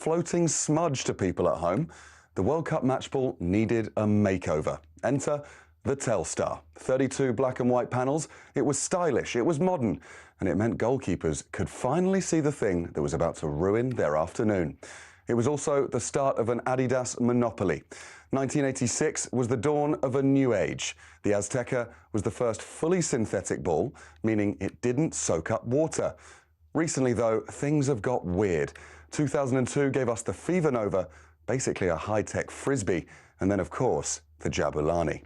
floating smudge to people at home, the World Cup match ball needed a makeover. Enter the Telstar. 32 black and white panels. It was stylish, it was modern, and it meant goalkeepers could finally see the thing that was about to ruin their afternoon. It was also the start of an Adidas monopoly. 1986 was the dawn of a new age. The Azteca was the first fully synthetic ball, meaning it didn't soak up water. Recently, though, things have got weird. 2002 gave us the Fever Nova, basically a high-tech frisbee, and then, of course, the Jabulani.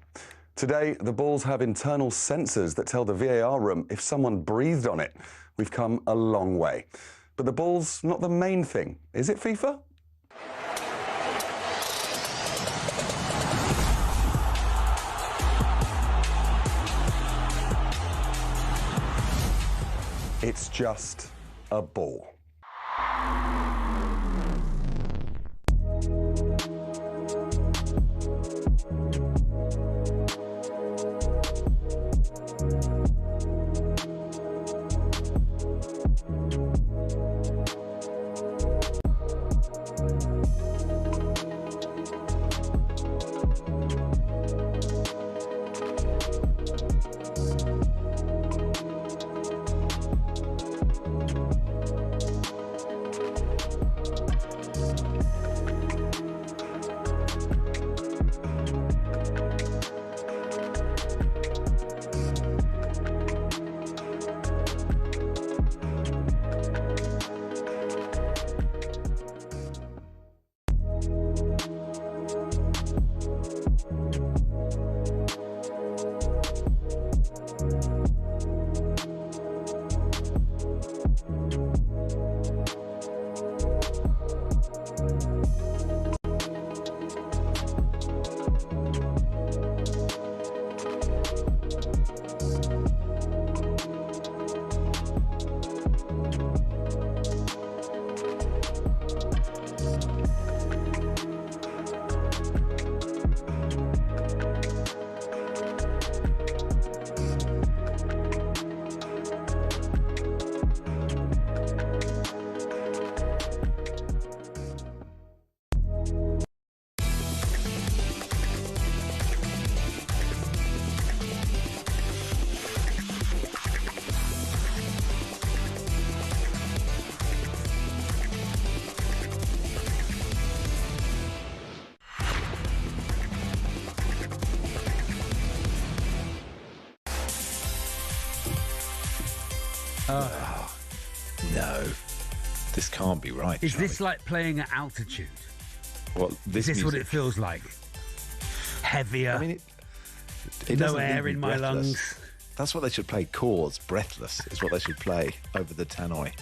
Today, the balls have internal sensors that tell the VAR room if someone breathed on it. We've come a long way. But the ball's not the main thing, is it, FIFA? It's just a ball. No, this can't be right. Is this like playing at altitude? Well, Is this what it feels like? Heavier. I mean, it no doesn't air leave me in my breathless. lungs. That's what they should play. Chords, breathless is what they should play over the tannoy.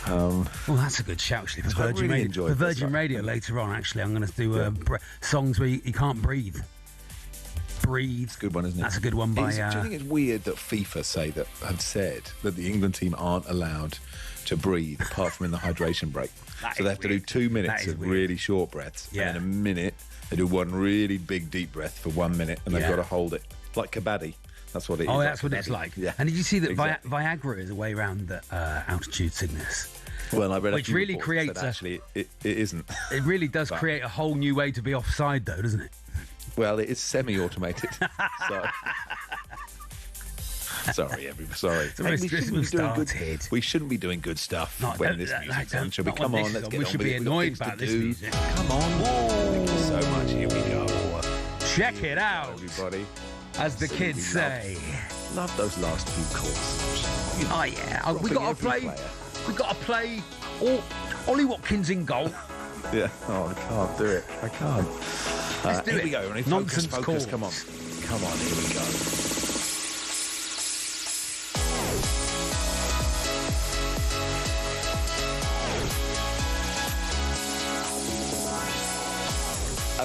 Well, that's a good shout, actually, for I Virgin really Radio. enjoyed For this, Virgin right? Radio later on, actually, I'm going to do songs where you can't breathe. Breathe. It's a good one, isn't it? That's a good one by... Do you think it's weird that FIFA have said that the England team aren't allowed to breathe apart from in the hydration break? So they have to do 2 minutes of really short breaths. Yeah. And in a minute, they do one really big deep breath for 1 minute and they've got to hold it. Like kabaddi. That's what it is. Oh, like that's what it's kabaddi. like. Yeah. And did you see that Exactly. Viagra is a way around the altitude sickness? Well, I read Which a few really reports creates that actually it isn't. It really does But- create a whole new way to be offside, though, doesn't it? Well, it is semi-automated. So. Sorry, everybody. Sorry. So this was started. We shouldn't be doing good stuff when this music's on. Shall we? Come on, let's get on. We should be annoyed about this music. Come on. Thank you so much. Here we go. Check it out, everybody. as the Absolutely kids say. Love those last few chords. You know, Oh yeah, we got to dropping play. every player. We got to play. Ollie Watkins in goal. Yeah. Oh, I can't do it. I can't. Let's do here it. we go. Ronnie. Nonsense Focus. chords. Come on. Come on. Here we go.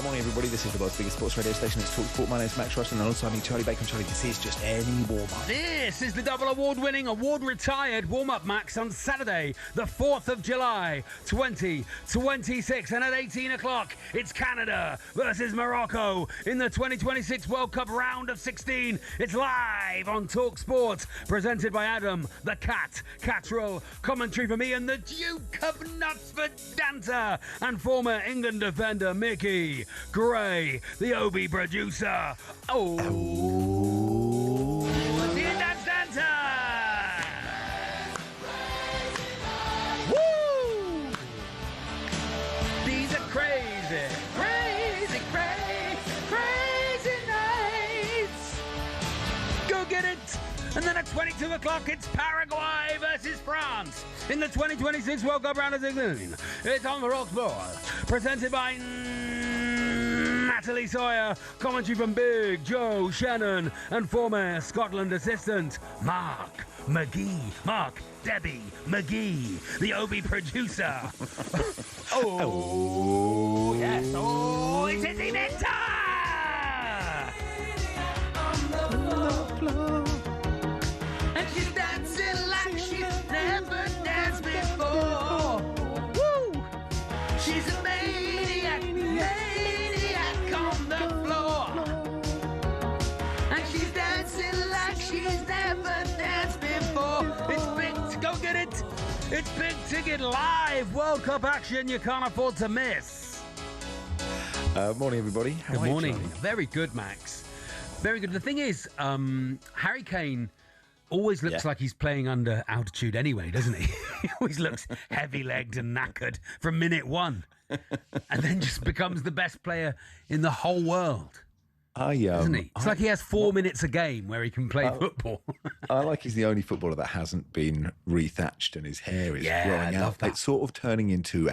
Morning, everybody. This is the world's biggest sports radio station. It's talkSPORT. My name's Max Rushden, and alongside me, Charlie Bacon. Charlie, this is just any warm-up. This is the double award-winning, award-retired warm-up, Max, on Saturday, the 4th of July, 2026. And at 18 o'clock, it's Canada versus Morocco in the 2026 World Cup round of 16. It's live on talkSPORT, presented by Adam, the Cat, Cattrall. Commentary from Ian, the Duke of Knutsford Dancer, and former England defender Mickey Gray, the Obi producer. Oh, the Dance Dancer! Woo! These are crazy, crazy, crazy, crazy nights. Go get it! And then at 22 o'clock, it's Paraguay versus France in the 2026 World Cup round of 16. It's on the Rocks Floor, presented by Natalie Sawyer, commentary from Big Joe Shannon, and former Scotland assistant Mark Debbie McGee, the Obi producer. Oh, yes, oh, it's his event time! And she's dancing like she's never danced before. Woo! She's a maniac on the floor. And she's dancing like she's never danced before. It's big, go get it. It's Big Ticket Live World Cup action you can't afford to miss. Morning, everybody. How Good are you, morning. Charlie? Very good, Max. Very good. The thing is, Harry Kane always looks like he's playing under altitude anyway, doesn't he? He always looks heavy-legged and knackered from minute one, and then just becomes the best player in the whole world, doesn't he? It's like he has 4 minutes a game where he can play football. I like he's the only footballer that hasn't been rethatched and his hair is growing I love out. that. It's sort of turning into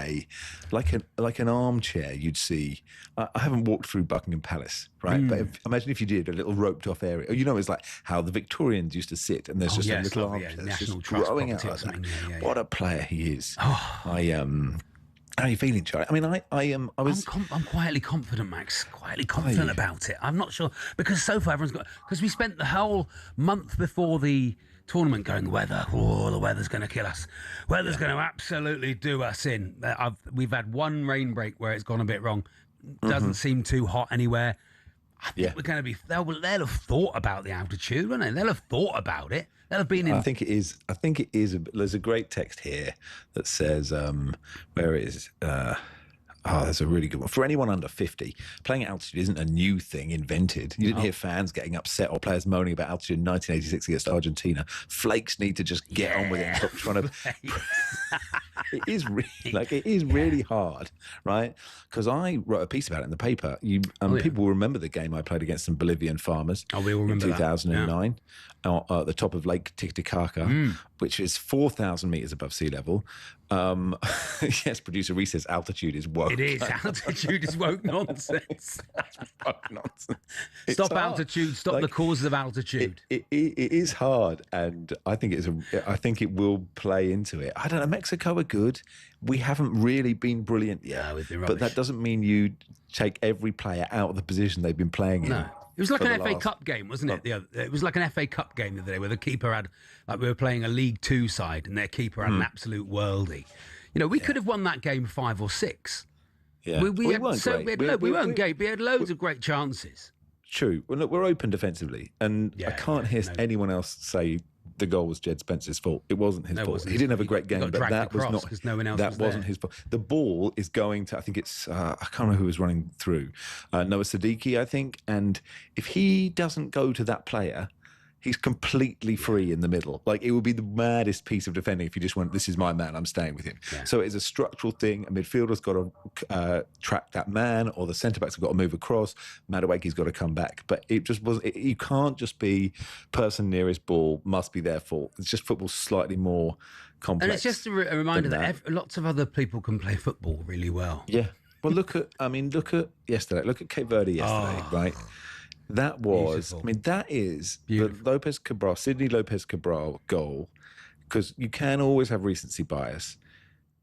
like an armchair you'd see. I haven't walked through Buckingham Palace, right? But imagine if you did a little roped off area. You know, it's like how the Victorians used to sit, and there's just a little armchair that's National just Trust growing out. property or Like something. that. Yeah. What a player he is! How are you feeling, Charlie? I mean, I was. I'm quietly confident, Max. Quietly confident about it. I'm not sure because so far everyone's got, because we spent the whole month before the tournament going, the weather's going to kill us. Weather's going to absolutely do us in. We've had one rain break where it's gone a bit wrong. Doesn't seem too hot anywhere. I think we're going to be. They'll have thought about the altitude, won't they? They'll have thought about it. They'll have been in. I think it is. There's a great text here that says, where it is. There's a really good one. For anyone under 50, playing at altitude isn't a new thing invented. You didn't hear fans getting upset or players moaning about altitude in 1986 against Argentina. Flakes need to just get on with it and stop trying to. It is really hard, right? Because I wrote a piece about it in the paper. People will remember the game I played against some Bolivian farmers. Oh, we all remember in 2009 at the top of Lake Titicaca, which is 4,000 meters above sea level. Yes, producer Reese says altitude is woke. It is. Altitude is woke nonsense. Woke nonsense. Stop altitude. Stop the causes of altitude. It is hard, and I think I think it will play into it. I don't know. Mexico are good. We haven't really been brilliant yet. No, we've been but rubbish. that doesn't mean you take every player out of the position they've been playing in. No. It was like an FA Cup game, wasn't it? It was like an FA Cup game the other day where the keeper had, like we were playing a League Two side and their keeper had an absolute worldie. You know, we could have won that game 5 or 6. Yeah. We weren't great. We weren't great. We had loads of great chances. True. Well, look, we're open defensively, and I can't hear anyone else say the goal was Jed Spencer's fault. It wasn't his fault. He didn't have a great game, but that was not because no one else that was wasn't there. his fault. The ball is going to. I think it's. I can't remember who was running through. Noah Siddiqui, I think. And if he doesn't go to that player, he's completely free in the middle. Like, it would be the maddest piece of defending if you just went, this is my man, I'm staying with him. Yeah. So it's a structural thing. A midfielder's got to track that man, or the centre-backs have got to move across. Madueke's got to come back. But it just wasn't, you can't just be person nearest ball, must be their fault. It's just football's slightly more complex. And it's just a reminder that lots of other people can play football really well. Yeah. Well, look at yesterday. Look at Cape Verde yesterday, right? That was, beautiful. I mean, that is Beautiful. the Sydney Lopez Cabral goal, because you can always have recency bias,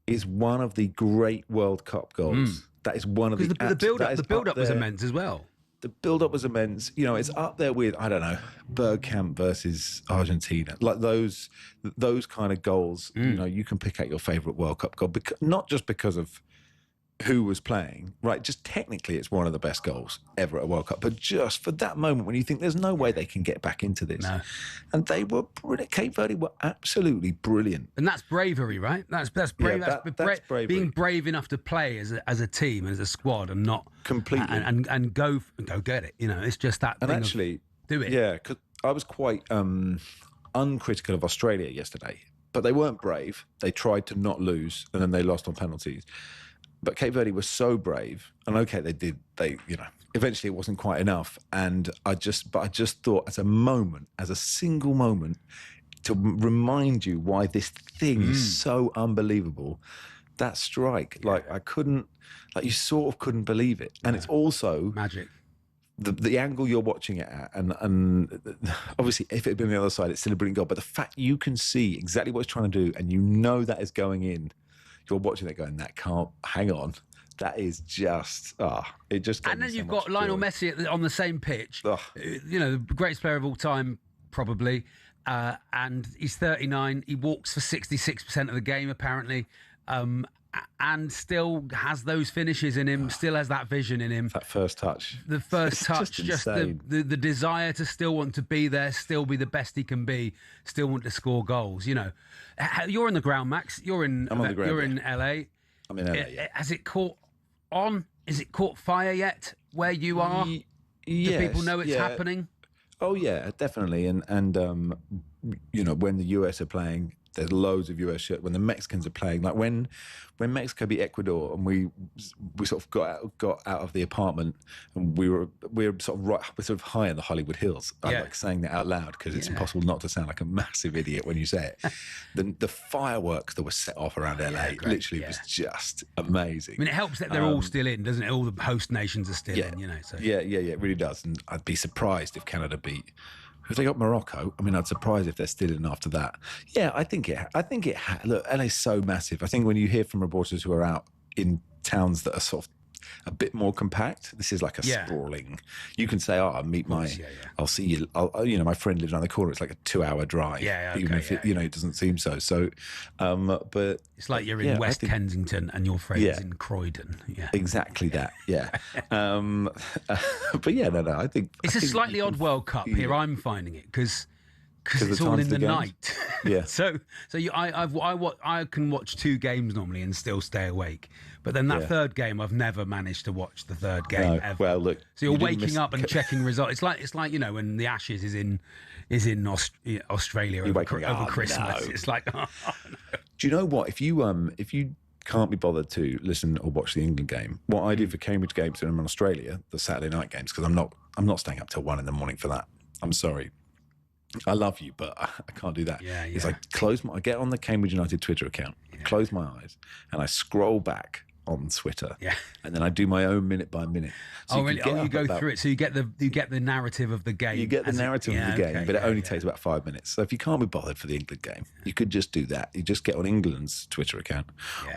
is one of the great World Cup goals. That is one of Because the build-up, was there. immense as well. The build-up was immense. You know, it's up there with, I don't know, Bergkamp versus Argentina. Like those kind of goals, you know, you can pick out your favourite World Cup goal, not just because of who was playing, right? Just technically, it's one of the best goals ever at a World Cup. But just for that moment when you think there's no way they can get back into this. No. And they were brilliant. Cape Verde were absolutely brilliant. And that's bravery, right? That's brave. Yeah, that's bravery. Being brave enough to play as a team, as a squad, and not Completely. and go get it. You know, it's just that. And thing actually, do it. Yeah, because I was quite uncritical of Australia yesterday, but they weren't brave. They tried to not lose, and then they lost on penalties. But Cape Verde was so brave, and okay, they eventually it wasn't quite enough. And I just thought as a single moment, to remind you why this thing is so unbelievable, that strike, like you sort of couldn't believe it. And it's also magic. The angle you're watching it at, and obviously if it had been the other side, it's still a brilliant goal. But the fact you can see exactly what it's trying to do, and you know that is going in, you're watching it going, that can't, hang on. That is just, it just. And then you've got Lionel Messi on the same pitch, you know, the greatest player of all time, probably. And he's 39. He walks for 66% of the game, apparently. And still has those finishes in him, still has that vision in him. That first touch. The first touch, just the desire to still want to be there, still be the best he can be, still want to score goals. You know, you're in the ground, Max. I'm on the ground. You're in LA. I'm in LA. Yeah. Has it caught on? Is it caught fire yet where you are? Yes, do people know it's happening? Oh yeah, definitely. And you know, when the US are playing, there's loads of US shit. When the Mexicans are playing, like when Mexico beat Ecuador, and we sort of got out of the apartment, and we're sort of high in the Hollywood Hills. I'm like saying that out loud because it's impossible not to sound like a massive idiot when you say it. The fireworks that were set off around LA literally was just amazing. I mean, it helps that they're all still in, doesn't it? All the host nations are still in, you know. So. Yeah, it really does. And I'd be surprised if Canada beat. If they got Morocco, I mean, I'd surprised if they're still in after that. Yeah, I think it. Look, LA's so massive. I think when you hear from reporters who are out in towns that are sort of a bit more compact, this is like a sprawling. You can say, I'll see you. My friend lives around the corner. It's like a 2-hour drive. Even if it doesn't seem so. So, but it's like you're in West Kensington and your friend's in Croydon. Yeah, exactly that. Yeah, but no. I think it's a slightly odd World Cup here. I'm finding it because it's all in the night. Yeah. so I can watch 2 games normally and still stay awake. But then that third game, I've never managed to watch the third game ever. Well, look. So you're waking up and checking results. It's like you know when the Ashes is in Australia over Christmas. No. It's like no. Do you know what? If you can't be bothered to listen or watch the England game, what I do for Cambridge games when I'm in Australia, the Saturday night games, because I'm not staying up till 1 a.m. for that. I'm sorry. I love you, but I can't do that. Yeah. It's like I get on the Cambridge United Twitter account, close my eyes, and I scroll back on Twitter. Yeah. And then I do my own minute by minute. So really? You go through it. So you get the narrative of the game. You get the narrative of the game, but it only takes about 5 minutes. So if you can't be bothered for the England game, you could just do that. You just get on England's Twitter account,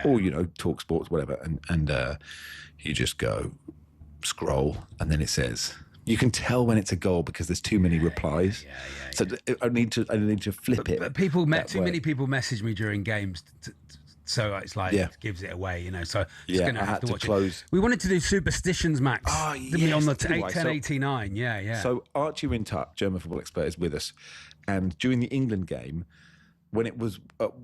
or talkSPORT, whatever, and you just go scroll, and then it says. You can tell when it's a goal because there's too many replies. So I need to flip it. But many people message me during games, so it's like it gives it away, you know. So just going to have to watch it. We wanted to do superstitions, Max. Oh, didn't we, on the 1089? Yeah. So Archie Wintuck, German football expert, is with us, and during the England game, when it was about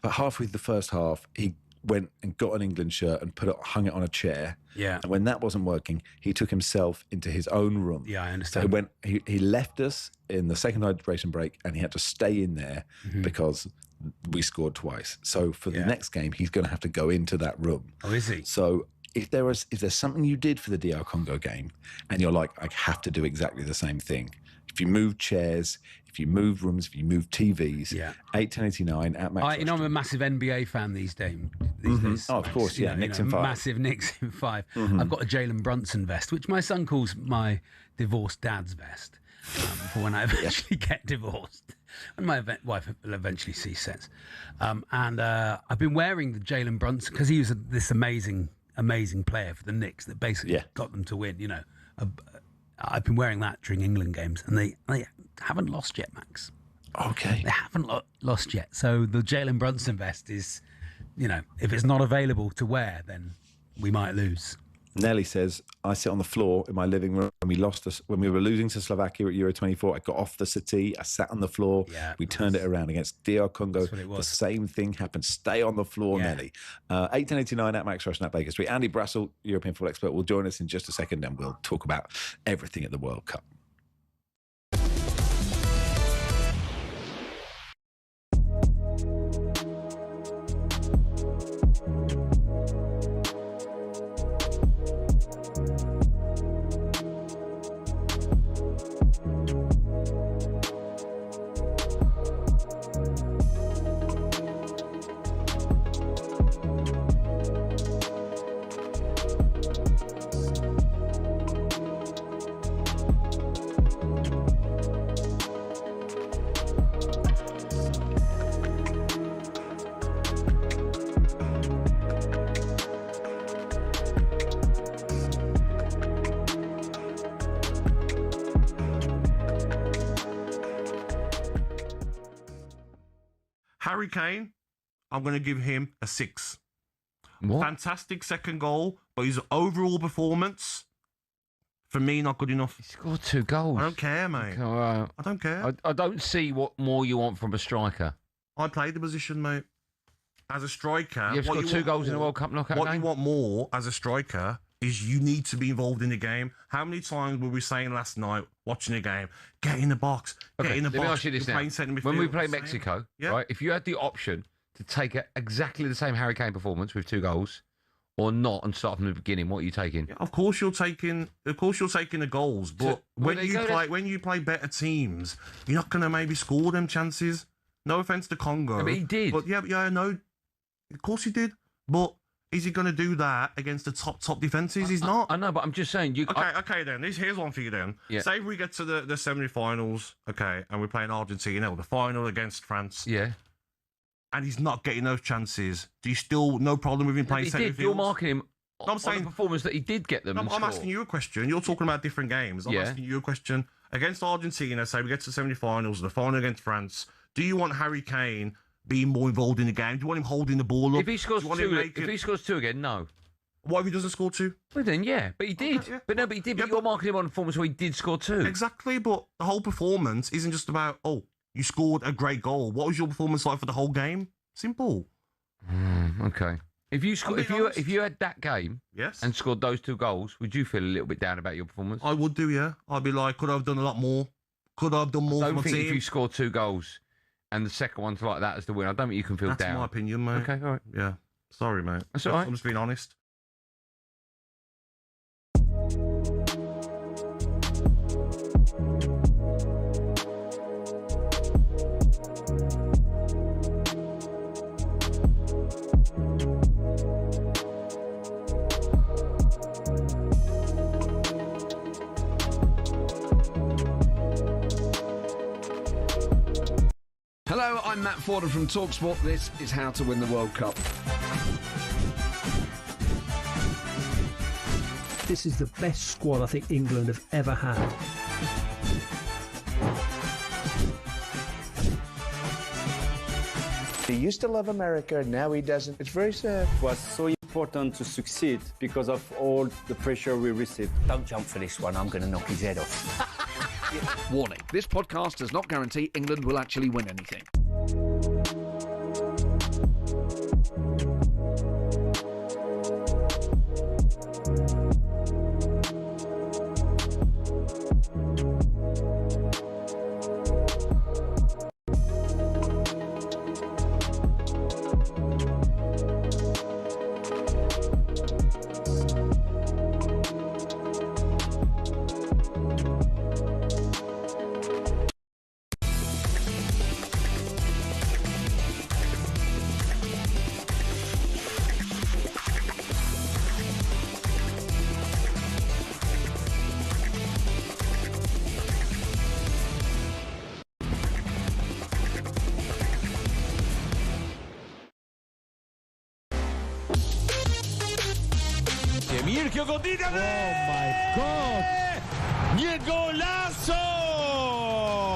halfway through the first half, he went and got an England shirt and hung it on a chair. Yeah. And when that wasn't working, he took himself into his own room. Yeah, I understand. So he left us in the second hydration break, and he had to stay in there because we scored twice. So for the next game, he's going to have to go into that room. Oh, is he? So if there's something you did for the DR Congo game, and you're like, I have to do exactly the same thing. If you move chairs, if you move rooms, if you move TVs, 81089 at Max. I'm a massive NBA fan these days. Oh, of course, Knicks in 5. Massive Knicks in 5. I've got a Jalen Brunson vest, which my son calls my divorced dad's vest, for when I eventually get divorced. And my wife will eventually see sense. And I've been wearing the Jalen Brunson because he was this amazing amazing player for the Knicks that basically got them to win. You know, I've been wearing that during England games, and they haven't lost yet, Max. Okay. They haven't lost yet. So the Jalen Brunson vest is, you know, if it's not available to wear, then we might lose. Nelly says, I sit on the floor in my living room when we were losing to Slovakia at Euro 24. I got off the settee, I sat on the floor. Yeah, we turned it around against DR Congo. The same thing happened. Stay on the floor, Nelly. 1889 at Max Rushden at Baker Street. Andy Brassel, European football expert, will join us in just a second, and we'll talk about everything at the World Cup. Harry Kane, I'm going to give him a 6. What? Fantastic second goal, but his overall performance, for me, not good enough. He scored 2 goals. I don't care, mate. I don't care. I don't see what more you want from a striker. I played the position, mate. As a striker... You've scored 2 goals in a World Cup knockout game? What you want more as a striker is you need to be involved in the game. How many times were we saying last night, watching the game, get in the box, get in the box. Let me ask you this now. When we play Mexico, right, if you had the option to take exactly the same Harry Kane performance with 2 goals or not and start from the beginning, what are you taking? Yeah, of course you're taking the goals, but when you play better teams, you're not going to maybe score them chances. No offence to Congo. Yeah, but he did. But no, of course he did. But is he going to do that against the top defences? He's not. I know, but I'm just saying. Okay, then. Here's one for you then. Yeah. Say if we get to the semi-finals, okay, and we're playing Argentina, the final against France. Yeah. And he's not getting those chances. Do you still, no problem with him playing centre field? You're marking him on the performance that he did get them. I'm asking you a question. You're talking about different games. I'm asking you a question. Against Argentina, say we get to the semi-finals, the final against France, do you want Harry Kane being more involved in the game? Do you want him holding the ball up? If he scores 2 again, no. What if he doesn't score 2? Well then, yeah, but he did. Okay, yeah. But he did. But you're marking him on a performance where he did score 2. Exactly, but the whole performance isn't just about, you scored a great goal. What was your performance like for the whole game? Simple. Okay. If you had that game, yes, and scored those 2 goals, would you feel a little bit down about your performance? I would do, yeah. I'd be like, could I have done a lot more? Could I have done more for my team? If you score 2 goals and the second one's like that as the win, I don't think you can feel down. That's my opinion, mate. Okay, all right. Yeah. Sorry, mate. That's all right. I'm just being honest. Hello, I'm Matt Forden from talkSPORT. This is How to Win the World Cup. This is the best squad I think England have ever had. He used to love America, now he doesn't. It's very sad. It was so important to succeed because of all the pressure we received. Don't jump for this one, I'm going to knock his head off. Warning, this podcast does not guarantee England will actually win anything. Mirko Godina. Oh my God! ¡Y el golazo!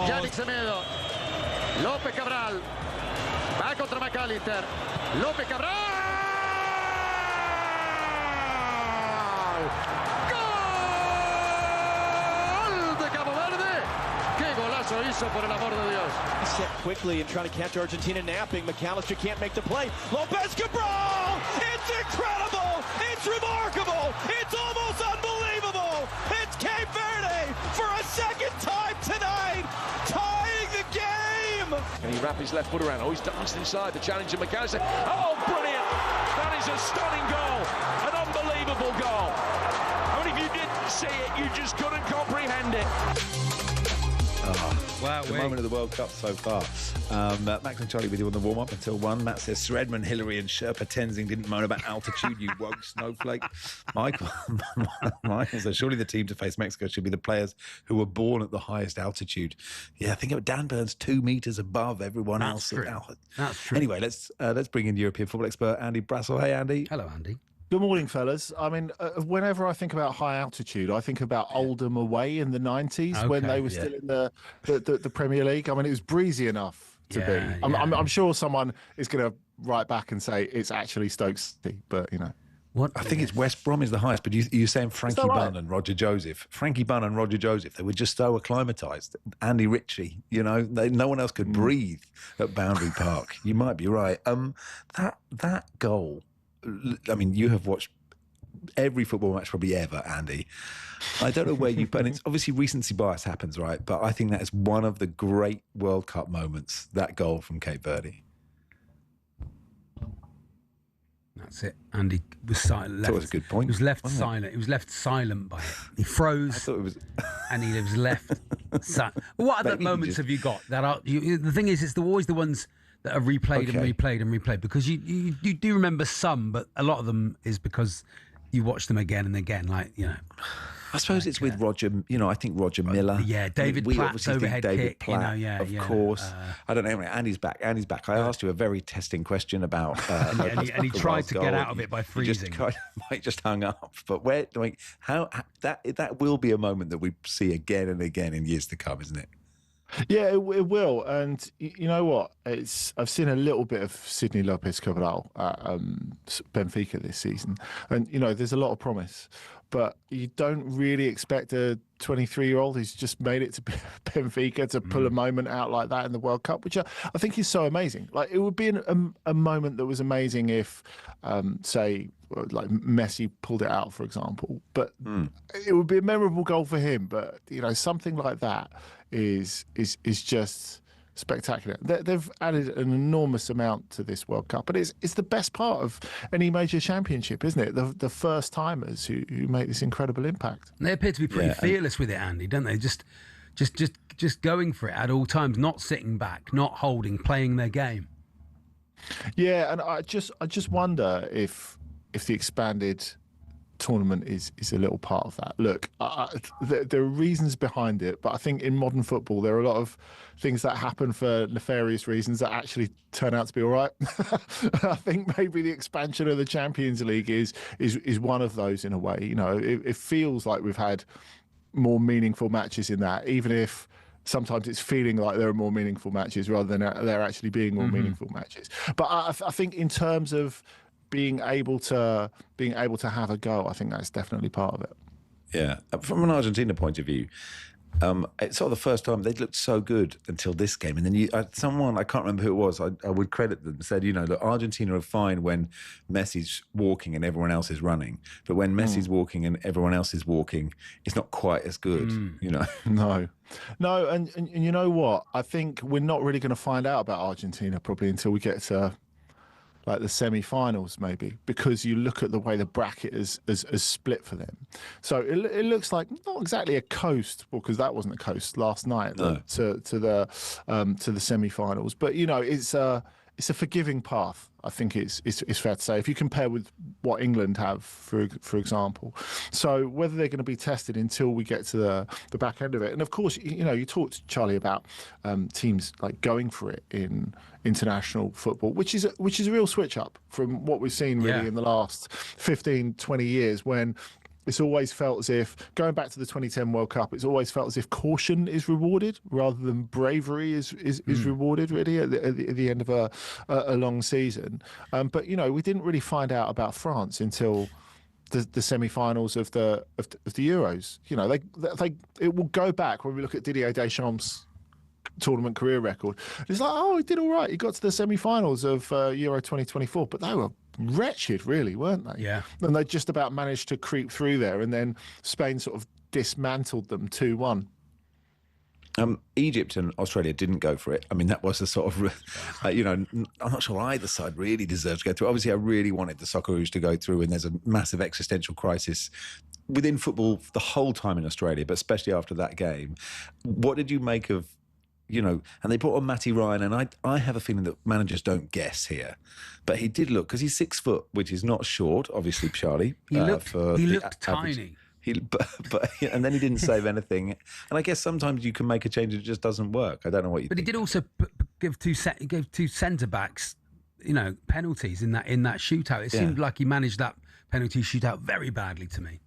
Yannick Semedo. López Cabral. Va contra McAllister. López Cabral. ¡Gol de Cabo Verde! ¡Qué golazo hizo, por el amor de Dios! Set quickly and trying to catch Argentina napping. McAllister can't make the play. Lopez Cabral! It's incredible! It's remarkable! It's almost unbelievable! It's Cape Verde for a second time tonight, tying the game! Can he wrap his left foot around? Oh, he's danced inside the challenger McAllister. Oh, brilliant! That is a stunning goal, an unbelievable goal. I mean, if you didn't see it, you just couldn't comprehend it. Wow, the moment of the World Cup so far. Max and Charlie with you on the warm-up until 1. Matt says, Sredman, Hillary and Sherpa Tenzing didn't moan about altitude, you woke snowflake. Michael says, surely the team to face Mexico should be the players who were born at the highest altitude. Yeah, I think of Dan Burns 2 metres above everyone else. That's true. Anyway, let's bring in European football expert Andy Brassel. Hey, Andy. Hello, Andy. Good morning, fellas. I mean, whenever I think about high altitude, I think about Oldham away in the 90s when they were still in the Premier League. I mean, it was breezy enough to be. I'm sure someone is going to write back and say it's actually Stoke City, but, you know. What? I think it's West Brom is the highest, but you're saying Frankie Bunn and Roger Joseph. Frankie Bunn and Roger Joseph, they were just so acclimatised. Andy Ritchie, you know, no one else could breathe at Boundary Park. You might be right. That goal, I mean, you have watched every football match probably ever, Andy. I don't know where you put, and it's obviously recency bias happens, right? But I think that is one of the great World Cup moments, that goal from Cape Verde. That's it. Andy was silent. That was a good point. He was left silent. He was left silent by it. He froze. I thought it was, and he was left silent. What other moments have you got that are? The thing is, it's always the ones that are replayed and replayed and replayed, because you do remember some, but a lot of them is because you watch them again and again. Like, you know. I suppose it's with Roger, you know, I think Roger Miller. Yeah, David Platt's overhead kick. Platt, you know, of course. I don't know, Andy's back. I asked you a very testing question about... and he tried to get out of it by freezing. He just hung up. But how that will be a moment that we see again and again in years to come, isn't it? Yeah, it will. And you know what? I've seen a little bit of Sidney Lopez Cabral at Benfica this season. And, you know, there's a lot of promise. But you don't really expect a 23-year-old who's just made it to Benfica to pull a moment out like that in the World Cup, which I think is so amazing. Like, it would be a moment that was amazing if, say, like Messi pulled it out, for example. But it would be a memorable goal for him. But, you know, something like that is just spectacular. They've added an enormous amount to this World Cup, but it's the best part of any major championship, isn't it? The first timers who make this incredible impact. And they appear to be pretty fearless with it, Andy, don't they? Just going for it at all times, not sitting back, not holding, playing their game. Yeah, and I just wonder if the expanded tournament is a little part of that. Look, there are reasons behind it, but I think in modern football there are a lot of things that happen for nefarious reasons that actually turn out to be all right. I think maybe the expansion of the Champions League is one of those in a way. You know, it feels like we've had more meaningful matches in that, even if sometimes it's feeling like there are more meaningful matches rather than there actually being more meaningful matches. But I think in terms of being able to have a go, I think that's definitely part of it. Yeah, from an Argentina point of view, it's sort of the first time they'd looked so good until this game, and then someone, I can't remember who it was, I would credit them, said, you know, look, Argentina are fine when Messi's walking and everyone else is running, but when Messi's walking and everyone else is walking, it's not quite as good, you know. No, and you know what? I think we're not really going to find out about Argentina probably until we get to like the semi-finals, maybe, because you look at the way the bracket is split for them. So it looks like not exactly a coast, well, because that wasn't a coast last night to the semi-finals. But you know, it's it's a forgiving path. I think it's fair to say, if you compare with what England have, for example. So whether they're going to be tested until we get to the back end of it, and of course, you talked, Charlie, about teams like going for it in international football, which is a real switch up from what we've seen really in the last 15, 20 years, when it's always felt as if, going back to the 2010 World Cup, it's always felt as if caution is rewarded rather than bravery is rewarded, really, at the end of a long season. But, we didn't really find out about France until the semi-finals of the Euros. It will go back when we look at Didier Deschamps' tournament career record. It's like, oh, he did all right. He got to the semi-finals of Euro 2024, but they were wretched, really, weren't they? Yeah. And they just about managed to creep through there, and then Spain sort of dismantled them 2-1. Egypt and Australia didn't go for it. I mean, that was a sort of, I'm not sure either side really deserves to go through. Obviously, I really wanted the Socceroos to go through, and there's a massive existential crisis within football the whole time in Australia, but especially after that game. What did you make of, and they brought on Matty Ryan, and I have a feeling that managers don't guess here, but he did look, because he's 6 foot, which is not short, obviously, Charlie. He looked tiny. But and then he didn't save anything, and I guess sometimes you can make a change and it just doesn't work. I don't know what you. But think. He did also give two centre backs, penalties in that shootout. It seemed like he managed that penalty shootout very badly to me.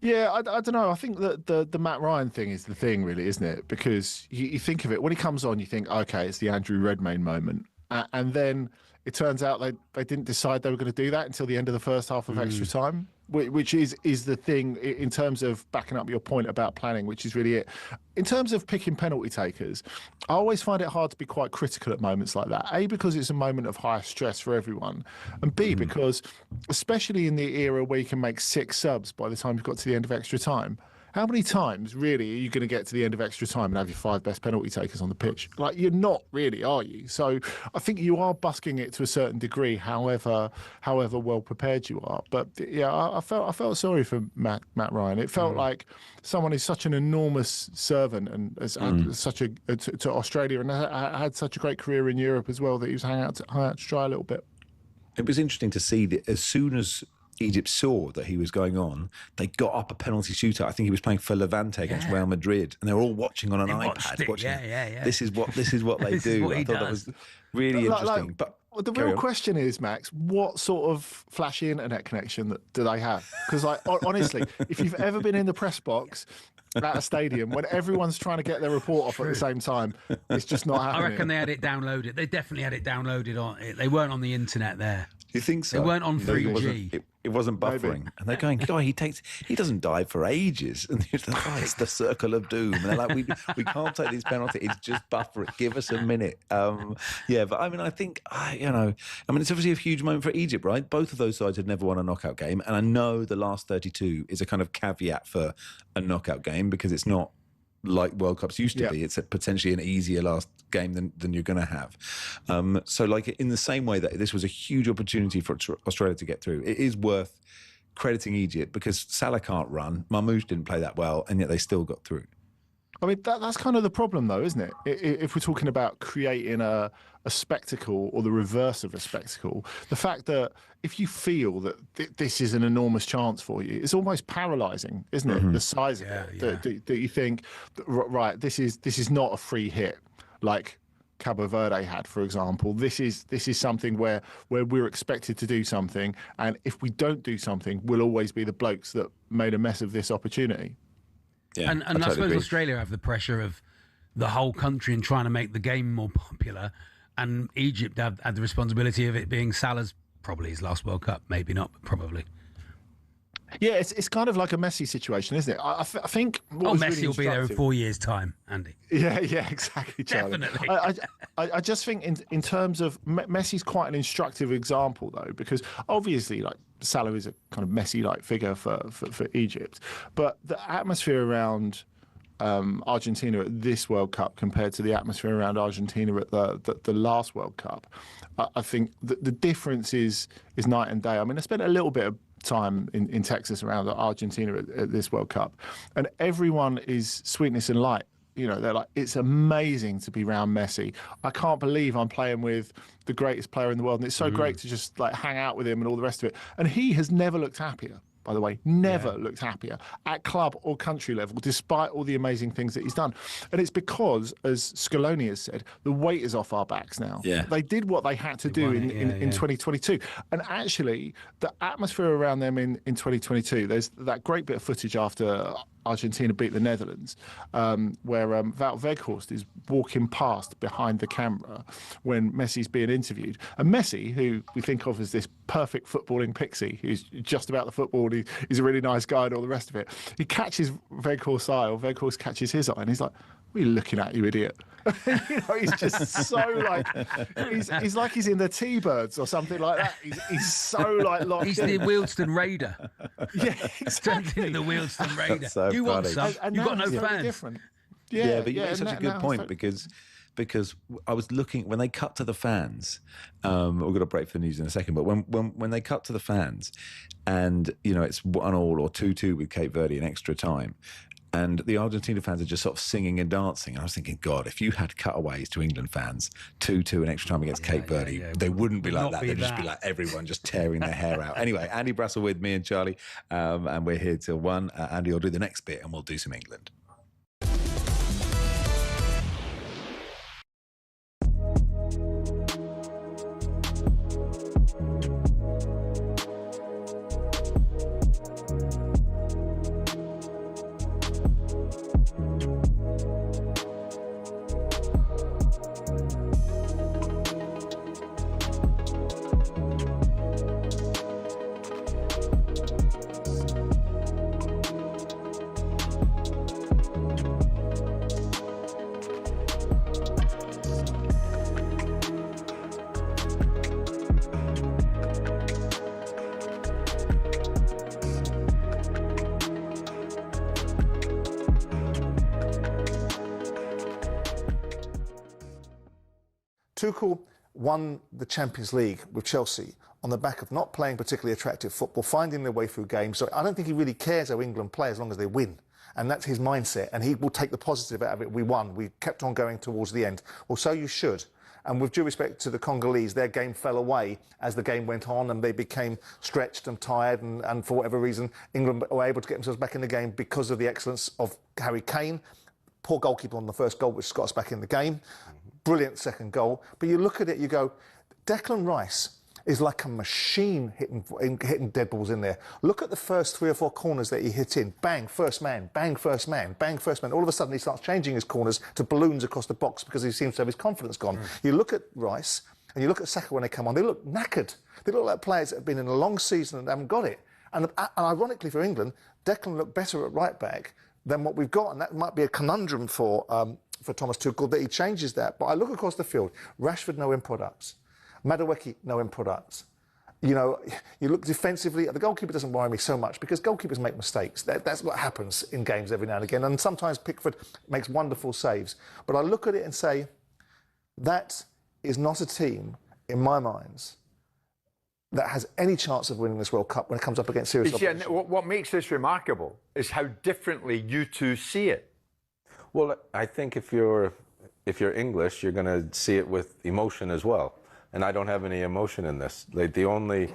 Yeah, I don't know. I think that the Matt Ryan thing is the thing, really, isn't it? Because you think of it, when he comes on, you think, okay, it's the Andrew Redmayne moment. And then it turns out they didn't decide they were going to do that until the end of the first half of extra time, which is the thing in terms of backing up your point about planning, which is really it. In terms of picking penalty takers, I always find it hard to be quite critical at moments like that. A, because it's a moment of high stress for everyone, and B, because especially in the era where you can make 6 subs by the time you've got to the end of extra time, how many times, really, are you going to get to the end of extra time and have your 5 best penalty takers on the pitch? Like, you're not really, are you? So I think you are busking it to a certain degree, however well prepared you are. But yeah, I felt sorry for Matt Ryan. It felt like someone who's such an enormous servant and has had such to Australia, and had such a great career in Europe as well, that he was hung out to dry a little bit. It was interesting to see that as soon as Egypt saw that he was going on, they got up a penalty shootout. I think he was playing for Levante against Real Madrid, and they were all watching on an iPad. This is what they do. I thought that was really interesting. But the real question is, Max, what sort of flashy internet connection do they have? Because, honestly, if you've ever been in the press box at a stadium when everyone's trying to get their report off at the same time, it's just not happening. I reckon they had it downloaded. They definitely had it downloaded on it. They weren't on the internet there. You think so? They weren't on 3G. It wasn't buffering. Maybe. And they're going, God, he doesn't dive for ages. And it's like, it's the circle of doom. And they're like, we can't take this penalty. It's just buffering. Give us a minute. But I mean, I think, it's obviously a huge moment for Egypt, right? Both of those sides had never won a knockout game. And I know the last 32 is a kind of caveat for a knockout game, because it's not like World Cups used to be. It's potentially an easier last game than you're going to have. So like in the same way that this was a huge opportunity for Australia to get through, it is worth crediting Egypt, because Salah can't run, Marmoush didn't play that well, and yet they still got through. I mean, that's kind of the problem, though, isn't it? If we're talking about creating a spectacle, or the reverse of a spectacle, the fact that if you feel that this is an enormous chance for you, it's almost paralysing, isn't it? The size of it, that you think, right, this is not a free hit like Cabo Verde had, for example. This is something where we're expected to do something, and if we don't do something, we'll always be the blokes that made a mess of this opportunity. Yeah, and I suppose agree. Australia have the pressure of the whole country and trying to make the game more popular, and Egypt had the responsibility of it being Salah's probably his last World Cup. Maybe not, but probably. Yeah, it's kind of like a Messi situation, isn't it? I think. Messi really will be there in 4 years' time, Andy. Yeah, exactly, Charlie. Definitely. I just think in terms of Messi's quite an instructive example, though, because obviously, like, Salah is a kind of Messi-like figure for Egypt, but the atmosphere around Argentina at this World Cup compared to the atmosphere around Argentina at the last World Cup, I think the difference is night and day. I mean, I spent a little bit of time in Texas around Argentina at this World Cup, and everyone is sweetness and light You know, they're like, it's amazing to be around Messi. I can't believe I'm playing with the greatest player in the world. And it's so great to just like hang out with him and all the rest of it. And he has never looked happier, by the way, never looked happier at club or country level, despite all the amazing things that he's done. And it's because, as Scaloni has said, the weight is off our backs now. Yeah. They did what they had to do in 2022. And actually, the atmosphere around them in 2022, there's that great bit of footage after Argentina beat the Netherlands, where Wout Weghorst is walking past behind the camera when Messi's being interviewed. And Messi, who we think of as this perfect footballing pixie, who's just about the football, he's a really nice guy and all the rest of it, he catches Weghorst's eye, or Weghorst catches his eye, and he's like, "What are you looking at, you idiot?" You know, he's just so like, he's like he's in the T-Birds or something like that. He's so like locked He's in. the Wealdstone Raider. Yeah, exactly. The Wealdstone Raider. So you want some? And You've got no it's very fans. different. Yeah, but you make such a good point so, because I was looking when they cut to the fans. We're going to break for the news in a second, but when they cut to the fans, and you know it's 1-1 or 2-2 with Cape Verde in extra time. And the Argentina fans are just sort of singing and dancing. And I was thinking, God, if you had cutaways to England fans, 2-2 in extra time against Cape Verde, they wouldn't be like that. They'd just be like everyone just tearing their hair out. Anyway, Andy Brassel with me and Charlie, and we're here till 1. Andy will do the next bit and we'll do some England. Tuchel won the Champions League with Chelsea on the back of not playing particularly attractive football, finding their way through games. So I don't think he really cares how England play as long as they win. And that's his mindset. And he will take the positive out of it. We won. We kept on going towards the end. Well, so you should. And with due respect to the Congolese, their game fell away as the game went on and they became stretched and tired. And for whatever reason, England were able to get themselves back in the game because of the excellence of Harry Kane. Poor goalkeeper on the first goal, which got us back in the game. Brilliant second goal. But you look at it, you go, Declan Rice is like a machine hitting dead balls in there. Look at the first 3 or 4 corners that he hit in. Bang, first man, bang, first man, bang, first man. All of a sudden he starts changing his corners to balloons across the box because he seems to have his confidence gone. You look at Rice and you look at Saka when they come on, they look knackered. They look like players that have been in a long season and haven't got it. And ironically for England, Declan looked better at right back than what we've got, and that might be a conundrum for Thomas Tuchel, that he changes that. But I look across the field, Rashford, no end products. Madueke, no end products. You know, you look defensively, the goalkeeper doesn't worry me so much because goalkeepers make mistakes. That's what happens in games every now and again. And sometimes Pickford makes wonderful saves. But I look at it and say, that is not a team, in my minds, that has any chance of winning this World Cup when it comes up against serious opposition. What makes this remarkable is how differently you two see it. Well, I think if you're English, you're going to see it with emotion as well. And I don't have any emotion in this. Like the only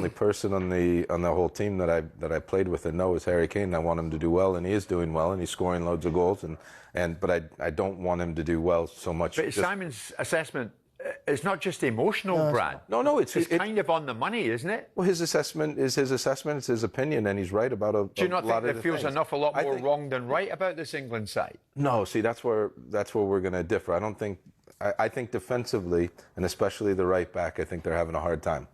person on the whole team that I played with and know is Harry Kane. I want him to do well, and he is doing well, and he's scoring loads of goals. But I don't want him to do well so much. But Simon's assessment, it's not just emotional, Brad. No, it's kind of on the money, isn't it? Well, his assessment is his assessment. It's his opinion, and he's right about a lot of the things. Do you not think there feels an awful lot more wrong than right about this England side? No, see, that's where we're going to differ. I don't think. I think defensively, and especially the right back, I think they're having a hard time.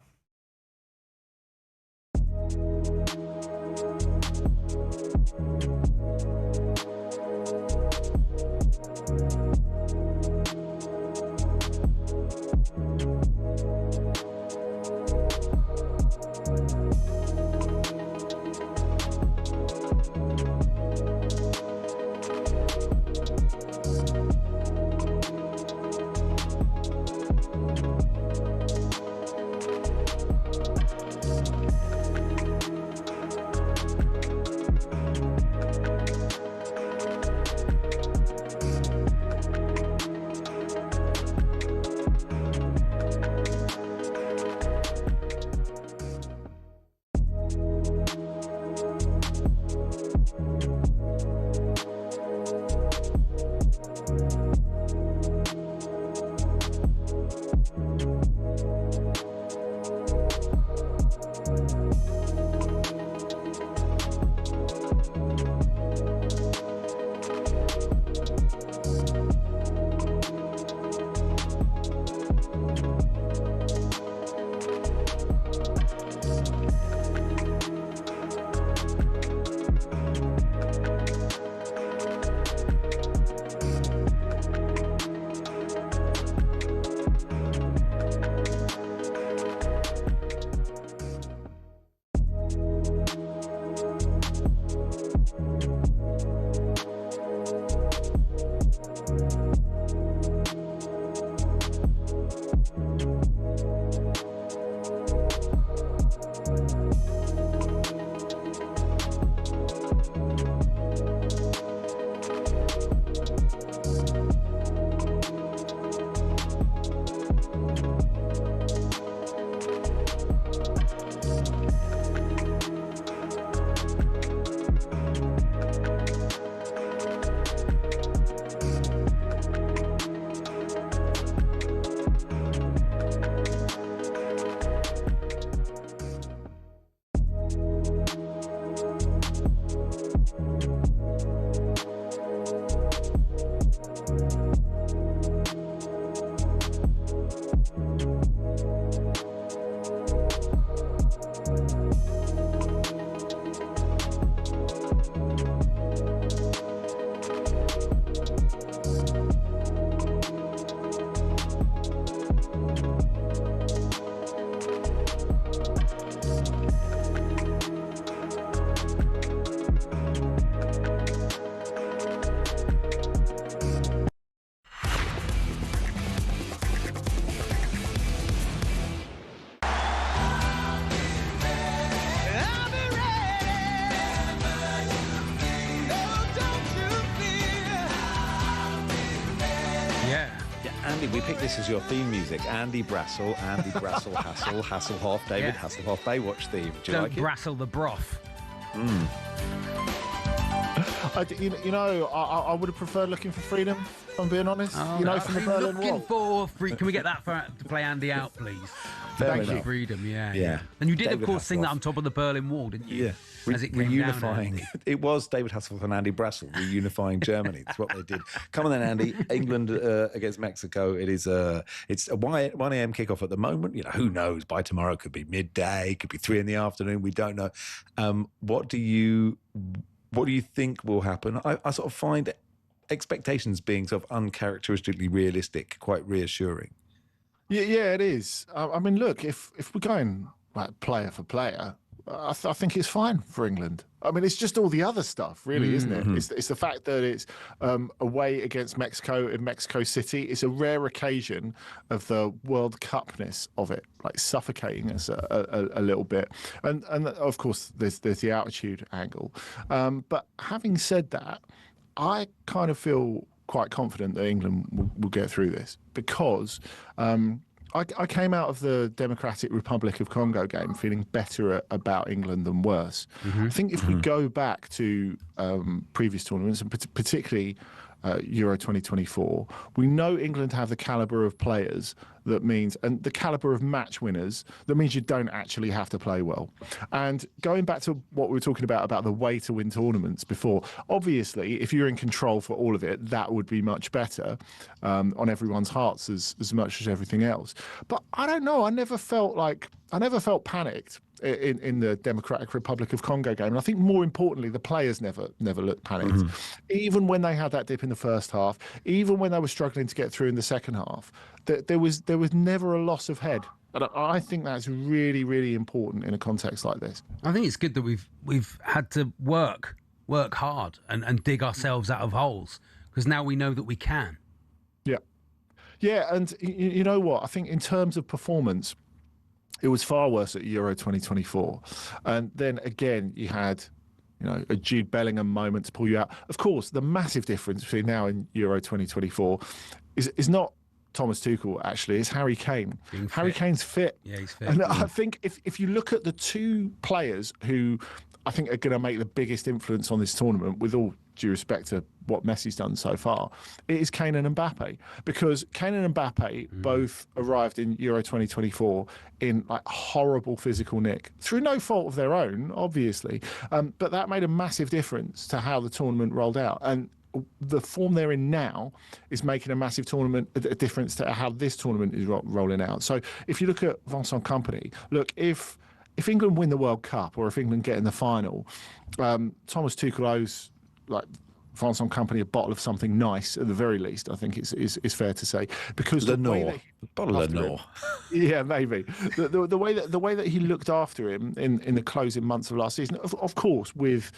Andy, we picked this as your theme music. Andy Brassel, Hasselhoff, David Hasselhoff, Baywatch theme. Do you Don't like it? brassel the broth. I would have preferred Looking for Freedom, if I'm being honest. From the Berlin Wall. Looking for free. Can we get that to play Andy out, please? Thank you. Freedom, yeah. Yeah. And you did, David of course, sing Hasselhoff. that on top of the Berlin Wall, didn't you? Yeah. As it came down, Andy. It was David Hasselhoff and Andy Brassel reunifying Germany. That's what they did. Come on then, Andy. England against Mexico. It's a 1 a.m. kickoff at the moment. Who knows? By tomorrow, it could be midday, could be 3 p.m. We don't know. What do you think will happen? I sort of find expectations being sort of uncharacteristically realistic quite reassuring. Yeah, it is. I mean, look, if we're going like player for player, I think it's fine for England. I mean, it's just all the other stuff, really, isn't it? It's the fact that it's away against Mexico in Mexico City. It's a rare occasion of the World Cupness of it, like suffocating us a little bit. And of course, there's the altitude angle. But having said that, I kind of feel quite confident that England will get through this because I came out of the Democratic Republic of Congo game feeling better about England than worse. I think if we go back to previous tournaments, and particularly Euro 2024, we know England have the calibre of players that means, and the calibre of match winners, that means you don't actually have to play well. And going back to what we were talking about the way to win tournaments before, obviously, if you're in control for all of it, that would be much better on everyone's hearts as much as everything else. But I don't know, I never felt panicked in the Democratic Republic of Congo game. And I think more importantly, the players never looked panicked. Even when they had that dip in the first half, even when they were struggling to get through in the second half, there was never a loss of head. And I think that's really, really important in a context like this. I think it's good that we've had to work hard and dig ourselves out of holes, because now we know that we can. Yeah, and you know what? I think in terms of performance, it was far worse at Euro 2024. And then again, you had a Jude Bellingham moment to pull you out. Of course, the massive difference between now and Euro 2024 is not Thomas Tuchel, actually. It's Harry Kane. Harry Kane's fit. Yeah, he's fit. And I think if you look at the two players who I think are going to make the biggest influence on this tournament, with all due respect to what Messi's done so far, it is Kane and Mbappe. Because Kane and Mbappe both arrived in Euro 2024 in like horrible physical nick, through no fault of their own, obviously. But that made a massive difference to how the tournament rolled out. And the form they're in now is making a massive a difference to how this tournament is rolling out. So if you look at Vincent Kompany, look, if England win the World Cup or if England get in the final, Thomas Tuchel owes like Vincent Kompany a bottle of something nice at the very least. I think it's fair to say, because the way that bottle of Nor. Yeah, maybe the way that he looked after him in the closing months of last season, of course, with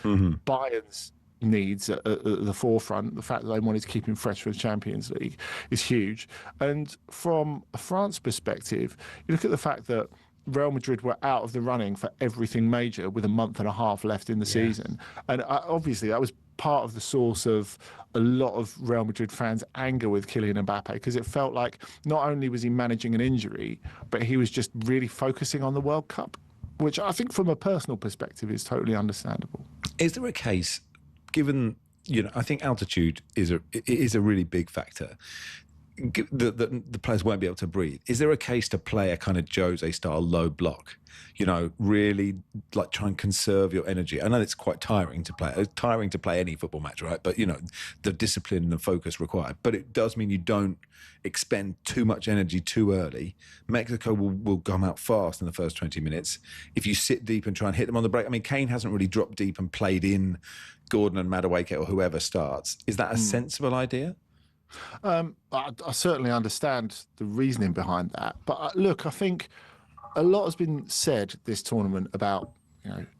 Bayern's needs at the forefront, the fact that they wanted to keep him fresh for the Champions League is huge. And from a France perspective, you look at the fact that Real Madrid were out of the running for everything major with a month and a half left in the season. And obviously that was part of the source of a lot of Real Madrid fans' anger with Kylian Mbappe, because it felt like not only was he managing an injury, but he was just really focusing on the World Cup, which I think from a personal perspective is totally understandable. Is there a case, given, I think altitude is a really big factor, the players won't be able to breathe. Is there a case to play a kind of Jose-style low block? Really like try and conserve your energy. I know it's quite tiring to play. It's tiring to play any football match, right? But, the discipline and the focus required. But it does mean you don't expend too much energy too early. Mexico will come out fast in the first 20 minutes. If you sit deep and try and hit them on the break. I mean, Kane hasn't really dropped deep and played in Gordon and Madueke or whoever starts. Is that a sensible idea? I certainly understand the reasoning behind that. But look, I think a lot has been said this tournament about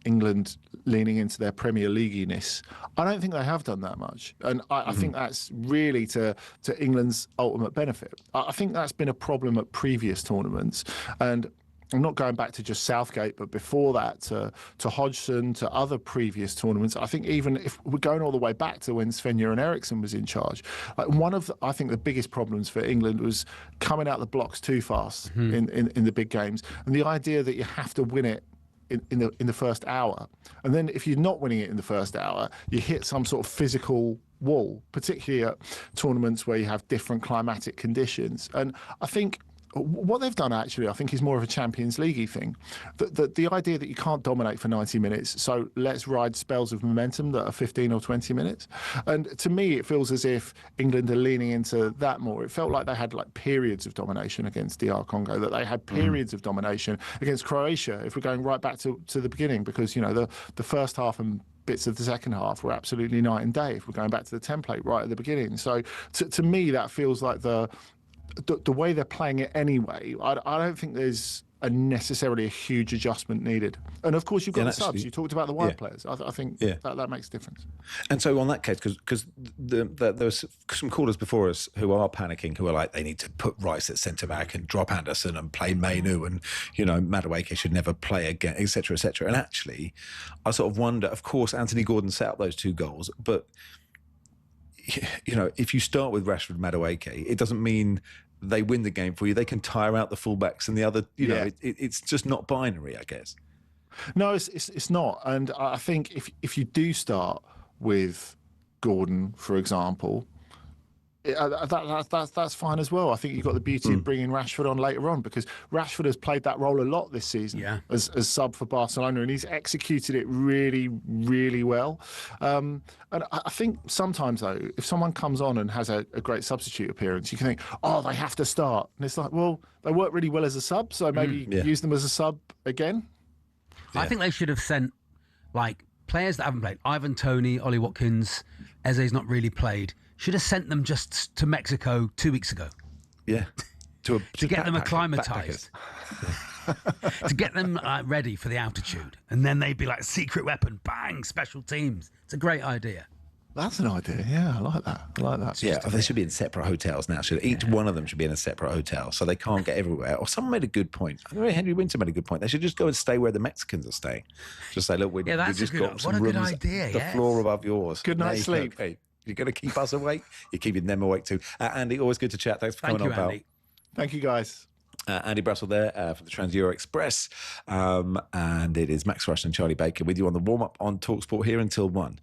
England leaning into their Premier League-ness. I don't think they have done that much. And I think that's really to England's ultimate benefit. I think that's been a problem at previous tournaments. And I'm not going back to just Southgate, but before that to Hodgson, to other previous tournaments. I think even if we're going all the way back to when Sven-Göran Eriksson was in charge, one of I think the biggest problems for England was coming out the blocks too fast in the big games, and the idea that you have to win it in the first hour, and then if you're not winning it in the first hour, you hit some sort of physical wall, particularly at tournaments where you have different climatic conditions. And I think what they've done, actually, I think is more of a Champions League thing. The idea that you can't dominate for 90 minutes, so let's ride spells of momentum that are 15 or 20 minutes. And to me, it feels as if England are leaning into that more. It felt like they had like periods of domination against DR Congo, that they had periods of domination against Croatia, if we're going right back to the beginning, because, you know, the first half and bits of the second half were absolutely night and day, if we're going back to the template right at the beginning. So to me, that feels like the way they're playing it anyway. I don't think there's necessarily a huge adjustment needed. And of course, you've got the subs. You talked about the wide players. I think that makes a difference. And so on that case, because there was some callers before us who are panicking, who are like, they need to put Rice at centre back and drop Anderson and play Mainu, and, you know, Madueke should never play again, etc., etc. And actually, I sort of wonder, of course, Anthony Gordon set up those 2 goals, but, you know, if you start with Rashford, Madueke, it doesn't mean they win the game for you. They can tire out the fullbacks and the other, you know, it's just not binary, I guess. No, it's not. And I think if you do start with Gordon, for example, that's fine as well. I think you've got the beauty of bringing Rashford on later on, because Rashford has played that role a lot this season as sub for Barcelona, and he's executed it really, really well. And I think sometimes, though, if someone comes on and has a great substitute appearance, you can think, oh, they have to start. And it's like, well, they work really well as a sub, so maybe use them as a sub again. I think they should have sent, like, players that haven't played. Ivan Toney, Ollie Watkins, Eze's not really played. Should have sent them just to Mexico 2 weeks ago. Yeah. To get them acclimatized. To get them ready for the altitude. And then they'd be like, secret weapon, bang, special teams. It's a great idea. That's an idea. Yeah, I like that. Yeah, they should be in separate hotels now. Each one of them should be in a separate hotel, so they can't get everywhere. Or someone made a good point. I think Henry Winter made a good point. They should just go and stay where the Mexicans are staying. Just say, look, we just got some rooms, good idea, the floor above yours. Good night's sleep. Okay. You're going to keep us awake. You're keeping them awake too. Andy, always good to chat. Thanks for coming on, pal. Andy. Thank you, guys. Andy Brassel there from the Trans-Euro Express. And it is Max Rushden and Charlie Baker with you on the warm-up on talkSPORT here until 1.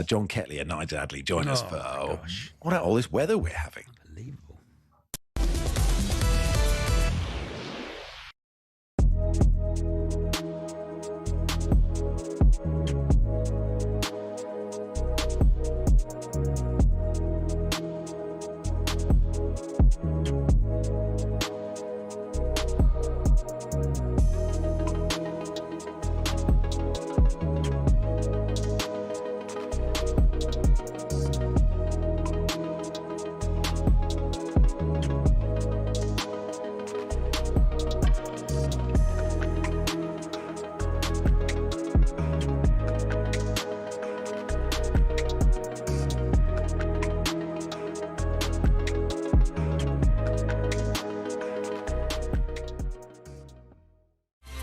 John Ketley and Nigel Adley join us for what about all this weather we're having? Unbelievable.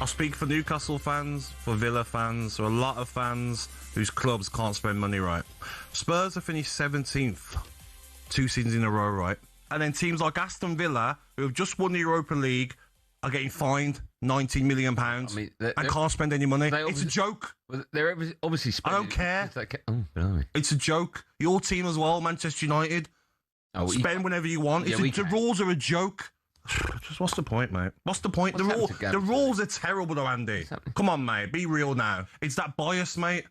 I speak for Newcastle fans, for Villa fans, for a lot of fans whose clubs can't spend money right. Spurs have finished 17th 2 seasons in a row, right? And then teams like Aston Villa, who have just won the Europa League, are getting fined £19 million and can't spend any money. It's a joke. They're obviously spending. I don't care. It's a joke. Your team as well, Manchester United. Spend whenever you want. The rules are a joke. Just what's the point, mate? What's the point? The rules are terrible, though, Andy. Come on, mate. Be real now. It's that bias, mate.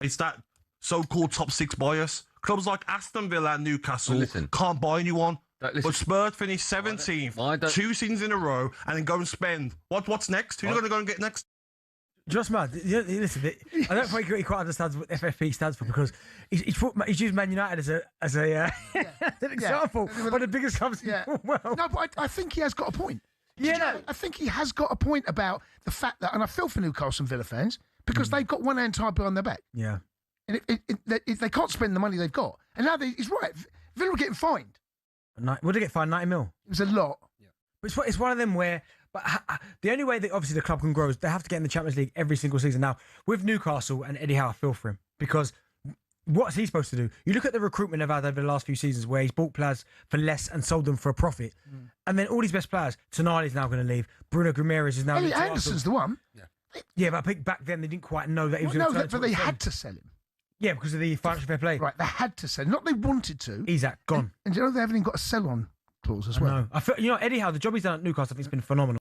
It's that so-called top 6 bias. Clubs like Aston Villa and Newcastle can't buy anyone. But Spurs finished 17th 2 seasons in a row and then go and spend. What's next? Who's going to go and get next? Just mad. Listen, I don't think he quite understands what FFP stands for, because he's used Man United as an example. One of the biggest clubs in the world. No, but I think he has got a point. I think he has got a point about the fact that, and I feel for Newcastle and Villa fans, because they've got one hand tied behind their back. Yeah. And if they can't spend the money they've got. And now he's right. Villa are getting fined. What did they get fined? 90 mil? It was a lot. Yeah. But it's one of them where But the only way that obviously the club can grow is they have to get in the Champions League every single season. Now, with Newcastle and Eddie Howe, I feel for him because what's he supposed to do? You look at the recruitment they've had over the last few seasons where he's bought players for less and sold them for a profit. And then all these best players, Tonali's now going to leave. Bruno Guimaraes is now Elliot Anderson's the one. Yeah, but I think back then they didn't quite know that he was going to turn but they had to sell him. Yeah, because of the financial fair play. Right, they had to sell him. Not they wanted to. Isak, gone. And you know they haven't even got a sell-on clause as well. I feel, Eddie Howe, the job he's done at Newcastle, I think has been phenomenal.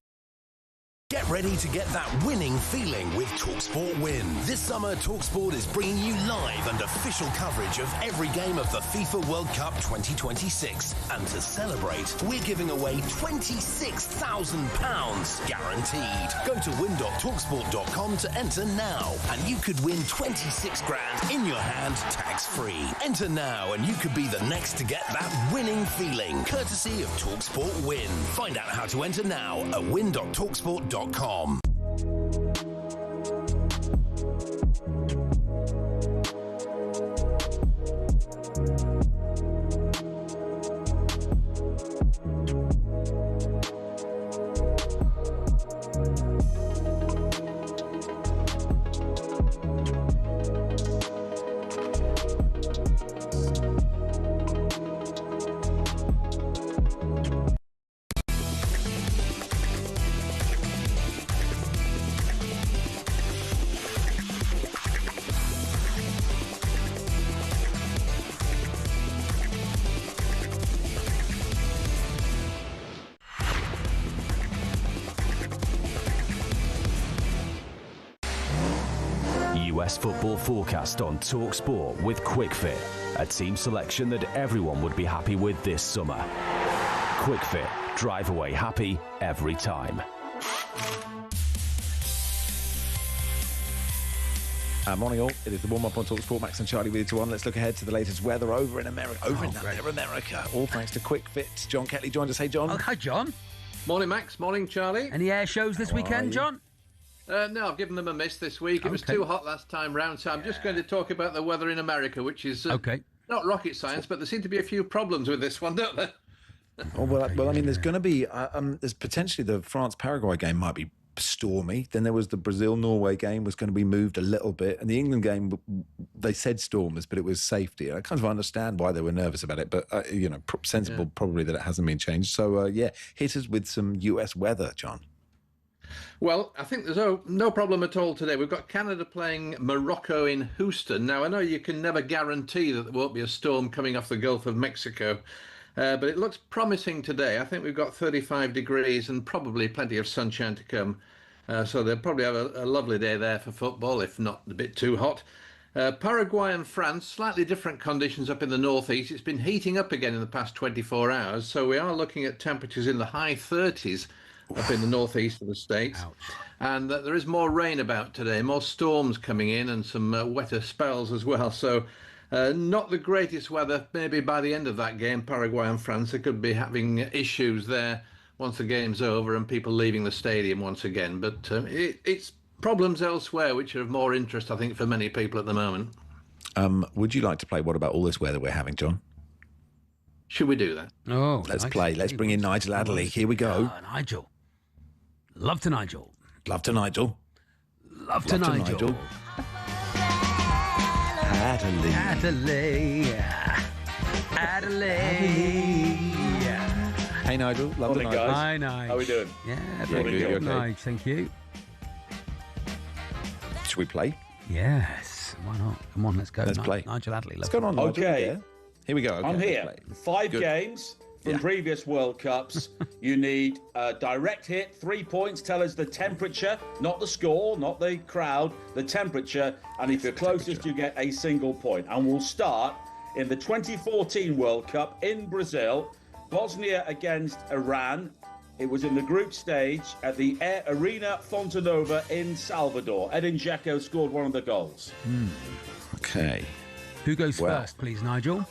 Get ready to get that winning feeling with talkSPORT Win. This summer, talkSPORT is bringing you live and official coverage of every game of the FIFA World Cup 2026. And to celebrate, we're giving away £26,000 guaranteed. Go to win.talksport.com to enter now, and you could win 26 grand in your hand, tax-free. Enter now, and you could be the next to get that winning feeling, courtesy of talkSPORT Win. Find out how to enter now at win.talksport.com. US football forecast on talkSPORT with QuickFit, a team selection that everyone would be happy with this summer. QuickFit, drive away happy every time. Morning all, it is the warm-up on talkSPORT. Max and Charlie with you to on. Let's look ahead to the latest weather over in America. America, all thanks to QuickFit. John Ketley joined us. Hey, John. Oh, hi, John. Morning, Max. Morning, Charlie. Any air shows this weekend, John? No, I've given them a miss this week. It was too hot last time round, so I'm just going to talk about the weather in America, which is not rocket science, but there seem to be a few problems with this one, don't there? Well, I mean, there's going to be, there's potentially the France-Paraguay game might be stormy. Then there was the Brazil-Norway game was going to be moved a little bit. And the England game, they said stormers, but it was safety. And I kind of understand why they were nervous about it, but, sensible probably that it hasn't been changed. So, hit us with some US weather, John. Well, I think there's no problem at all today. We've got Canada playing Morocco in Houston. Now, I know you can never guarantee that there won't be a storm coming off the Gulf of Mexico, but it looks promising today. I think we've got 35 degrees and probably plenty of sunshine to come. So they'll probably have a lovely day there for football, if not a bit too hot. Paraguay and France, slightly different conditions up in the northeast. It's been heating up again in the past 24 hours. So we are looking at temperatures in the high 30s. Up in the northeast of the States. Ouch. And there is more rain about today, more storms coming in and some wetter spells as well. So not the greatest weather. Maybe by the end of that game, Paraguay and France, they could be having issues there once the game's over and people leaving the stadium once again. But it's problems elsewhere which are of more interest, I think, for many people at the moment. Would you like to play What About All This Weather we're having, John? Should we do that? Oh, let's play. Let's bring in Nigel Adderley. Here we go. Nigel. Love to Nigel. Love to Nigel. Love to Nigel. Adderley. Hey, Nigel. Love to Nigel. Guys. Hi, Nigel. How are we doing? Yeah, very good, Nigel. Thank you. Should we play? Yes. Why not? Come on, let's go. Let's play. Nigel Adderley. Let's go on, Nigel. Okay. Yeah. Here we go. Okay, I'm here. 5 games from previous World Cups. You need a direct hit, 3 points. Tell us the temperature, not the score, not the crowd, the temperature. And if you're closest, you get a single point. And we'll start in the 2014 World Cup in Brazil. Bosnia against Iran. It was in the group stage at the Arena Fontenova in Salvador. Edin Dzeko scored one of the goals. Okay. Who goes first, please, Nigel?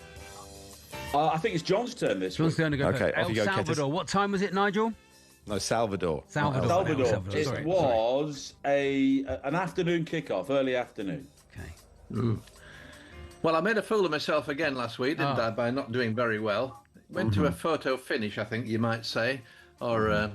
I think it's John's turn this week. John's turn to go first. El Salvador. What time was it, Nigel? No, Salvador. Salvador. It was an afternoon kickoff, early afternoon. Okay. Well, I made a fool of myself again last week, didn't I, by not doing very well. Went to a photo finish, I think you might say. Or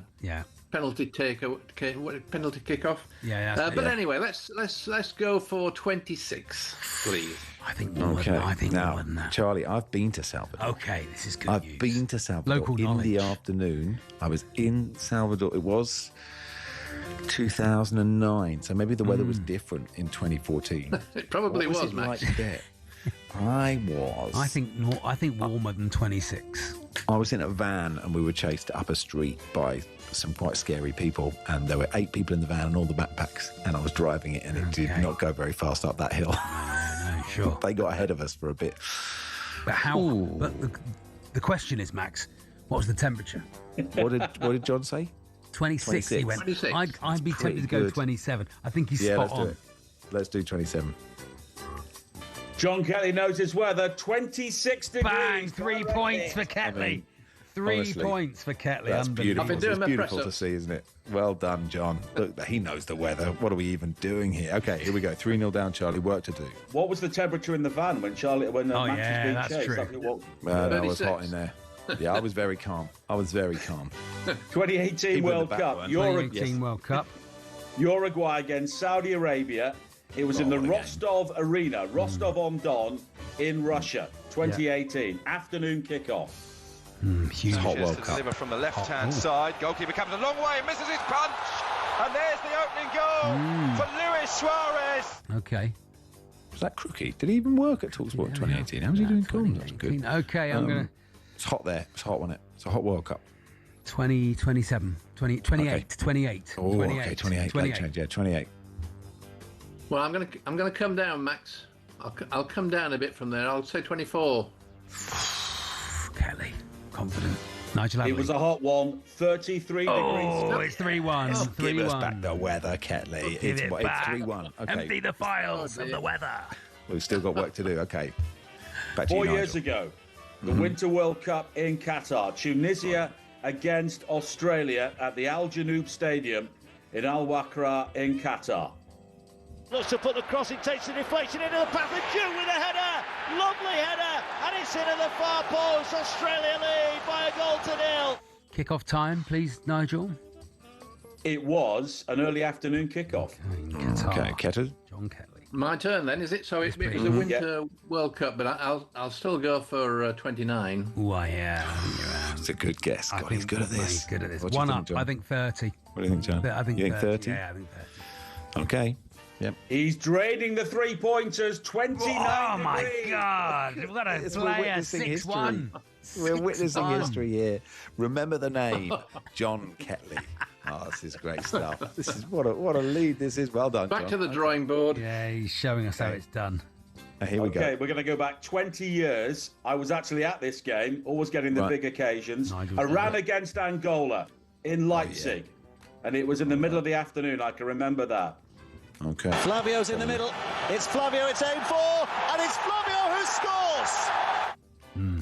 penalty penalty kick-off. Yeah. But anyway, let's go for 26, please. I think more than that. Charlie, I've been to Salvador. Okay, this is good I've news. been to Salvador Local in knowledge. the afternoon. I was in Salvador. It was 2009, so maybe the weather was different in 2014. It probably What was, it Max. like there? I think warmer than 26. I was in a van and we were chased up a street by some quite scary people, and there were 8 people in the van and all the backpacks, and I was driving it, and it did not go very fast up that hill. No, sure. They got ahead of us for a bit. But how? But the question is, Max, what was the temperature? What did John say? 26. He went. 26. I'd be tempted to go good. 27. I think he's Yeah, spot let's do on. it. Let's do 27. John Kelly knows his weather. 26 degrees. Bang! 3 points for Ketley. 3 honestly, points for Ketley. That's beautiful. I've been doing It's my beautiful to press-ups. see, isn't it? Well done, John. Look, he knows the weather. What are we even doing here? Okay, here we go. 3-0 down, Charlie. Work to do. What was the temperature in the van when Max Oh, was being yeah, that's chased? true. That was hot in there. Yeah, I was very calm. 2018 World Cup. 2018 World Cup. Uruguay against Saudi Arabia. It was in the Rostov Arena, Rostov-on-Don in Russia, 2018. Afternoon kickoff. Huge. Hot World to Cup. deliver from the left-hand side. Goalkeeper comes a long way and misses his punch. And there's the opening goal for Luis Suarez. Okay. Was that Crookie? Did he even work at talkSPORT 2018? How was he doing cool? That was good. Okay, I'm going to... It's hot there. It's hot, wasn't it? It's a hot World Cup. 27. 28. Okay. 28. Oh, 28. okay, 28. 28. Change, yeah, 28. Well, I'm gonna come down, Max. I'll come down a bit from there. I'll say 24. Kelly, confident. Nigel Adley. It was a hot one, 33 degrees. Oh, it's 3-1. Give us back the weather, Ketley. Give it back. It's 3-1. Okay. Empty the files of the weather. We've still got work to do. Okay. Back to 4 you, years Nigel. ago, the Winter World Cup in Qatar. Tunisia against Australia at the Al Janoub Stadium in Al Wakra in Qatar. Looks to put the cross, it takes the deflection into the path of June with a header. Lovely header, and it's into the far post. Australia lead by a goal to nil. Kick-off time, please, Nigel. It was an early afternoon kickoff. Okay, Ketter. John Ketley. My turn then, is it? So it was a Winter World Cup, but I'll still go for 29. Oh, yeah. It's a good guess. God, he's good at this. He's good at this. What do you One think, up, John? I think 30. What do you think, John? I think you think 30? Yeah, I think 30. Okay. Yep. He's draining the three-pointers, 29 Oh, my degrees. God. We've got a player 6-1. We're witnessing history here. Remember the name, John Ketley. Oh, this is great stuff. This is what a lead this is. Well done, Back John. to the drawing board. Yeah, he's showing us how it's done. Here we go. Okay, we're going to go back 20 years. I was actually at this game, always getting the big occasions. Iran against Angola in Leipzig. And it was in the middle of the afternoon. I can remember that. Okay. Flavio's in the middle. It's Flavio it's aimed for, and it's Flavio who scores.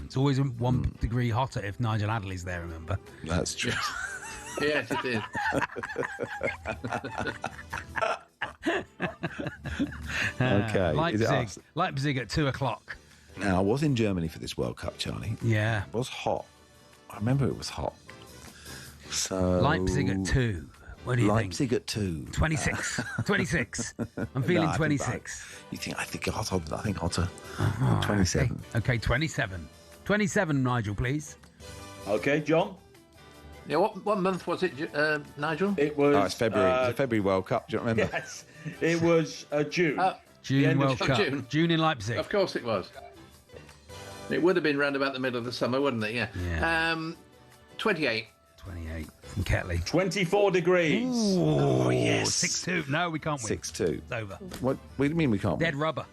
It's always 1 degree hotter if Nigel Adley's there, remember? That's true. Yes, it is. Okay. Is it Leipzig. us? Leipzig at 2 o'clock. Now, I was in Germany for this World Cup, Charlie. Yeah. It was hot. I remember it was hot. So Leipzig at 2. What do you Leipzig think? at 2. 26. 26. I'm feeling 26. I think hotter. I think hotter. 27. Okay, 27. 27, Nigel, please. Okay, John? Yeah, what month was it, Nigel? It was... it's February. It was the February World Cup. Do you remember? Yes, it was June. June World Cup. June in Leipzig. Of course it was. It would have been round about the middle of the summer, wouldn't it? Yeah. 28. 28 from Ketley. 24 degrees. Oh, yes. 6-2. No, we can't win. 6-2. It's over. What do you mean we can't? Dead rubber.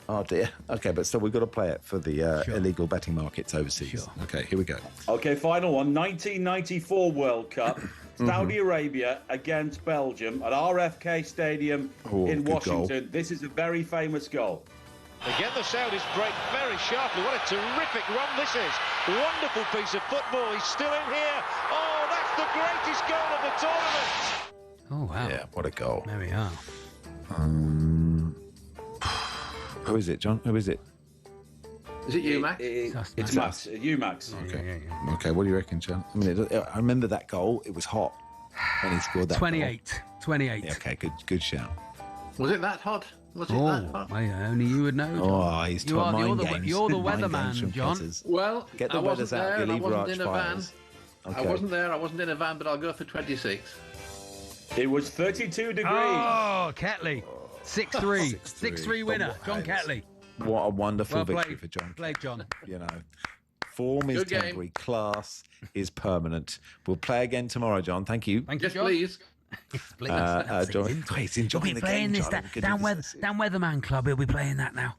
Oh dear. Okay, but still we've got to play it for the illegal betting markets overseas. Sure. Okay, here we go. Okay, final one. 1994 World Cup. Saudi Arabia against Belgium at RFK Stadium in Washington. This is a very famous goal. Again, the Saudis break very sharply. What a terrific run this is. Wonderful piece of football. He's still in here. Oh, that's the greatest goal of the tournament. Oh, wow. Yeah, what a goal. There we are. Who is it, John? Who is it? Is it you, Max? It's Max. You, Max. Okay. Okay, what do you reckon, John? I mean, I remember that goal. It was hot. when he scored that 28. 28. Yeah, okay, good shout. Was it that hot? Was it that hot? Only you would know, John. Oh, he's mind games. You're the Mind weatherman, games from John. Petters. Well, Get the I wasn't weathers out. there. You'll I leave wasn't Arch in a van. files. Okay. I wasn't there. I wasn't in a van, but I'll go for 26. It was 32 degrees. Oh, Ketley. 6-3. 6-3 winner, John Ketley. What a wonderful Well victory played. for John. Played, John. You know, form is Good game. temporary, class is permanent. We'll play again tomorrow, John. Thank you. Thank you, Yes, John. please. John, he's enjoying We'll be the playing game, this John. down Weatherman Club. He'll be playing that now.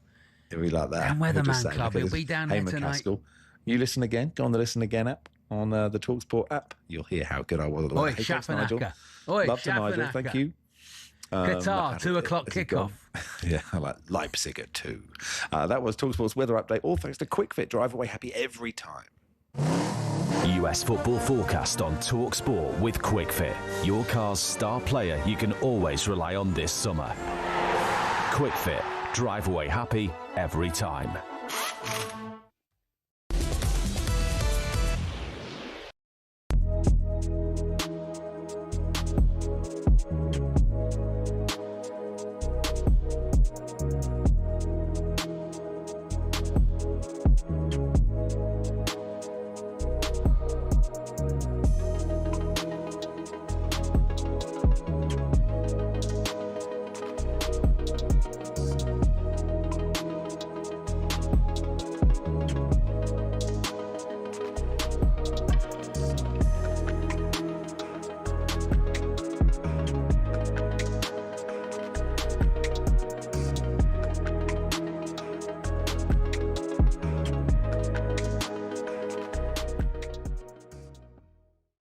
We like that. Down We'll just Weatherman say, Club. look at He'll this. be down Hey, there tonight. McCaskill. You listen again. Go on the Listen Again app on the talkSPORT app. You'll hear how good I was. Oi, Hey, thanks, Nigel. Shafanaka. Oi, Love to Nigel. Thank Shafanaka. you. Qatar, 2 o'clock is it gone? kickoff. Yeah, I like Leipzig at 2. That was talkSPORT's weather update. All thanks to QuickFit. Drive away happy every time. US football forecast on talkSPORT with QuickFit. Your car's star player you can always rely on this summer. QuickFit. Drive away happy every time.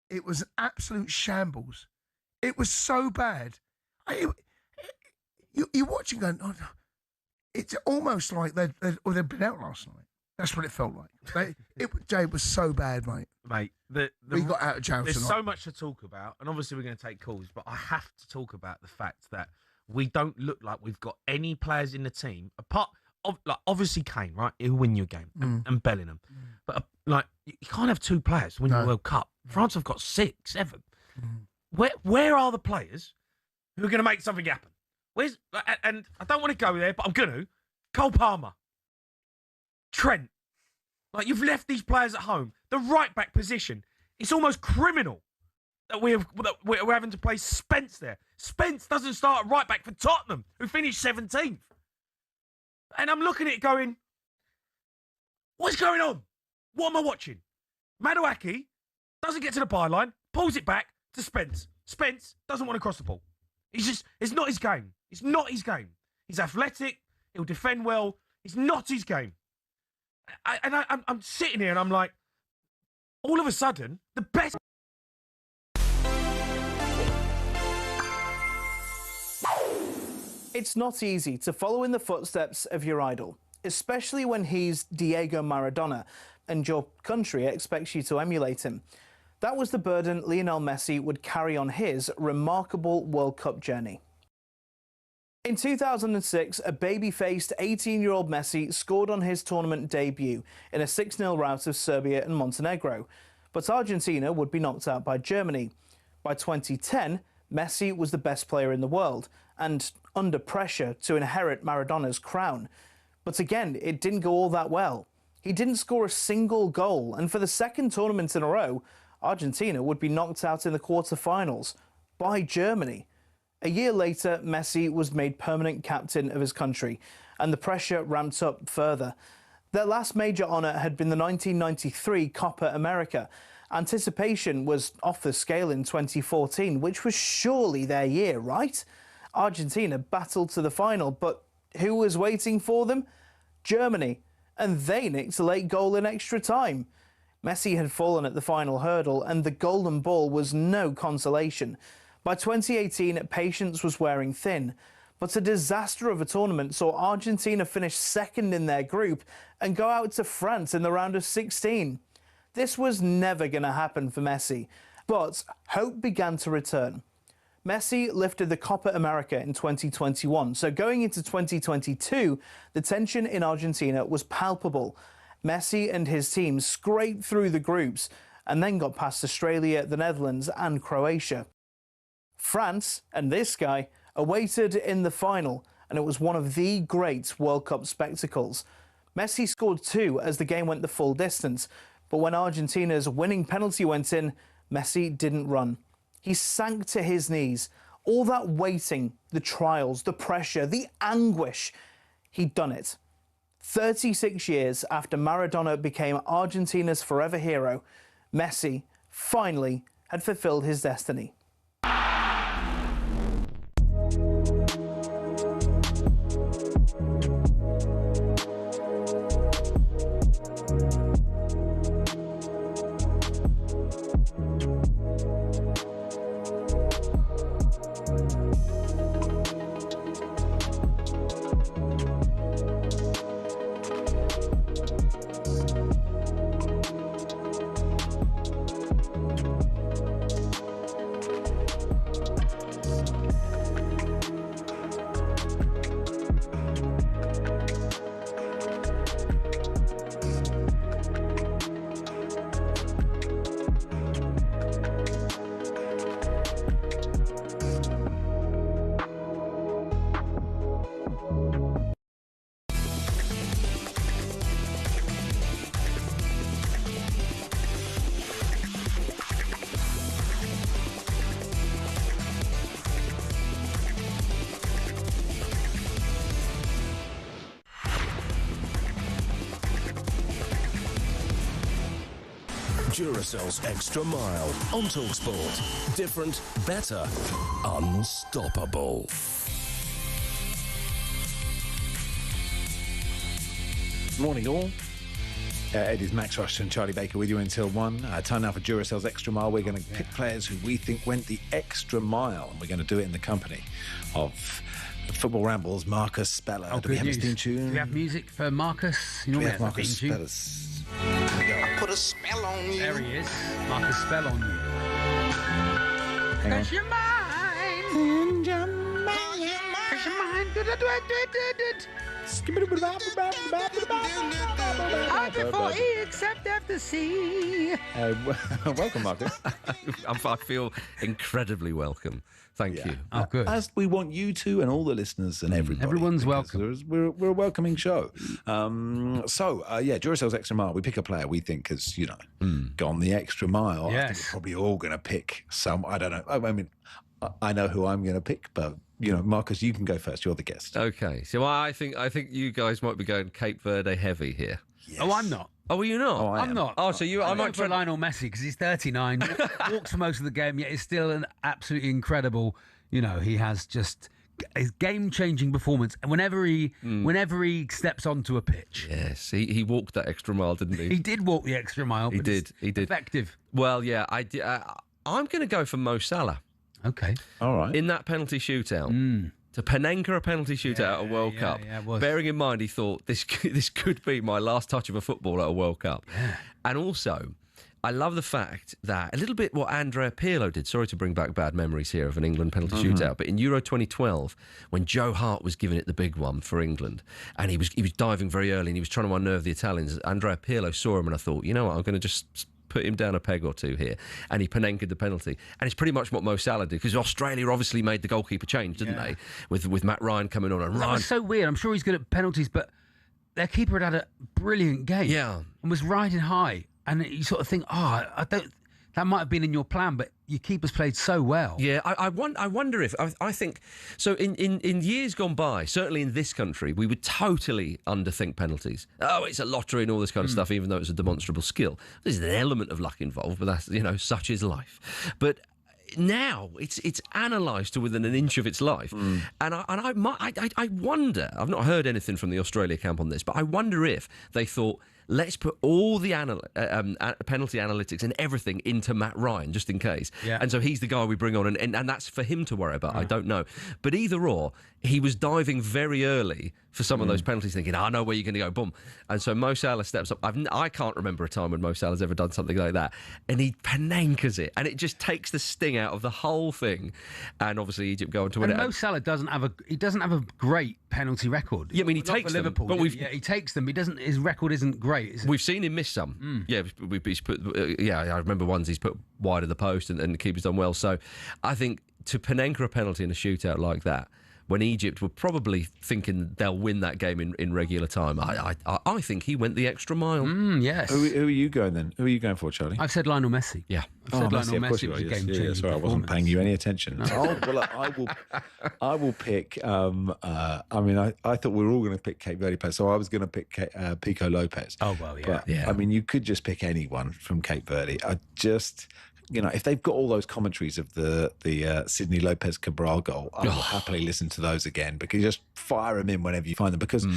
It was an absolute shambles. It was so bad. You're watching going, oh, no. It's almost like they'd been out last night. That's what it felt like. Jay, was so bad, mate. Mate, we got out of jail There's tonight. so much to talk about, and obviously we're going to take calls, but I have to talk about the fact that we don't look like we've got any players in the team, apart of, like, obviously Kane, right? He'll win your game, and Bellingham. But, like, you can't have 2 players win the World Cup. France have got 6, 7. Where are the players who are going to make something happen? And I don't want to go there, but I'm going to. Cole Palmer. Trent. Like, you've left these players at home. The right-back position. It's almost criminal that we're having to play Spence there. Spence doesn't start at right-back for Tottenham, who finished 17th. And I'm looking at it going, what's going on? What am I watching? Maduaki doesn't get to the byline, pulls it back to Spence. Spence doesn't want to cross the ball. It's not his game. It's not his game. He's athletic. He'll defend well. It's not his game. I'm sitting here and I'm like, all of a sudden, the best. It's not easy to follow in the footsteps of your idol, especially when he's Diego Maradona and your country expects you to emulate him. That was the burden Lionel Messi would carry on his remarkable World Cup journey. In 2006, a baby-faced 18-year-old Messi scored on his tournament debut in a 6-0 rout of Serbia and Montenegro. But Argentina would be knocked out by Germany. By 2010, Messi was the best player in the world and under pressure to inherit Maradona's crown. But again, it didn't go all that well. He didn't score a single goal, and for the second tournament in a row, Argentina would be knocked out in the quarter-finals by Germany. A year later, Messi was made permanent captain of his country, and the pressure ramped up further. Their last major honour had been the 1993 Copa America. Anticipation was off the scale in 2014, which was surely their year, right? Argentina battled to the final, but who was waiting for them? Germany, and they nicked a late goal in extra time. Messi had fallen at the final hurdle, and the golden ball was no consolation. By 2018, patience was wearing thin, but a disaster of a tournament saw Argentina finish second in their group and go out to France in the round of 16. This was never going to happen for Messi, but hope began to return. Messi lifted the Copa America in 2021, so going into 2022, the tension in Argentina was palpable. Messi and his team scraped through the groups and then got past Australia, the Netherlands and Croatia. France and this guy awaited in the final, and it was one of the great World Cup spectacles. Messi scored 2 as the game went the full distance, but when Argentina's winning penalty went in, Messi didn't run. He sank to his knees. All that waiting, the trials, the pressure, the anguish, he'd done it. 36 years after Maradona became Argentina's forever hero, Messi finally had fulfilled his destiny. Duracell's Extra Mile on talkSPORT. Different, better, unstoppable. Morning, all. It is Max Rushden and Charlie Baker with you until 1. Time now for Duracell's Extra Mile. We're going to pick players who we think went the extra mile, and we're going to do it in the company of Football Ramble's Marcus Speller. Oh, do we have his theme tune? Do we have music for Marcus? You we have Marcus Speller's. Put a spell on you. There he is. Marcus Spell on you. Hang on. Cause you're mine. And you're mine. Cause you're mine. I before E except after C. Welcome, Marcus. I feel incredibly welcome. Thank you. Oh, good. As we want you to, and all the listeners and everybody. Everyone's welcome. We're a welcoming show. Duracell's Extra Mile. We pick a player we think has, gone the extra mile. Yes. I think we're probably all going to pick some. I don't know. I mean, I know who I'm going to pick, but Marcus, you can go first. You're the guest. Okay. So I think you guys might be going Cape Verde heavy here. Yes. Oh, I'm not. Oh, are you not? Oh, I'm not. Oh, so I might try Lionel Messi because he's 39, walks for most of the game, yet is still an absolutely incredible. He has just his game-changing performance, and whenever he steps onto a pitch. Yes, he walked that extra mile, didn't he? He did walk the extra mile. He did. Effective. Well, yeah, I did. I'm going to go for Mo Salah. Okay. All right. In that penalty shootout. To Panenka a penalty shootout at a World Cup, bearing in mind he thought this could be my last touch of a football at a World Cup. Yeah. And also, I love the fact that a little bit what Andrea Pirlo did, sorry to bring back bad memories here of an England penalty shootout, but in Euro 2012, when Joe Hart was giving it the big one for England, and he was diving very early and he was trying to unnerve the Italians, Andrea Pirlo saw him and I thought, you know what, I'm going to just put him down a peg or two here, and he Panenka'd the penalty, and it's pretty much what Mo Salah did, because Australia obviously made the goalkeeper change, didn't they, with Matt Ryan coming on, and That was so weird. I'm sure he's good at penalties, but their keeper had a brilliant game, and was riding high, and you sort of think, that might have been in your plan, but your keeper's played so well. Yeah, I wonder if I think so. In years gone by, certainly in this country, we would totally underthink penalties. Oh, it's a lottery and all this kind of stuff, even though it's a demonstrable skill. There's an element of luck involved, but that's such is life. But now it's analysed to within an inch of its life, and I wonder. I've not heard anything from the Australia camp on this, but I wonder if they thought, let's put all the penalty analytics and everything into Matt Ryan, just in case. Yeah. And so he's the guy we bring on, and that's for him to worry about. I don't know. But either or, he was diving very early for some of those penalties, thinking, I know where you're going to go, boom. And so Mo Salah steps up. I can't remember a time when Mo Salah's ever done something like that. And he Panenkas it, and it just takes the sting out of the whole thing. And obviously Egypt go on to win it. Mo Salah doesn't have a great penalty record. Yeah, I mean, he takes them, Liverpool, but he takes them. His record isn't great. We've seen him miss some. Yeah, he's put. I remember ones he's put wide of the post, and the keeper's done well. So I think to Panenka a penalty in a shootout like that, when Egypt were probably thinking they'll win that game in regular time, I think he went the extra mile. Yes. Who are you going then? Who are you going for, Charlie? I've said Lionel Messi. Yeah. I've said Lionel Messi was a game-changing Sorry, I wasn't paying you any attention. Oh, well, I will pick. I thought we were all going to pick Cape Verde players, so I was going to pick Pico Lopez. Oh well, yeah. But, I mean, you could just pick anyone from Cape Verde. If they've got all those commentaries of the Sidney Lopez Cabral goal, I will happily listen to those again, because you just fire them in whenever you find them. Because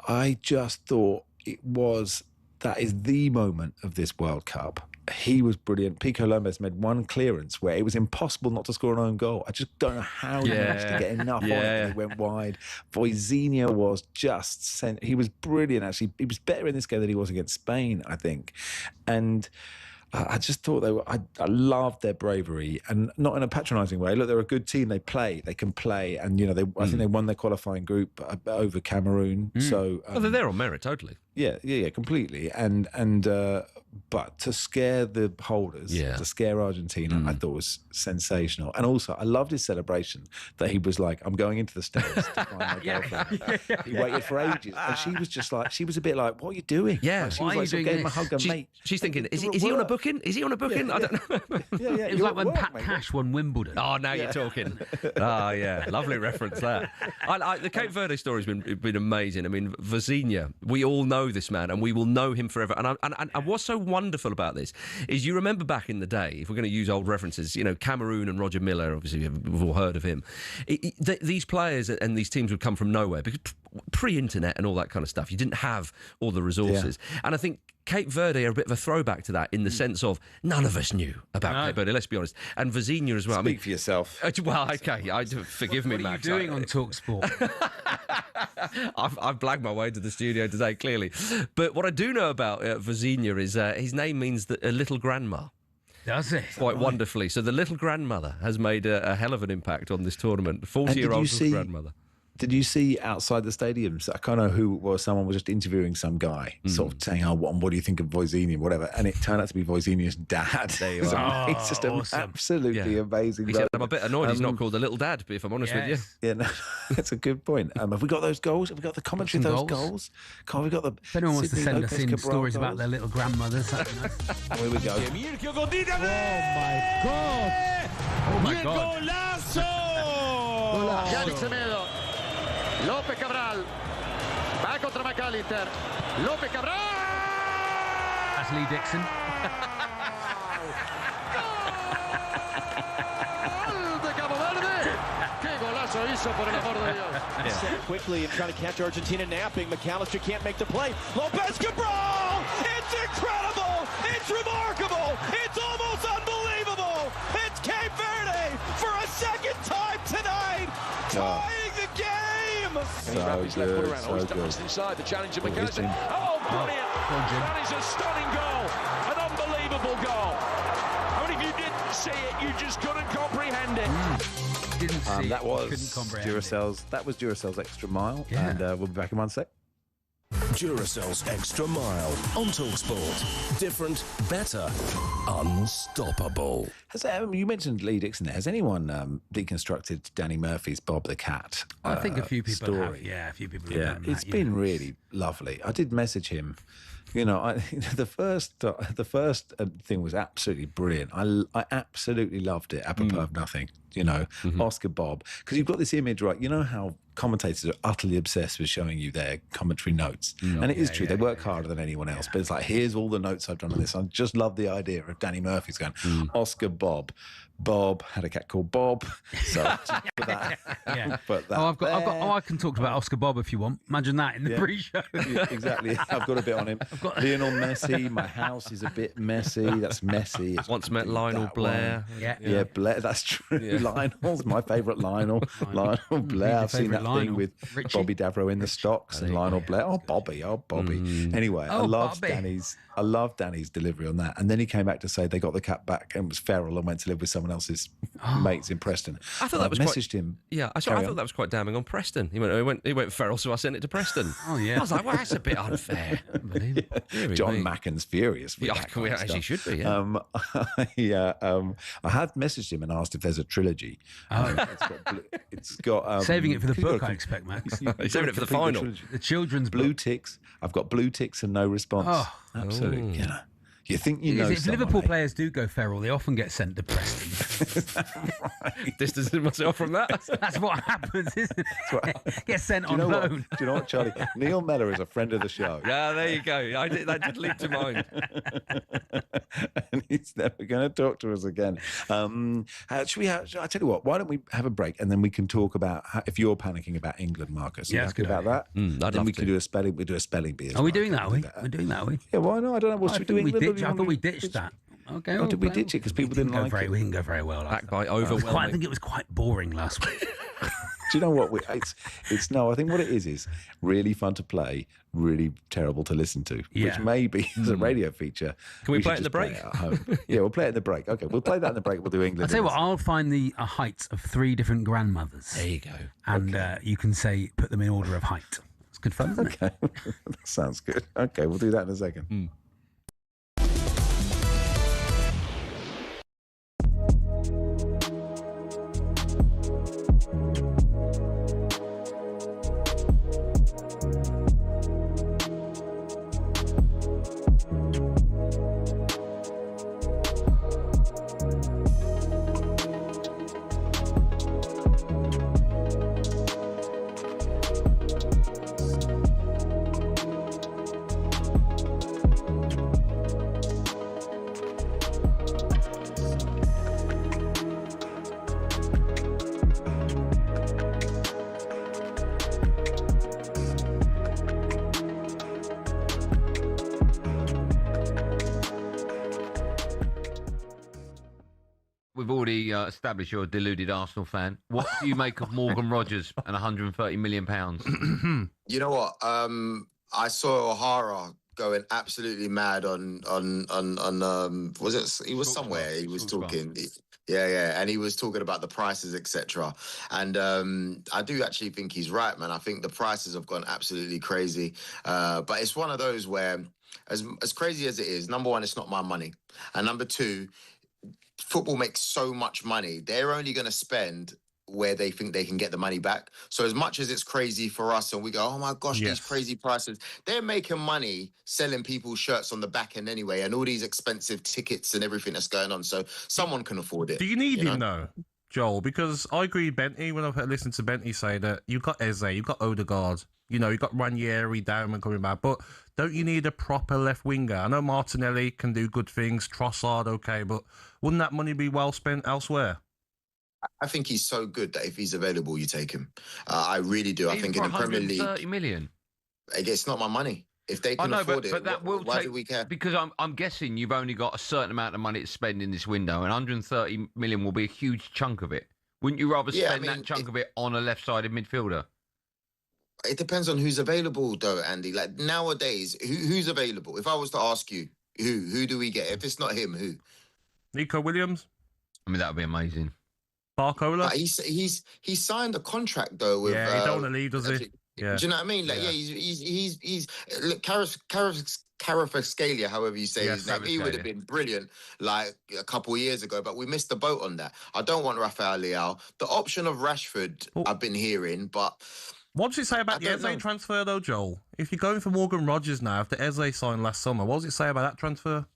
I just thought that is the moment of this World Cup. He was brilliant. Pico Lopez made one clearance where it was impossible not to score an own goal. I just don't know how he managed to get enough on it, and he went wide. Voisinha was he was brilliant, actually. He was better in this game than he was against Spain, I think. And I just thought I loved their bravery, and not in a patronising way. Look, they're a good team. They can play, and I think they won their qualifying group over Cameroon. So they're there on merit, totally. Yeah, completely. But to scare the holders, to scare Argentina, I thought was sensational. And also, I loved his celebration that he was like, "I'm going into the States to find my girlfriend." He waited for ages, and she was just like, she was a bit like, "What are you doing?" Yeah, like, she was like, gave him a hug, mate. She's thinking, is he on a booking? Is he on a booking? I don't know. It was like when Pat Cash won Wimbledon. Oh, now you're talking. Oh, yeah, lovely reference there. The Cape Verde story's been amazing. I mean, Voisinha, we all know this man, and we will know him forever. And what's so wonderful about this is, you remember back in the day, if we're going to use old references, Cameroon and Roger Miller, obviously we've all heard of him. These players and these teams would come from nowhere, because pre-internet and all that kind of stuff, you didn't have all the resources. And I think Cape Verde are a bit of a throwback to that, in the sense of none of us knew about Cape Verde, let's be honest. And Voisinha as well. Speak for yourself. Well, okay, forgive me, Max. What are you doing on talkSPORT? I've blagged my way to the studio today, clearly. But what I do know about Voisinha is his name means a little grandma. Does it? Quite wonderfully. So the little grandmother has made a hell of an impact on this tournament. 40-year-old grandmother. Did you see outside the stadiums? I can't know who it was. Someone was just interviewing some guy, sort of saying, what do you think of Voisinha, whatever. And it turned out to be Voisinha's dad. There you are. It's just an absolutely amazing. He said, I'm a bit annoyed he's not called the little dad, if I'm honest with you. Yeah, no, that's a good point. Have we got those goals? Have we got the commentary of those goals? Can't we got the... If anyone wants to send us in stories about their little grandmothers, that'd be nice. Here we go. Oh, my God. Oh, my God. López Cabral va contra McAllister. López Cabral. That's Lee Dixon. Gol de Cabo Verde. Qué golazo hizo, por el amor de Dios. Set quickly and trying to catch Argentina napping. McAllister can't make the play. López Cabral. It's incredible. It's remarkable. It's almost unbelievable. It's Cape Verde for a second time tonight, tying the game. So good, so good. Inside the challenge of McAllister. Oh, brilliant! That is a stunning goal, an unbelievable goal. I mean, if you didn't see it, you just couldn't comprehend it. Didn't see that it, was couldn't comprehend Duracell's. That was Duracell's Extra Mile, and we'll be back in 1 sec. Duracell's Extra Mile on talkSPORT. Different, better, unstoppable. You mentioned Lee Dixon there. Has anyone deconstructed Danny Murphy's Bob the Cat I think a few people story? have. Yeah, a few people Yeah, have. it's been really lovely. I did message him. The first thing was absolutely brilliant. I absolutely loved it, apropos of nothing. Oscar Bob, because you've got this image, right? You know how commentators are utterly obsessed with showing you their commentary notes, and it is true. They work harder than anyone else, but it's like, here's all the notes I've done on this. I just love the idea of Danny Murphy's going, Oscar Bob. Bob had a cat called Bob, so put that. Put that I can talk about Oscar Bob if you want. Imagine that in the pre-show. Exactly. I've got a bit on him. Lionel Messi. My house is a bit messy. That's messy. Once met Lionel Blair. Yeah, Blair. That's true. Yeah. Lionel's my favourite. Lionel Blair. I've seen that thing with Richie? Bobby Davro in the stocks and Lionel Blair. Oh, Bobby. Anyway, I loved Danny's delivery on that. And then he came back to say they got the cat back and it was feral and went to live with someone someone else's mates in Preston. I thought that was messaged him. Yeah, I thought that was quite damning on Preston. He went feral, so I sent it to Preston. Oh yeah. I was like, well, that's a bit unfair. John Macken's furious. With As he should be. Yeah. I had messaged him and asked if there's a trilogy. It's got saving it for the book, I expect, Max. He's saving it for the final. The children's blue book. ticks. I've got blue ticks and no response. Oh. Absolutely. You think you know if someone, Liverpool players do go feral, they often get sent to Preston. Distancing myself from that. That's what happens, isn't it? Get sent on loan. Do you know what, Charlie? Neil Mellor is a friend of the show. Yeah, there you go. That did leap to mind. And he's never going to talk to us again. I tell you what, why don't we have a break and then we can talk about if you're panicking about England, Marcus. Yeah, that's good about that. I'd then love we to. can do a spelling. We do a spelling bee. Are we doing that? We're doing that, are we? Yeah, why not? I don't know. What should we do? England? I thought we ditched that. Okay. Oh, did we ditch it because people didn't like it? We didn't go very well. Back by overwhelming. I think it was quite boring last week. Do you know what? It's no. I think what it is really fun to play, really terrible to listen to. Which maybe as a radio feature. Can we play it in the break? At home. Yeah, we'll play it in the break. Okay, we'll play that in the break. We'll do England. I'll tell you what. I'll find the heights of 3 different grandmothers. There you go. And you can put them in order of height. It's good fun, isn't it? Okay, that sounds good. Okay, we'll do that in a second. We've already established you're a deluded Arsenal fan. What do you make of Morgan Rogers and £130 million? You know what? I saw O'Hara going absolutely mad on was it? He was somewhere. He was talking. Yeah, and he was talking about the prices, etc. And I do actually think he's right, man. I think the prices have gone absolutely crazy. But it's one of those where, as crazy as it is, number one, it's not my money, and number two, football makes so much money. They're only going to spend where they think they can get the money back. So as much as it's crazy for us and we go, oh my gosh, these crazy prices, they're making money selling people's shirts on the back end anyway, and all these expensive tickets and everything that's going on. So someone can afford it. Do you need him though, Joel? Because I agree with Bentley when I've listened to Bentley say that you've got Eze, you've got Odegaard, you've got Ranieri down and coming back, but don't you need a proper left winger? I know Martinelli can do good things, Trossard, okay, but wouldn't that money be well spent elsewhere? I think he's so good that if he's available, you take him. I really do. I think in the Premier League, 30 million. It's not my money. If they can afford it, but that will why take, do we care? Because I'm guessing you've only got a certain amount of money to spend in this window, and 130 million will be a huge chunk of it. Wouldn't you rather spend that chunk of it on a left-sided midfielder? It depends on who's available, though, Andy. Like nowadays, who's available? If I was to ask you, who do we get? If it's not him, who? Nico Williams. I mean, that would be amazing. Barcola. He's signed a contract though with. Yeah, he don't want to leave, does he? Yeah. Do you know what I mean? Like, he's look, Kvaratskhelia, however you say his name. He would have been brilliant like a couple of years ago, but we missed the boat on that. I don't want Rafael Leao. The option of Rashford, I've been hearing, but. What does it say about the Eze transfer though, Joel? If you're going for Morgan Rogers now, after Eze signed last summer, what does it say about that transfer?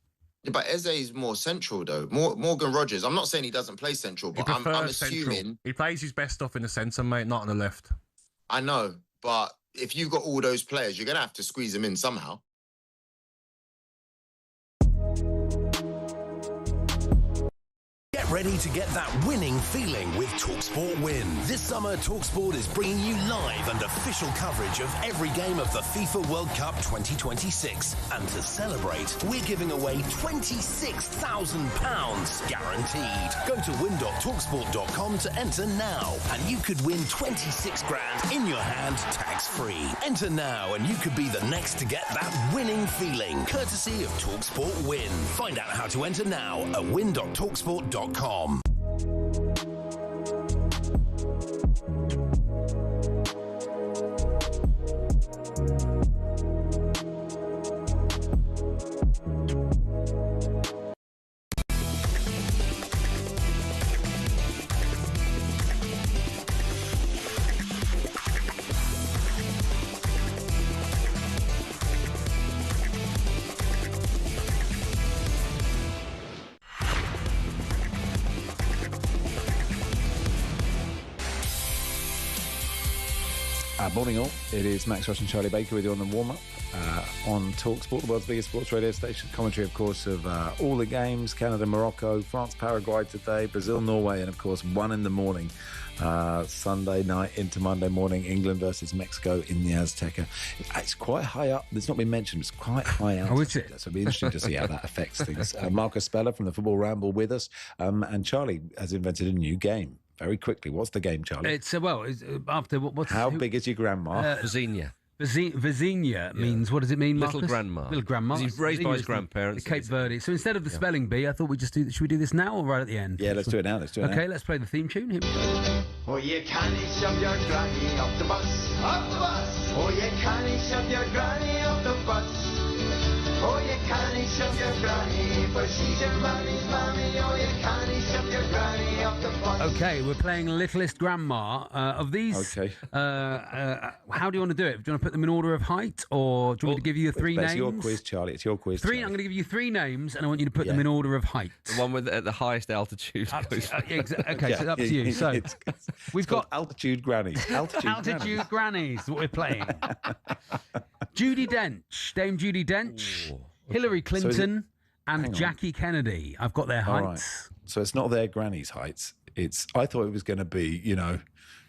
Yeah, but Eze is more central, though. Morgan Rogers, I'm not saying he doesn't play central, but I'm assuming... Central. He plays his best stuff in the centre, mate, not on the left. I know, but if you've got all those players, you're going to have to squeeze them in somehow. Get ready to get that winning feeling with talkSPORT Win. This summer, talkSPORT is bringing you live and official coverage of every game of the FIFA World Cup 2026. And to celebrate, we're giving away £26,000 guaranteed. Go to win.talksport.com to enter now, and you could win 26 grand in your hand, tax-free. Enter now, and you could be the next to get that winning feeling, courtesy of talkSPORT Win. Find out how to enter now at win.talksport.com. Morning all. It is Max Rush and Charlie Baker with you on the warm-up on talkSPORT, the world's biggest sports radio station. Commentary, of course, of all the games: Canada, Morocco, France, Paraguay today, Brazil, Norway, and of course 1 in the morning, Sunday night into Monday morning, England versus Mexico in the Azteca. It's quite high up. It's not been mentioned. It's quite high up. Oh, is it? So it'll be interesting to see how that affects things. Marcus Speller from the Football Ramble with us, and Charlie has invented a new game. Very quickly, what's the game, Charlie? It's after what's how big is your grandma? Vizina. Vizina means, what does it mean, Marcus? Little grandma. Little grandma. He's raised by his grandparents. The Cape Verde. So instead of the spelling bee, I thought we'd just do. Should we do this now or right at the end? Yeah, let's do it now. Okay, let's play the theme tune. Here we go. Oh, you can't shove your granny up the bus. Up the bus. Oh, you can't shove your granny up the bus. Oh, you can't shove your granny, for she's your mammy's mammy. Oh, you can't shove your granny up the bus. Okay, we're playing Littlest Grandma. Of these, okay. How do you want to do it? Do you want to put them in order of height, or do you want me to give you three names? It's your quiz, Charlie. It's your quiz. I'm going to give you 3 names, and I want you to put them in order of height. The one with at the highest altitude. Okay, so it's up to you. So we've got altitude grannies. Altitude grannies. What we're playing. Judi Dench, Dame Judi Dench, Hillary Clinton, and Jackie Kennedy. I've got their heights. Right. So it's not their granny's heights. I thought it was going to be,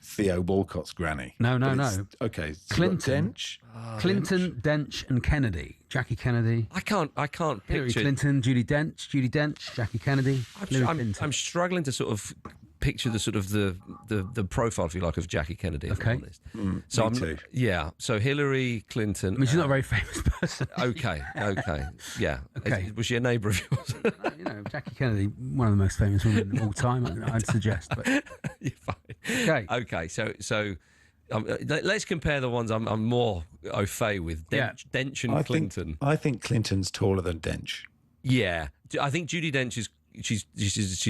Theo Walcott's granny. No. Okay. Clinton, Clinton, Dench, and Kennedy. Jackie Kennedy. I can't Hillary picture Clinton, Judi Dench, Jackie Kennedy. I'm struggling to sort of picture the sort of the profile, if you like, of Jackie Kennedy. If I'm honest. So me too. Yeah. So Hillary Clinton. I mean, she's not a very famous person. Okay. Yeah. Okay. Was she a neighbour of yours? Jackie Kennedy, one of the most famous women of all time, I'd suggest. But you're fine. Okay. So. Let's compare the ones I'm more au fait with. Dench and Clinton. I think Clinton's taller than Dench. Yeah. I think Judi Dench is. She's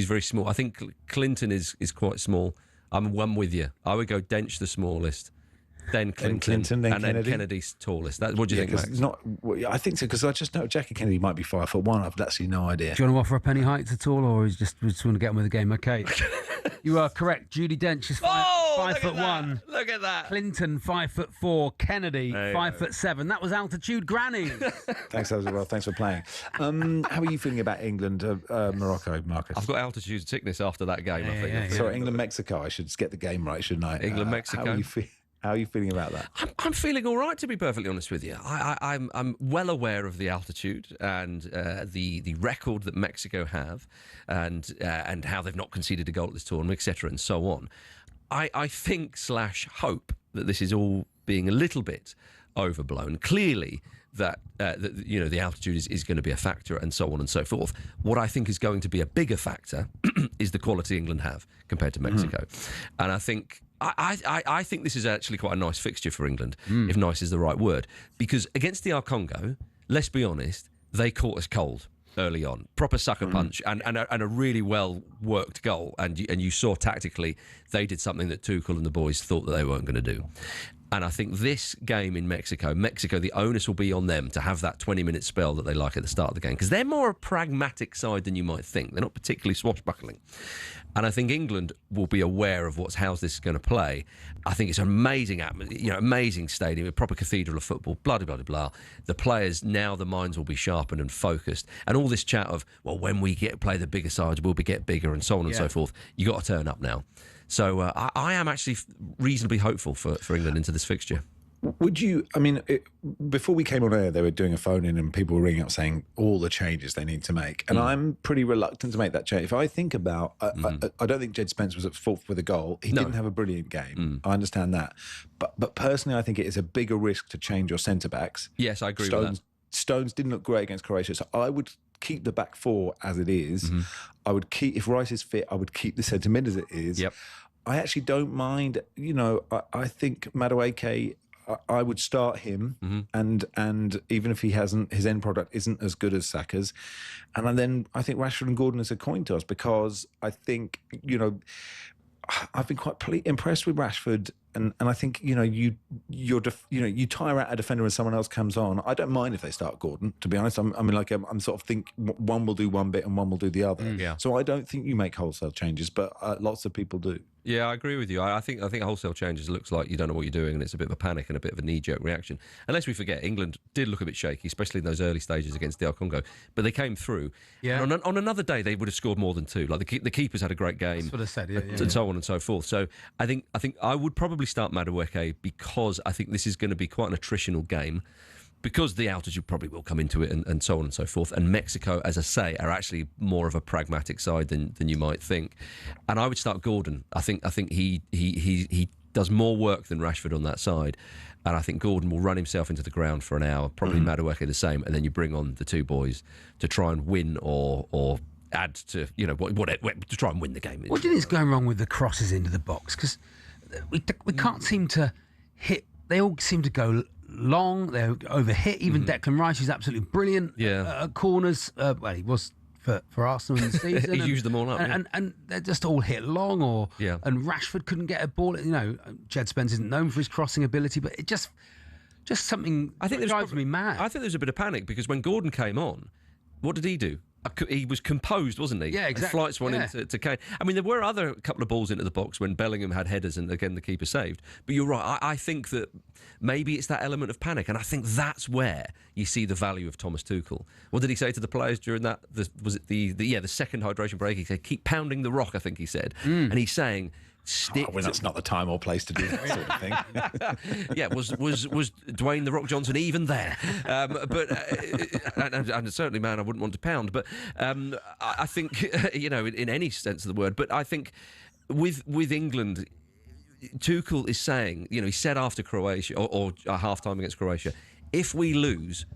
very small. I think Clinton is quite small. I'm one with you. I would go Dench the smallest, then Clinton, then and Kennedy. then Kennedy's tallest. What do you think, Max? It's not. I think so, because I just know Jackie Kennedy might be 5'1". I've absolutely no idea. Do you want to offer up any heights at all, or is just want to get on with the game? Okay, you are correct. Judi Dench is 5'1". Look at that. Clinton 5'4". Kennedy 5'7". That was altitude granny. Thanks, Well, thanks for playing. How are you feeling about England, Morocco, Marcus? I've got altitude sickness after that game. I think. Sorry, England, Mexico. I should get the game right, shouldn't I? England, Mexico. How are you feeling about that? I'm feeling all right, to be perfectly honest with you. I'm well aware of the altitude and the record that Mexico have, and how they've not conceded a goal at this tournament, etc., and so on. I think / hope that this is all being a little bit overblown. Clearly, that the altitude is going to be a factor, and so on and so forth. What I think is going to be a bigger factor is the quality England have compared to Mexico, and I think. I think this is actually quite a nice fixture for England, if nice is the right word, because against the Congo, let's be honest, they caught us cold early on. Proper sucker punch and a really well worked goal, and you saw tactically they did something that Tuchel and the boys thought that they weren't going to do. And I think this game in Mexico, the onus will be on them to have that 20-minute spell that they like at the start of the game, because they're more a pragmatic side than you might think. They're not particularly swashbuckling. And I think England will be aware of how this is going to play. I think it's an amazing amazing stadium, a proper cathedral of football, blah, blah, blah, blah. The players, now the minds will be sharpened and focused. And all this chat of, well, when we play the bigger sides, we'll get bigger and so on and so forth. You got to turn up now. So I am actually reasonably hopeful for England into this fixture. Would you, before we came on air, they were doing a phone-in and people were ringing up saying all the changes they need to make. And I'm pretty reluctant to make that change. If I think about, I don't think Jed Spence was at fault with a goal. He didn't have a brilliant game. I understand that. But personally, I think it is a bigger risk to change your centre-backs. Yes, I agree with that. Stones didn't look great against Croatia. So I would keep the back four as it is. I would keep, if Rice is fit, I would keep the centre mid as it is. Yep. I actually don't mind, I think Madueke, I would start him, and even if he hasn't, his end product isn't as good as Saka's, and then I think Rashford and Gordon is a coin toss, because I think I've been quite impressed with Rashford I think you tire out a defender and someone else comes on. I don't mind if they start Gordon. To be honest, I'm sort of think one will do one bit and one will do the other. Yeah. So I don't think you make wholesale changes, but lots of people do. Yeah, I agree with you. I think wholesale changes looks like you don't know what you're doing, and it's a bit of a panic and a bit of a knee-jerk reaction. Unless we forget, England did look a bit shaky, especially in those early stages against DR Congo, but they came through. Yeah. And on another day, they would have scored more than 2. Like the keepers had a great game. That's what I said. And so on and so forth. So I think I would probably start Madueke because I think this is going to be quite an attritional game. Because the altitude probably will come into it and so on and so forth. And Mexico, as I say, are actually more of a pragmatic side than you might think. And I would start Gordon. I think he does more work than Rashford on that side. And I think Gordon will run himself into the ground for an hour, probably Madueke the same, and then you bring on the 2 boys to try and win or add to, to try and win the game. What do you think is going wrong with the crosses into the box? Because we can't seem to hit. They all seem to go long, they're overhit. Even Declan Rice is absolutely brilliant at corners. Well, he was for Arsenal in the season. He used them all up. And they're just all hit long. And Rashford couldn't get a ball. Jed Spence isn't known for his crossing ability, but it just something that drives me mad. I think there's a bit of panic because when Gordon came on, what did he do? He was composed, wasn't he? Yeah, exactly. And flights one into Kane. I mean, there were a couple of balls into the box when Bellingham had headers and, again, the keeper saved. But you're right. I think that maybe it's that element of panic. And I think that's where you see the value of Thomas Tuchel. What did he say to the players during that? Was it the second hydration break? He said, keep pounding the rock, I think he said. And he's saying... That's not the time or place to do that sort of thing. Yeah, was Dwayne the Rock Johnson even there? And certainly, man, I wouldn't want to pound. But I think, in any sense of the word. But I think with England, Tuchel is saying, he said after Croatia or half-time against Croatia, if we lose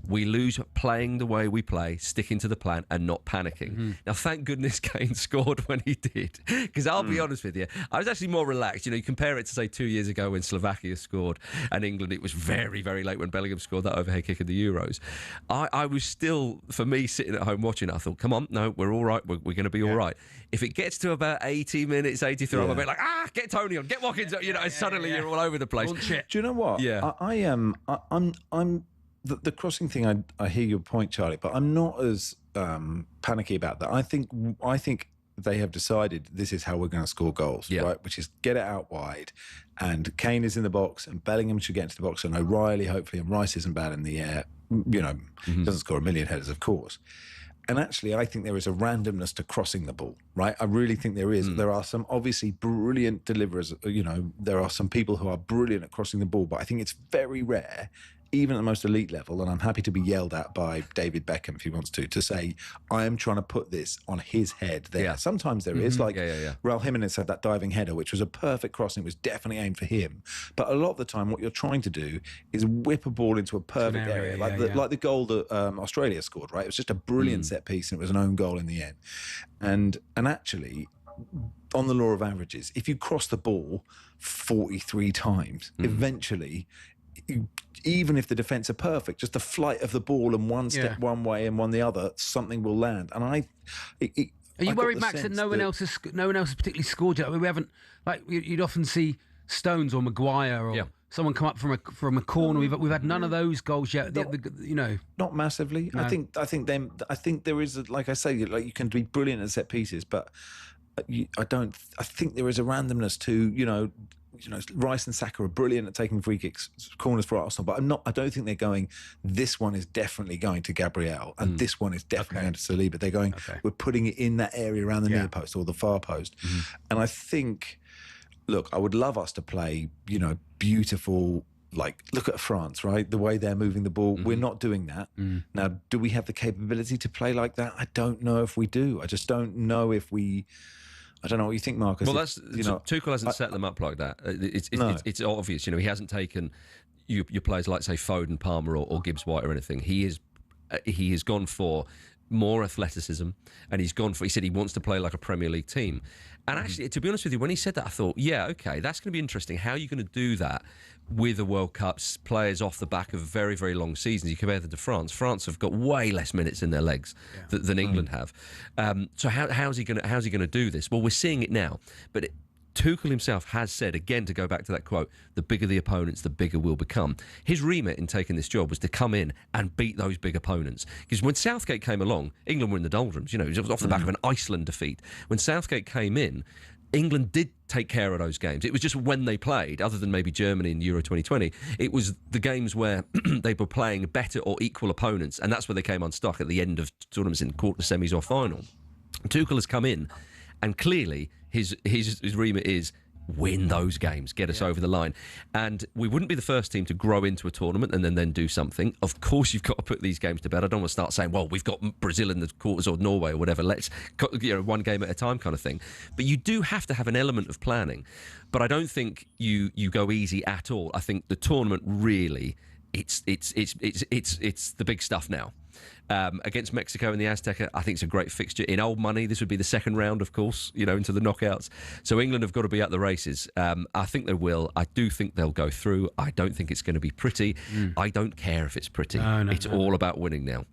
playing the way we play, sticking to the plan and not panicking. Now, thank goodness Kane scored when he did. Because I'll be honest with you, I was actually more relaxed. You compare it to, say, 2 years ago when Slovakia scored and England, it was very, very late when Bellingham scored that overhead kick in the Euros. I was still, for me, sitting at home watching it, I thought, come on, no, we're all right. We're going to be all right. If it gets to about 80 minutes, 83, I'm a bit like, get Tony on, get Watkins on, and suddenly you're all over the place. Do you know what? Yeah. I'm the crossing thing. I hear your point, Charlie, but I'm not as panicky about that. I think they have decided this is how we're going to score goals, right? Which is get it out wide, and Kane is in the box, and Bellingham should get into the box, and O'Reilly hopefully, and Rice isn't bad in the air. Doesn't score a million headers, of course. And actually, I think there is a randomness to crossing the ball, right? I really think there is. There are some obviously brilliant deliverers. There are some people who are brilliant at crossing the ball, but I think it's very rare, even at the most elite level, and I'm happy to be yelled at by David Beckham if he wants to say, I am trying to put this on his head there. Yeah. Sometimes there is, like Raul Jimenez had that diving header, which was a perfect crossing. It was definitely aimed for him. But a lot of the time, what you're trying to do is whip a ball into a perfect area, like the goal that Australia scored, right? It was just a brilliant set piece, and it was an own goal in the end. And actually, on the law of averages, if you cross the ball 43 times, eventually... even if the defence are perfect, just the flight of the ball and one step one way and one the other, something will land. And are you worried, Max, that no one else has particularly scored yet? I mean, we haven't, like, you'd often see Stones or Maguire or someone come up from a corner. We've had none of those goals yet. Not massively. No. I think there is, like I say, like you can be brilliant at set pieces, but I think there is a randomness to Rice and Saka are brilliant at taking free kicks, corners for Arsenal, but I don't think they're going, this one is definitely going to Gabriel and this one is definitely going to Saliba. They're going, we're putting it in that area around the near post or the far post. And I think, look, I would love us to play, beautiful, like, look at France, right? The way they're moving the ball. We're not doing that. Now, do we have the capability to play like that? I don't know if we do. I just don't know if we... I don't know what you think, Marcus. Well, Tuchel hasn't set them up like that. It's obvious. He hasn't taken your players like, say, Foden, Palmer, or Gibbs White or anything. He has gone for more athleticism, and he said he wants to play like a Premier League team. And actually, to be honest with you, when he said that, I thought, okay, that's going to be interesting. How are you going to do that with the World Cups, players off the back of very, very long seasons? You compare them to France. France have got way less minutes in their legs than England have. So how's he going to do this? Well, we're seeing it now. But Tuchel himself has said, again, to go back to that quote, the bigger the opponents, the bigger we'll become. His remit in taking this job was to come in and beat those big opponents. Because when Southgate came along, England were in the doldrums. You know, it was off the back of an Iceland defeat. When Southgate came in, England did take care of those games. It was just when they played, other than maybe Germany in Euro 2020, it was the games where they were playing better or equal opponents, and that's where they came unstuck at the end of tournaments in quarter, semis or final. Tuchel has come in, and clearly his remit is win those games, get us over the line. And we wouldn't be the first team to grow into a tournament and then do something. Of course, you've got to put these games to bed. I don't want to start saying, well, we've got Brazil in the quarters or Norway or whatever. Let's, one game at a time kind of thing. But you do have to have an element of planning. But I don't think you go easy at all. I think the tournament really, it's the big stuff now. Against Mexico in the Azteca, I think it's a great fixture. In old money, this would be the second round, of course, into the knockouts. So England have got to be at the races. I think they will. I do think they'll go through. I don't think it's going to be pretty. I don't care if it's pretty. It's all about winning now.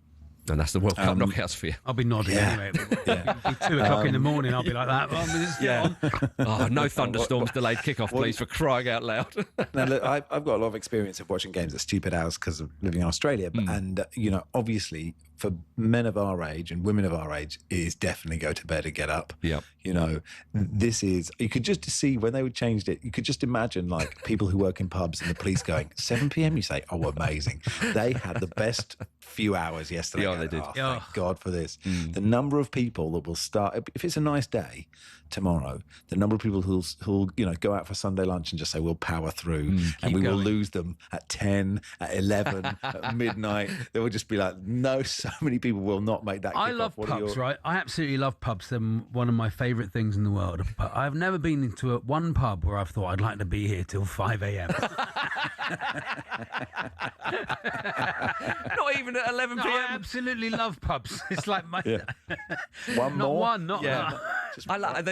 And that's the World Cup knockouts for you. I'll be nodding anyway. It'll be 2 o'clock in the morning. I'll be like that. Oh, no thunderstorms, delayed kickoff, please, for crying out loud. Now, look, I've got a lot of experience of watching games at stupid hours because of living in Australia. And, obviously, for men of our age and women of our age, it is definitely go to bed and get up. Yeah. This is, you could just see when they changed it, you could just imagine like people who work in pubs and the police going, 7 p.m, you say, oh, amazing. They had the best few hours yesterday. Yeah, they did. Oh, thank God for this. The number of people that will start, if it's a nice day tomorrow, the number of people who'll go out for Sunday lunch and just say, we'll power through and we will lose them at 10, at 11, at midnight. They will just be like, no, so many people will not make that. I love pubs, right? I absolutely love pubs. They're one of my favourite things in the world. But I've never been into one pub where I've thought I'd like to be here till 5 a.m. Not even at 11 p.m. I absolutely love pubs. It's like my one not more. One, not I like.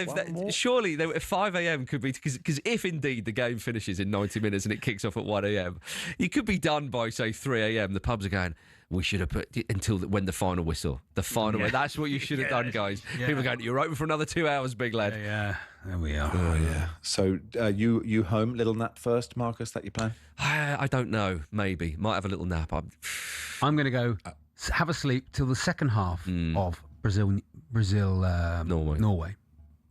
Surely they, 5 a.m. could be because if indeed the game finishes in 90 minutes and it kicks off at 1 a.m, you could be done by say 3 a.m. The pubs are going, we should have put until when the final whistle. The final. That's what you should have done, guys. People are going, you're open for another 2 hours, big lad. Yeah, there we are. Oh yeah. So you home, little nap first, Marcus? That you plan? I don't know. Maybe might have a little nap. I'm going to go have a sleep till the second half of Brazil, Norway.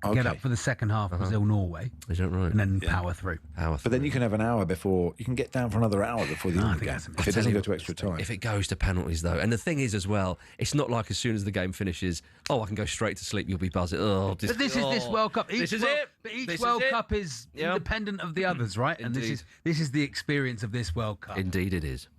Okay. Get up for the second half of Brazil-Norway. Is that right? And then power through. But then you can have an hour before, you can get down for another hour before the end of the game. If it doesn't go to extra time. If it goes to penalties, though. And the thing is, as well, it's not like as soon as the game finishes, I can go straight to sleep, you'll be buzzing. But this is this World Cup. This is it. But each World Cup is independent of the others, right? And this is the experience of this World Cup. Indeed it is.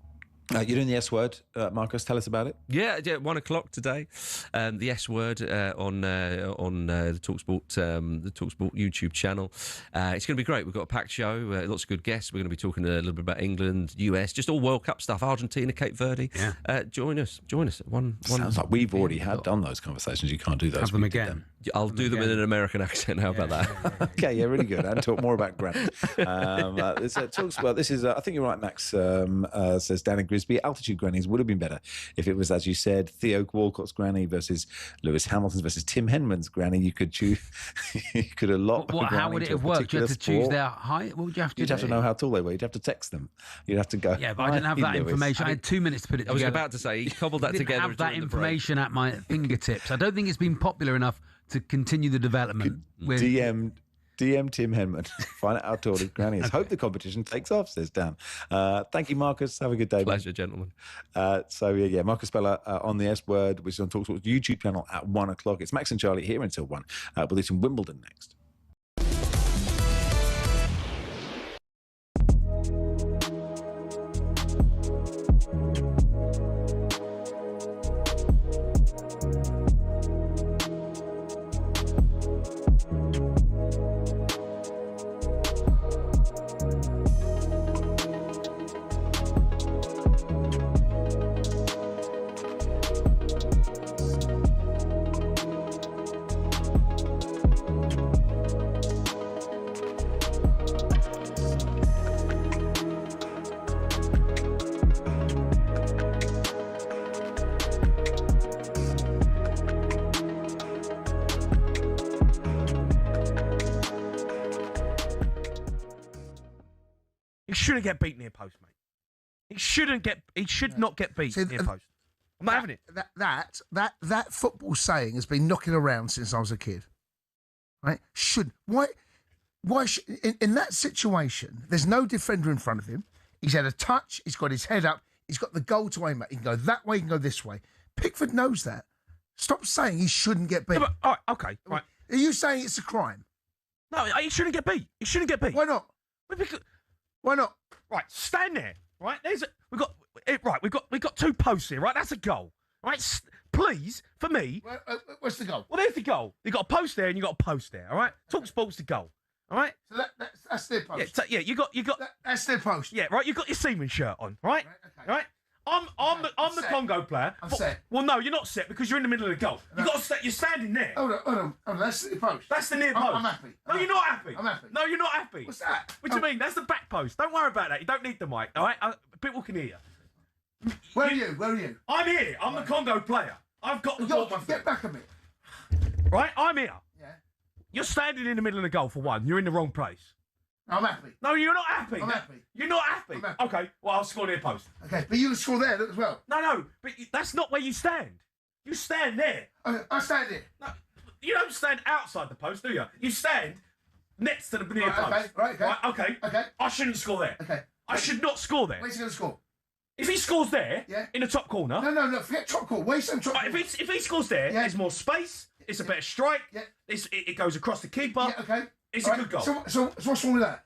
You're doing the S word, Marcus. Tell us about it. Yeah, 1 o'clock today. The S word on the talkSPORT YouTube channel. It's going to be great. We've got a packed show, lots of good guests. We're going to be talking a little bit about England, US, just all World Cup stuff. Argentina, Cape Verde. Yeah. Join us. One. Sounds like we've already done those conversations. You can't do those. Have them again. I'll do them in an American accent. How about that? Okay, yeah, really good. And talk more about grammar. talkSPORT. This is, I think you're right, Max, says Dan and Grisby. Altitude grannies would have been better if it was, as you said, Theo Walcott's granny versus Lewis Hamilton's versus Tim Henman's granny. You could choose. You could allot. How would it have worked? You had to choose their height. What would you have to do? You'd have to know how tall they were. You'd have to text them. You'd have to go. Yeah, but I didn't have that information. I had 2 minutes to put it together. I was about to say, he cobbled that together. I didn't have that information at my fingertips. I don't think it's been popular enough to continue the development. DM Tim Henman. Find out how tall his granny is. Hope the competition takes off, says Dan. Thank you, Marcus. Have a good day. Pleasure, gentlemen. Marcus Speller on the S Word, which is on talkSPORT's YouTube channel at 1 o'clock. It's Max and Charlie here until 1. We'll do some Wimbledon next. shouldn't get beat near post, mate. He should not get beat near post. I'm not having it. That football saying has been knocking around since I was a kid. Right? Why in that situation, there's no defender in front of him. He's had a touch, he's got his head up, he's got the goal to aim at. He can go that way, he can go this way. Pickford knows that. Stop saying he shouldn't get beat. No, but, all right, okay, right. Are you saying it's a crime? No, he shouldn't get beat. He shouldn't get beat. Why not? Why not? Right, stand there. Right, we've got 2 posts here. Right, that's a goal. Right, please, for me. What's the goal? Well, there's the goal. You got a post there and you got a post there. All right, talkSPORT's the goal. All right. So that's their post. Yeah, you got. That's their post. Yeah, right. You got your Seaman shirt on, right? Okay. Right. I'm the Congo player. I'm set. Well, no, you're not set because you're in the middle of the goal. You got to set. You're standing there. Hold on. That's the post. That's the near post. I'm happy. No, you're not happy. I'm happy. No, you're not happy. What's that? What do you mean? That's the back post. Don't worry about that. You don't need the mic. All right. People can hear you. Where are you? I'm here. I'm the Congo player. I've got the ball. Get back a bit. Right. I'm here. Yeah. You're standing in the middle of the goal for one. You're in the wrong place. I'm happy. No, you're not happy. I'm happy. You're not happy. I'm happy. Okay, well, I'll score near post. Okay, but you can score there as well. No, but that's not where you stand. You stand there. I stand there. No, you don't stand outside the post, do you? You stand next to the near post. Okay. I shouldn't score there. Okay. I should not score there. Where's he going to score? If he scores there, yeah, in the top corner. No, forget top corner. Where's some top corner? If he scores there, there's more space. It's a better strike. Yeah. It goes across the keeper. Yeah, okay. It's a good goal. So what's wrong with that?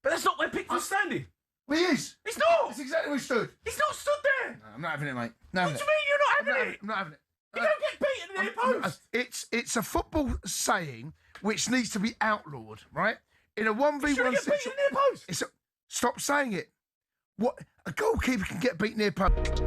But that's not where Pickford's standing. Well, he is. He's not. That's exactly where he stood. He's not stood there. No, I'm not having it, mate. What do you mean you're not having it? I'm not having it. You don't get beaten in the near post. It's a football saying which needs to be outlawed, right? In a 1v1 situation. Near post. Stop saying it. What a goalkeeper can get beaten near post.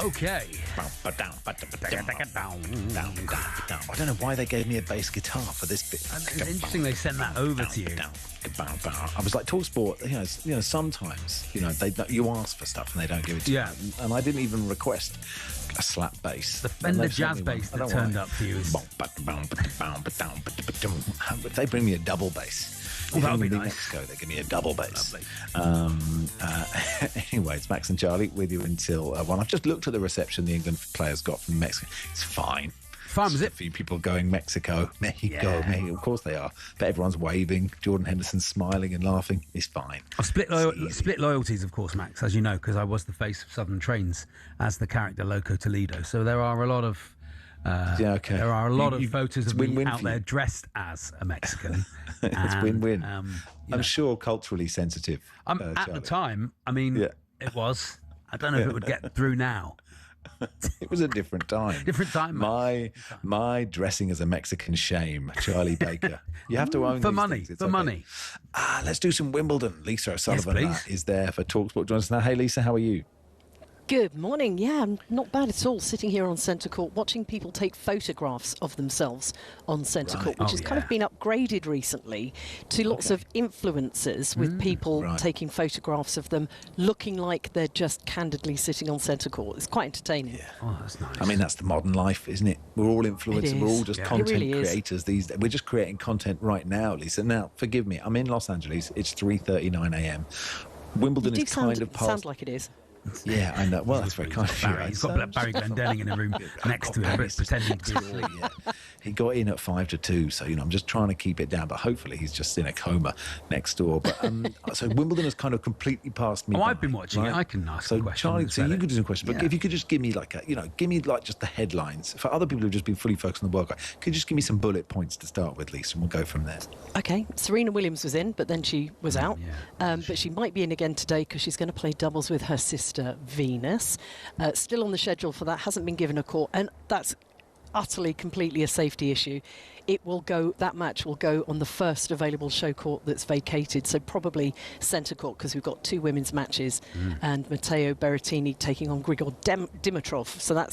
Okay. I don't know why they gave me a bass guitar for this bit. And it's interesting they sent that over to you. I was like, talkSPORT, you know, sometimes, you know, you ask for stuff and they don't give it to you. And I didn't even request a slap bass. The Fender jazz bass that turned up for you is... If they bring me a double bass... Oh, that would be nice. Mexico, they give me a double bass. Anyway, it's Max and Charlie with you until 1. I've just looked at the reception the England players got from Mexico. It's fine. Fun, was it? A few people going Mexico. Of course they are. But everyone's waving. Jordan Henderson's smiling and laughing. It's fine. I've split loyalties, of course, Max, as you know, because I was the face of Southern Trains as the character Loco Toledo. So there are a lot of... There are a lot of photos of me out there dressed as a Mexican. It's win-win. I'm sure culturally sensitive. At the time, I mean, it was. I don't know if it would get through now. It was a different time. My dressing as a Mexican shame, Charlie Baker. You have to own for these money. things. It's For money. Let's do some Wimbledon. Lisa O'Sullivan is there for talkSPORT. Join us now. Hey, Lisa, how are you? Good morning. Yeah, I'm not bad at all. Sitting here on centre court, watching people take photographs of themselves on centre court, which has kind of been upgraded recently to lots of influencers with people taking photographs of them looking like they're just candidly sitting on centre court. It's quite entertaining. Yeah. Oh, that's nice. I mean, that's the modern life, isn't it? We're all influencers. We're all just content creators these days. We're just creating content right now, Lisa. Now, forgive me. I'm in Los Angeles. It's 3:39 a.m. Wimbledon is kind of past. Sound like it is. Yeah, I know. Well, that's very kind of you. He's got Barry Glendenning in the room next to him, pretending to be asleep. He got in at 5-2, so I'm just trying to keep it down. But hopefully, he's just in a coma next door. But so Wimbledon has kind of completely passed me. I've been watching it. I can ask a question. Charlie, so you could do some questions, but if you could just give me just the headlines for other people who've just been fully focused on the World Cup. Could you just give me some bullet points to start with, Lisa, and we'll go from there. Okay, Serena Williams was in, but then she was out. But she might be in again today because she's going to play doubles with her sister Venus. Still on the schedule for that, hasn't been given a call, and that's utterly, completely a safety issue. That match will go on the first available show court that's vacated, so probably centre court, because we've got 2 women's matches and Matteo Berrettini taking on Grigor Dimitrov. So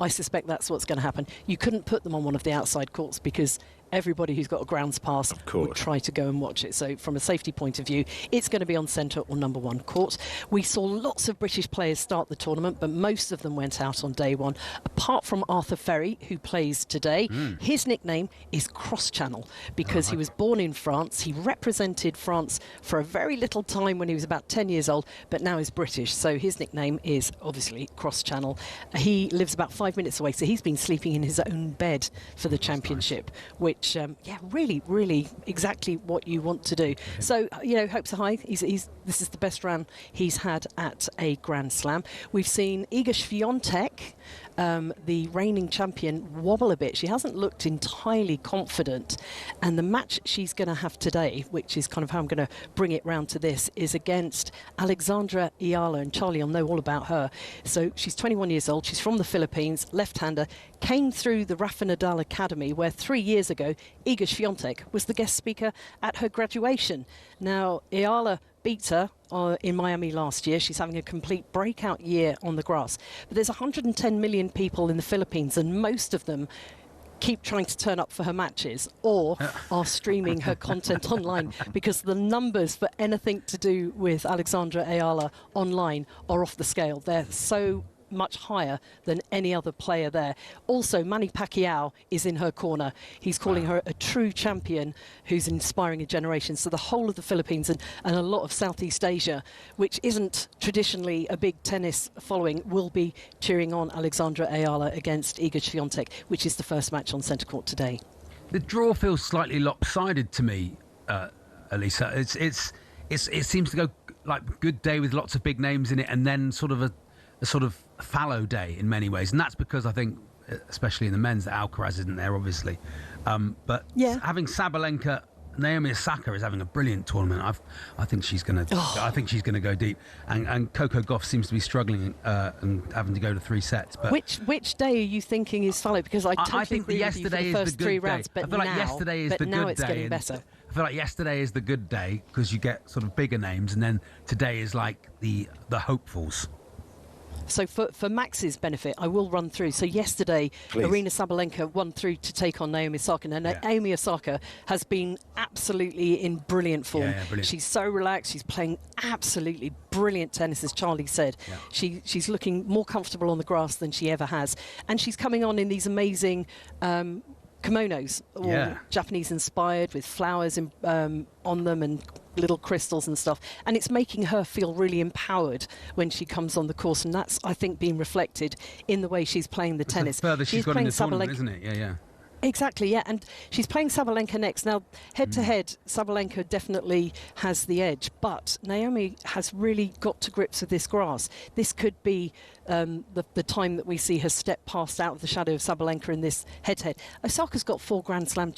I suspect that's what's going to happen. You couldn't put them on one of the outside courts because everybody who's got a grounds pass would try to go and watch it. So from a safety point of view, it's going to be on centre or number 1 court. We saw lots of British players start the tournament, but most of them went out on day 1, apart from Arthur Ferry, who plays today. His nickname is Cross Channel because he was born in France. He represented France for a very little time when he was about 10 years old, but now is British. So his nickname is obviously Cross Channel. He lives about 5 minutes away, so he's been sleeping in his own bed for the championship, which really exactly what you want to do. So hopes are high. This is the best run he's had at a Grand Slam. We've seen Iga Swiatek, the reigning champion, wobble a bit. She hasn't looked entirely confident, and the match she's going to have today, which is kind of how I'm going to bring it round to this, is against Alexandra Ayala, and Charlie will know all about her. So she's 21 years old. She's from the Philippines, left-hander, came through the Rafa Nadal Academy, where 3 years ago Iga Swiatek was the guest speaker at her graduation. Now, Ayala beat her in Miami last year. She's having a complete breakout year on the grass. But there's 110 million people in the Philippines, and most of them keep trying to turn up for her matches or are streaming her content online, because the numbers for anything to do with Alexandra Ayala online are off the scale. They're so much higher than any other player there. Also, Manny Pacquiao is in her corner. He's calling her a true champion who's inspiring a generation. So the whole of the Philippines and a lot of Southeast Asia, which isn't traditionally a big tennis following, will be cheering on Alexandra Ayala against Iga Swiatek, which is the first match on centre court today. The draw feels slightly lopsided to me, Elisa. it seems to go like good day with lots of big names in it, and then sort of a sort of fallow day in many ways, and that's because I think, especially in the men's, that Alcaraz isn't there, obviously. But having Sabalenka, Naomi Osaka is having a brilliant tournament. I think she's going to. I think she's going to go deep. And Coco Gauff seems to be struggling and having to go to 3 sets. But which day are you thinking is fallow? Because I think agree with you for the first 3 rounds, but I feel like yesterday is the good day. It's getting better. I feel like yesterday is the good day because you get sort of bigger names, and then today is like the hopefuls. So for Max's benefit, I will run through. So yesterday, Aryna Sabalenka won through to take on Naomi Osaka. And Naomi Osaka has been absolutely in brilliant form. Yeah, brilliant. She's so relaxed. She's playing absolutely brilliant tennis, as Charlie said. Yeah. She's looking more comfortable on the grass than she ever has. And she's coming on in these amazing kimonos, all Japanese inspired, with flowers on them and little crystals and stuff, and it's making her feel really empowered when she comes on the course, and that's, I think, being reflected in the way she's playing the tennis. The further she's got in the tournament, isn't it? Yeah. Exactly, yeah, and she's playing Sabalenka next. Now, head-to-head, Sabalenka definitely has the edge, but Naomi has really got to grips with this grass. This could be the time that we see her step past out of the shadow of Sabalenka in this head-to-head. Osaka's got 4 Grand Slam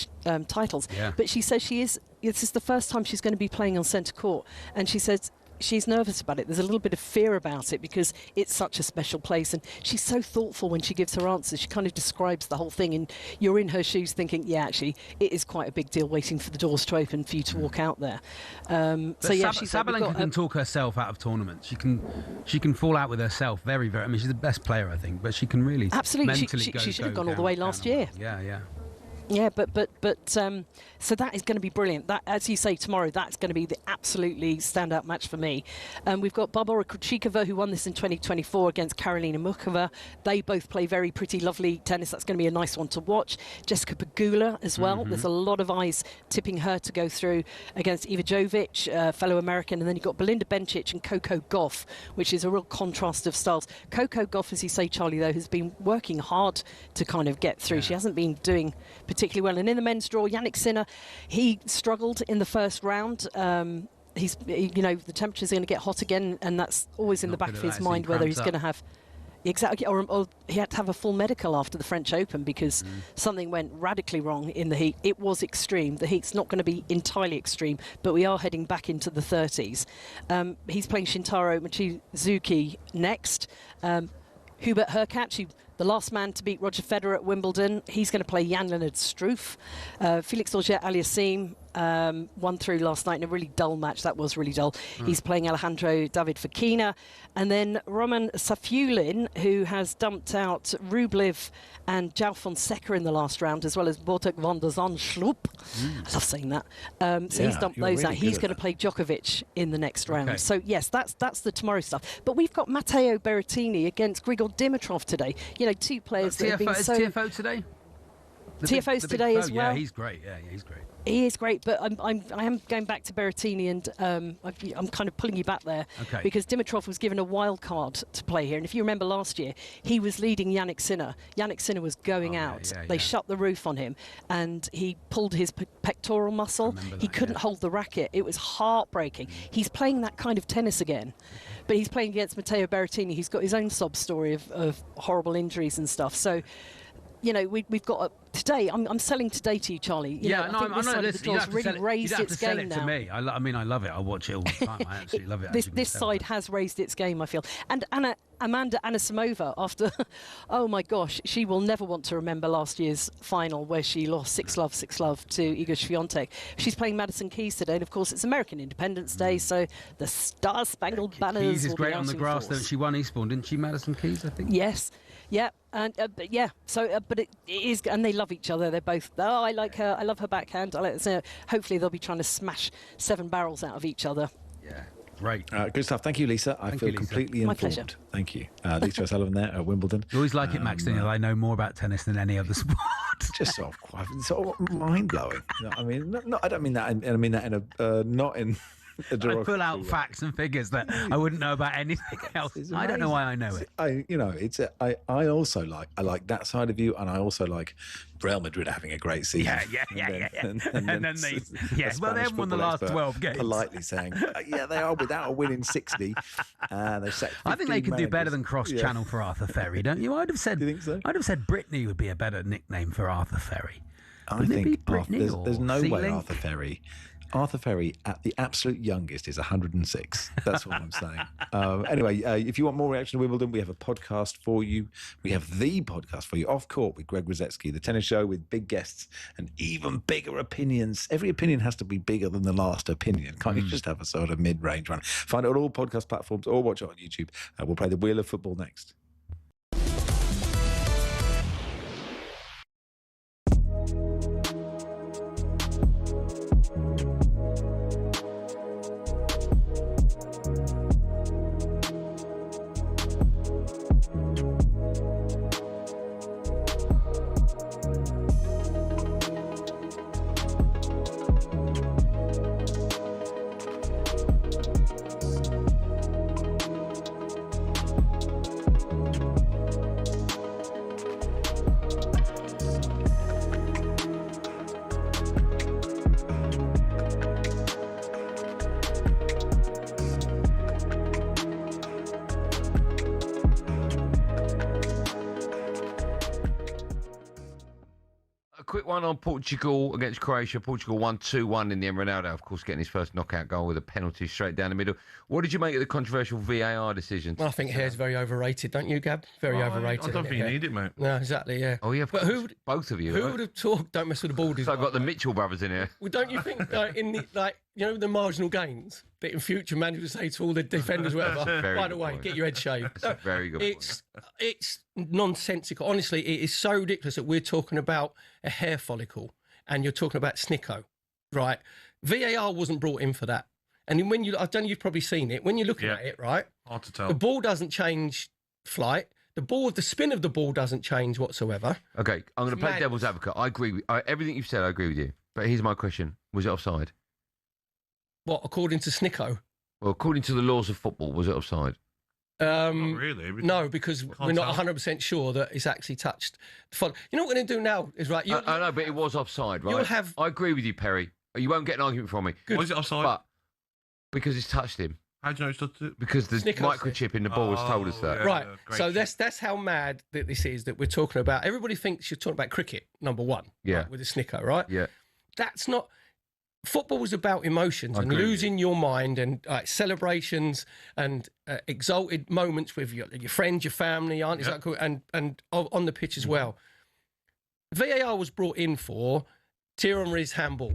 titles, but she says this is the first time she's going to be playing on centre court, and she says she's nervous about it. There's a little bit of fear about it because it's such a special place, and she's so thoughtful when she gives her answers. She kind of describes the whole thing, and you're in her shoes thinking, yeah, actually, it is quite a big deal waiting for the doors to open for you to walk out there. Sabalenka can talk herself out of tournaments. She can fall out with herself very, very. I mean, she's the best player, I think, but she can really mentally she should have gone all the way last year. Yeah, so that is going to be brilliant. That, as you say, tomorrow, that's going to be the absolutely standout match for me. We've got Barbora Krejcikova, who won this in 2024 against Karolina Muchova. They both play very pretty, lovely tennis. That's going to be a nice one to watch. Jessica Pegula as well. There's a lot of eyes tipping her to go through against Iva Jovic, fellow American. And then you've got Belinda Bencic and Coco Gauff, which is a real contrast of styles. Coco Gauff, as you say, Charlie, though, has been working hard to kind of get through. She hasn't been doing particularly well. And in the men's draw, Yannick Sinner, he struggled in the first round. The temperature's going to get hot again, and that's always in the back of his mind whether he's going to have or he had to have a full medical after the French Open because something went radically wrong in the heat. It was extreme. The heat's not going to be entirely extreme, but we are heading back into the 30s. He's playing Shintaro Mochizuki next. Hubert Hurkacz, the last man to beat Roger Federer at Wimbledon, he's going to play Jan-Lennard Struff. Felix Auger-Aliassime won through last night in a really dull match. That was really dull. He's playing Alejandro David Fokina. And then Roman Safiullin, who has dumped out Rublev and João Fonseca in the last round, as well as Botek van der Zandschulp. I love saying that. So he's dumped those out. He's going to play Djokovic in the next round. So, yes, that's the tomorrow stuff. But we've got Matteo Berrettini against Grigor Dimitrov today. You know, 2 players that have been so... Is TFO today? TFO's today as well. Yeah, he's great. Yeah, he's great. He is great, but I am going back to Berrettini, and I'm kind of pulling you back there because Dimitrov was given a wild card to play here. And if you remember last year, he was leading Yannick Sinner. Yannick Sinner was going out. They shut the roof on him, and he pulled his pectoral muscle. He couldn't hold the racket. It was heartbreaking. He's playing that kind of tennis again, but he's playing against Matteo Berrettini. He's got his own sob story of horrible injuries and stuff. So, you know, we've got today. I'm selling today to you, Charlie. I think this side of the door's really raised its game now. You don't have to sell it to me. I mean, I love it. I watch it all the time. I absolutely love it. This side has raised its game, I feel. And Amanda Anisimova, after, oh my gosh, she will never want to remember last year's final where she lost 6-love to Iga Swiatek. She's playing Madison Keys today, and of course it's American Independence Day, so the Star-Spangled Banners. Keys is great on the grass, though. She won Eastbourne, didn't she, Madison Keys? I think. Yes. Yeah, and but it is, and they love each other. They're both. Oh, I like her. I love her backhand. Hopefully, they'll be trying to smash 7 barrels out of each other. Yeah, great. Good stuff. Thank you, Lisa. I feel completely informed. My pleasure. Thank you, Lisa O'Sullivan there at Wimbledon. You always like it, Max. Daniel. I know more about tennis than any other sport. Just sort of mind blowing. You know, I mean, I don't mean that. I mean that in a not in. a derogatory pull out way. facts and figures that I wouldn't know about anything else. I don't know why I know it. I also like that side of you, and I also like Real Madrid having a great season. Yeah. And then they, well, they haven't won the last 12 games. Politely saying, yeah, they are without a win in 60. They set I think they could do better than cross Channel for Arthur Ferry, don't you? I'd have said. Do you think so? I'd have said Brittany would be a better nickname for Arthur Ferry. I think there's no way Sea-Link? Arthur Ferry. Arthur Ferry, at the absolute youngest, is 106. That's what I'm saying. Anyway, if you want more reaction to Wimbledon, we have a podcast for you. We have the podcast for you, Off Court with Greg Rosetsky, the tennis show with big guests and even bigger opinions. Every opinion has to be bigger than the last opinion. Can't you just have a sort of mid-range one? Find it on all podcast platforms or watch it on YouTube. We'll play the Wheel of Football next. Quick one on Portugal against Croatia. Portugal won 2-1 in the end. Ronaldo, of course, getting his first knockout goal with a penalty straight down the middle. What did you make of the controversial VAR decision? Well, I think hair's very overrated, don't you, Gab? Very overrated. I don't think you need it, mate. No, exactly, yeah. Oh, yeah, but who? Both of you. Who would have talked? Don't mess with the ball. So I've got the Mitchell brothers in here. Well, don't you think the marginal gains that in future managers say to all the defenders, whatever. By the way, get your head shaved. That's a very good point. It's nonsensical. Honestly, it is so ridiculous that we're talking about a hair follicle and you're talking about Snicko, right? VAR wasn't brought in for that. And when I don't know, you've probably seen it. When you're looking at it, right? Hard to tell. The ball doesn't change flight. The spin of the ball doesn't change whatsoever. Okay, I'm going to play devil's advocate. I agree with everything you've said. I agree with you. But here's my question: was it offside? What, according to Snicko? Well, according to the laws of football, was it offside? Not really. No, because we're not 100% sure that it's actually touched. You know what we're going to do now is right. I know, but it was offside, right? You'll have. I agree with you, Perry. You won't get an argument from me. Good. Why is it offside? But because it's touched him. How do you know it's touched it? Because the microchip in the ball has told us that. Yeah, right. So that's how mad that this is that we're talking about. Everybody thinks you're talking about cricket, number one. Yeah. Right, with the Snicko, right? Yeah. That's not. Football was about emotions and losing your mind and celebrations and exalted moments with your friends, your family, aunties, uncle, and on the pitch as well. VAR was brought in for Thierry Henry's handball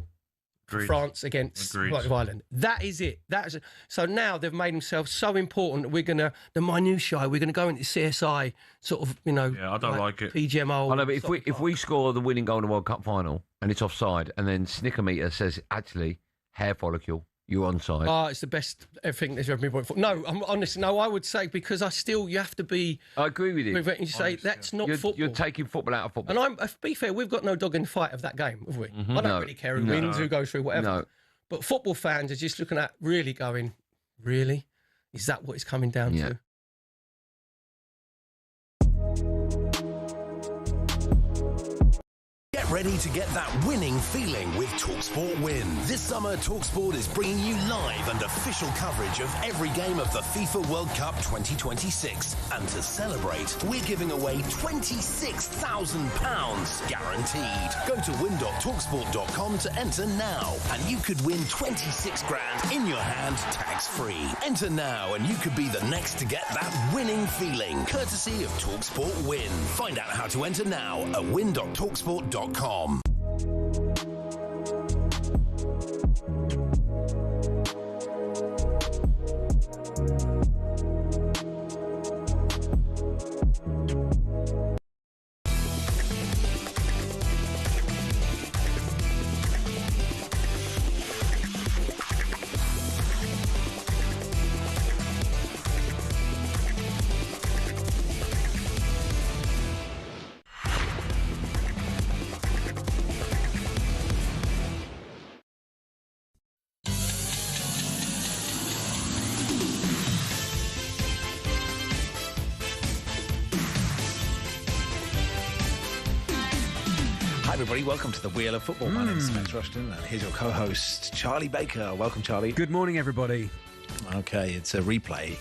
for France against Republic of Ireland. That is it. So now they've made themselves so important that we're going to, the minutiae, we're going to go into CSI sort of, Yeah, I don't like it. PGMO. I know, but if we score the winning goal in the World Cup final and it's offside and then Snickermeter says, actually, hair follicle, you're onside. Oh, it's the best thing that's ever been brought forward. No, I'm honest. No, I would say because you have to be. I agree with you. You say that's not football. You're taking football out of football. And to be fair, we've got no dog in the fight of that game, have we? I don't really care who wins, who goes through, whatever. No. But football fans are just looking at really going, really? Is that what it's coming down to? Get ready to get that winning feeling with talkSPORT Win. This summer, talkSPORT is bringing you live and official coverage of every game of the FIFA World Cup 2026. And to celebrate, we're giving away £26,000 guaranteed. Go to win.talksport.com to enter now, and you could win 26 grand in your hand, tax-free. Enter now, and you could be the next to get that winning feeling, courtesy of talkSPORT Win. Find out how to enter now at win.talksport.com. everybody. Welcome to the Wheel of Football. My name's Spencer Rushden, and here's your co-host, Charlie Baker. Welcome, Charlie. Good morning, everybody. Okay, it's a replay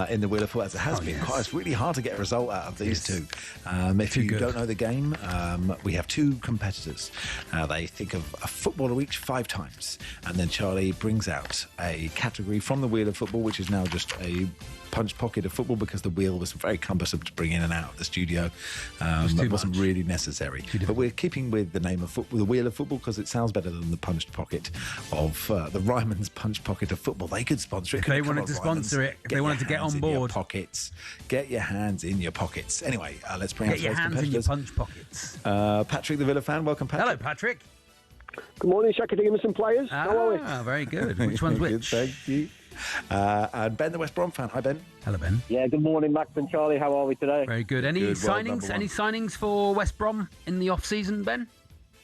in the Wheel of Football, as it has been. Yes. It's really hard to get a result out of these two. If you don't know the game, we have two competitors. They think of a footballer each 5 times, and then Charlie brings out a category from the Wheel of Football, which is now just a punch pocket of football because the wheel was very cumbersome to bring in and out of the studio. It wasn't really necessary. But we're keeping with the name of football, the Wheel of Football, because it sounds better than the punched pocket of the Ryman's punch pocket of football. They could sponsor it. If they wanted to sponsor it, if they wanted to get on board. Pockets. Get your hands in your pockets. Anyway, let's bring Get your hands in your punch pockets. Patrick, the Villa fan. Welcome, Patrick. Hello, Patrick. Good morning, Shaka Emerson players. How are we? Very good. Which one's which? Thank you. And Ben, the West Brom fan. Hi, Ben. Hello, Ben. Yeah, good morning, Max and Charlie. How are we today? Very good. Any signings? Any signings for West Brom in the off-season, Ben?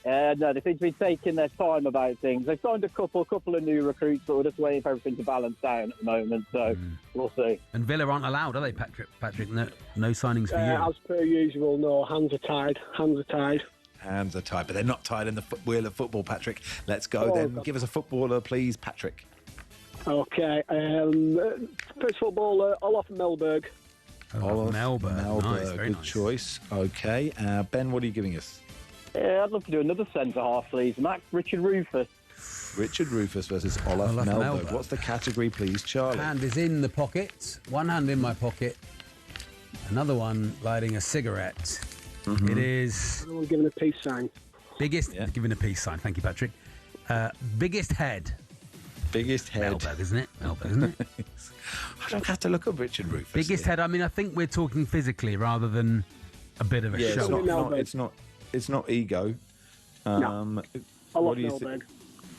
No, they seem to be taking their time about things. They've signed a couple of new recruits, but we're just waiting for everything to balance down at the moment. So we'll see. And Villa aren't allowed, are they, Patrick? No signings for you. As per usual, no. Hands are tied. Hands are tied, but they're not tied in the Wheel of Football, Patrick. Let's go then. God. Give us a footballer, please, Patrick. Okay. First footballer, Olaf Melberg. Olaf Melberg. Nice, good nice. choice. Okay. Ben, what are you giving us? I'd love to do another centre-half, please. Max, Richard Rufus. Richard Rufus versus Olaf Melberg. What's the category, please, Charlie? Hand is in the pocket. One hand in my pocket. Another one lighting a cigarette. Mm-hmm. It is... Everyone giving a peace sign. Giving a peace sign. Thank you, Patrick. Biggest head. Biggest head. Melberg, isn't it? Melberg, isn't it? I don't have to look up Richard Rufus. Biggest head. I mean, I think we're talking physically rather than a bit of a show. It's not ego. No. Olaf Melberg.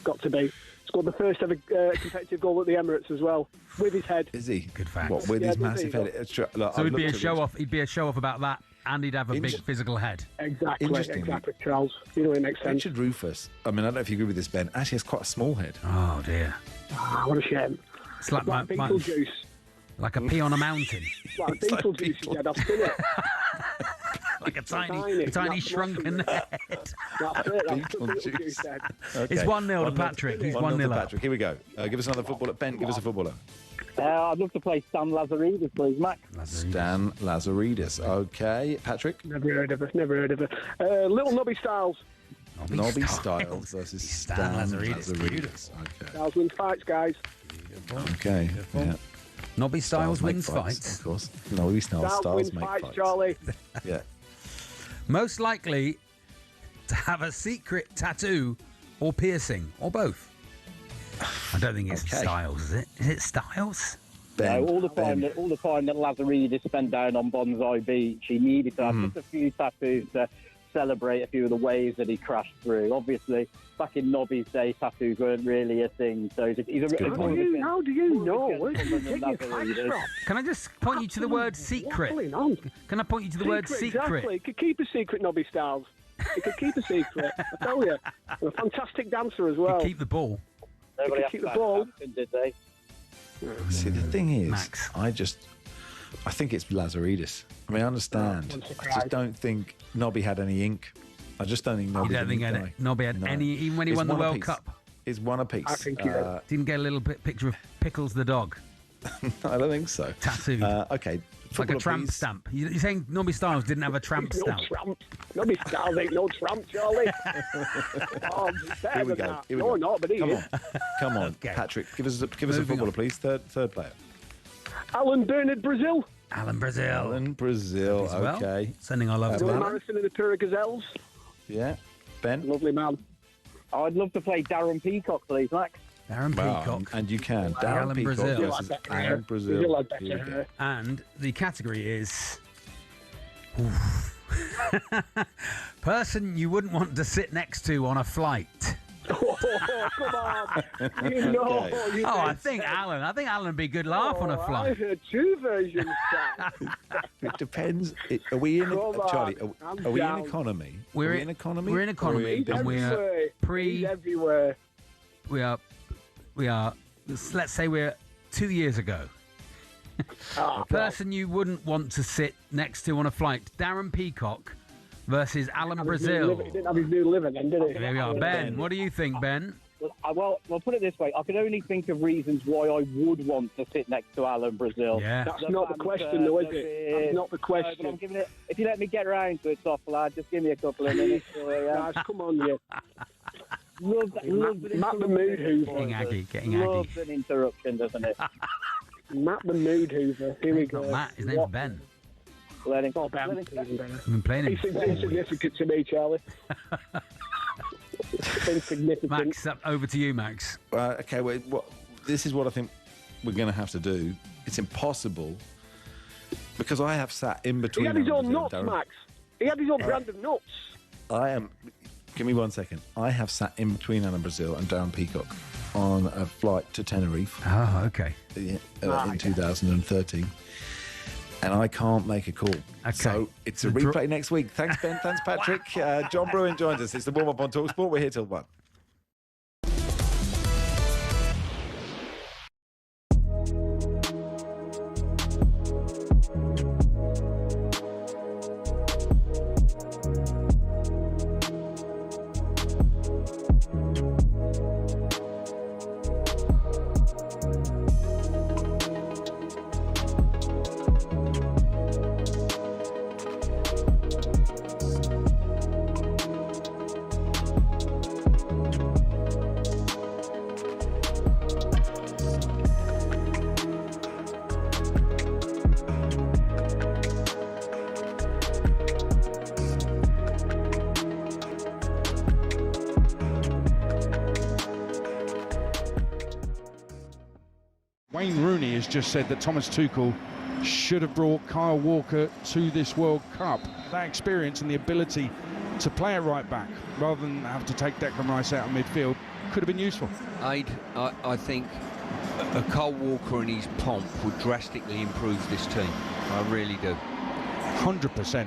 Got to be. Scored the first ever competitive goal at the Emirates as well, with his head. Is he? Good fact. What, with his massive head? So he'd be a show off. He'd be a show off about that, and he'd have a big physical head. Exactly, Charles. You know, it makes sense. Richard Rufus. I mean, I don't know if you agree with this, Ben. Actually, has quite a small head. Oh dear. What a shame. It's like Beetlejuice. Like a pea on a mountain. Like Beetlejuice's head. I've seen it. Like a tiny shrunken head. That's Beetlejuice head. Okay. It's 1-0 to Patrick. He's 1-0 to Patrick. Here we go. Give us another footballer. Ben, give us a footballer. I'd love to play Stan Lazaridis, please, Max. Stan Lazaridis. Okay. Patrick? Never heard of it. Little Nobby Styles. Nobby Styles versus Stan Lazaridis. Okay. Styles wins fights, guys. Okay. Yeah. Nobby Styles wins fights. Of course. Nobby Styles wins make fights, Charlie. Yeah. Most likely to have a secret tattoo or piercing or both. I don't think it's Styles, is it? Is it Styles? No, all the time that Lazaridis spent down on Bonsai Beach, he needed to have just a few tattoos to celebrate a few of the waves that he crashed through. Obviously, back in Nobby's day, tattoos weren't really a thing. So he's a How do you know? Where did you take your facts from? Can I just point you to the word secret? Can I point you to the word secret? Exactly. He could keep a secret, Nobby Styles. He could keep a secret. I tell you. And a fantastic dancer as well. Keep the ball. Nobody keep the ball. Did they? See, the thing is, Max. I think it's Lazaridis. I mean, I understand. I just don't think Nobby had any ink. I just don't think Nobby Nobby had any, even when he won the World Cup. It's one apiece. I think didn't get a little picture of Pickles the dog. I don't think so. Tattooed. Okay. Like a tramp stamp. You're saying Nobby Styles didn't have a tramp stamp? Nobby Styles ain't no tramp, Charlie. Here we go. No, not, but he is. Come on, okay. Patrick. Give us a footballer, please. Third player. Alan Bernard Brazil. Alan Brazil. Okay. Sending our love to Alan. Alan. Morrison and the Pura Gazelles. Yeah. Ben? Lovely man. I'd love to play Darren Peacock, please, Max. Darren Peacock. And you can. Darren Peacock versus Alan Brazil. And the category is... person you wouldn't want to sit next to on a flight. Oh, come on. I think Alan would be a good laugh on a flight. I've heard two versions. It depends. Are we in Charlie? Are we in economy? We're in economy. We're in economy, and we're everywhere. We are. Let's say we're 2 years ago. A person you wouldn't want to sit next to on a flight. Darren Peacock versus Alan He Brazil. didn't have his new liver then, did he? Here we are. Ben, what do you think, Ben? Well, put it this way. I can only think of reasons why I would want to sit next to Alan Brazil. Yeah. That's not the question, though, is it? That's not the question. But I'm giving it, if you let me get around to it, soft lad, just give me a couple of minutes. Guys, come on, you. Love Matt the Mood Hoover. Getting aggy. Loves an interruption, doesn't it? Matt the Mood Hoover. Here we go. Not Matt, his name's Ben. Let him. Oh, Ben. Even better. I've been playing him. He's insignificant to me, Charlie. Insignificant. Max, over to you, Max. Okay, wait. This is what I think we're going to have to do. It's impossible because I have sat in between. He had his own Alan nuts, Brazil and Darren. Max. He had his own brand of nuts. I am. Give me 1 second. I have sat in between Alan Brazil and Darren Peacock on a flight to Tenerife. Oh, okay. In 2013. And I can't make a call. Okay. So it's a replay next week. Thanks, Ben. Thanks, Patrick. John Bruin joins us. It's the warm-up on talkSPORT. We're here till 1. Wayne Rooney has just said that Thomas Tuchel should have brought Kyle Walker to this World Cup. That experience and the ability to play at right back rather than have to take Declan Rice out of midfield could have been useful. I think a Kyle Walker and his pomp would drastically improve this team. I really do. 100%.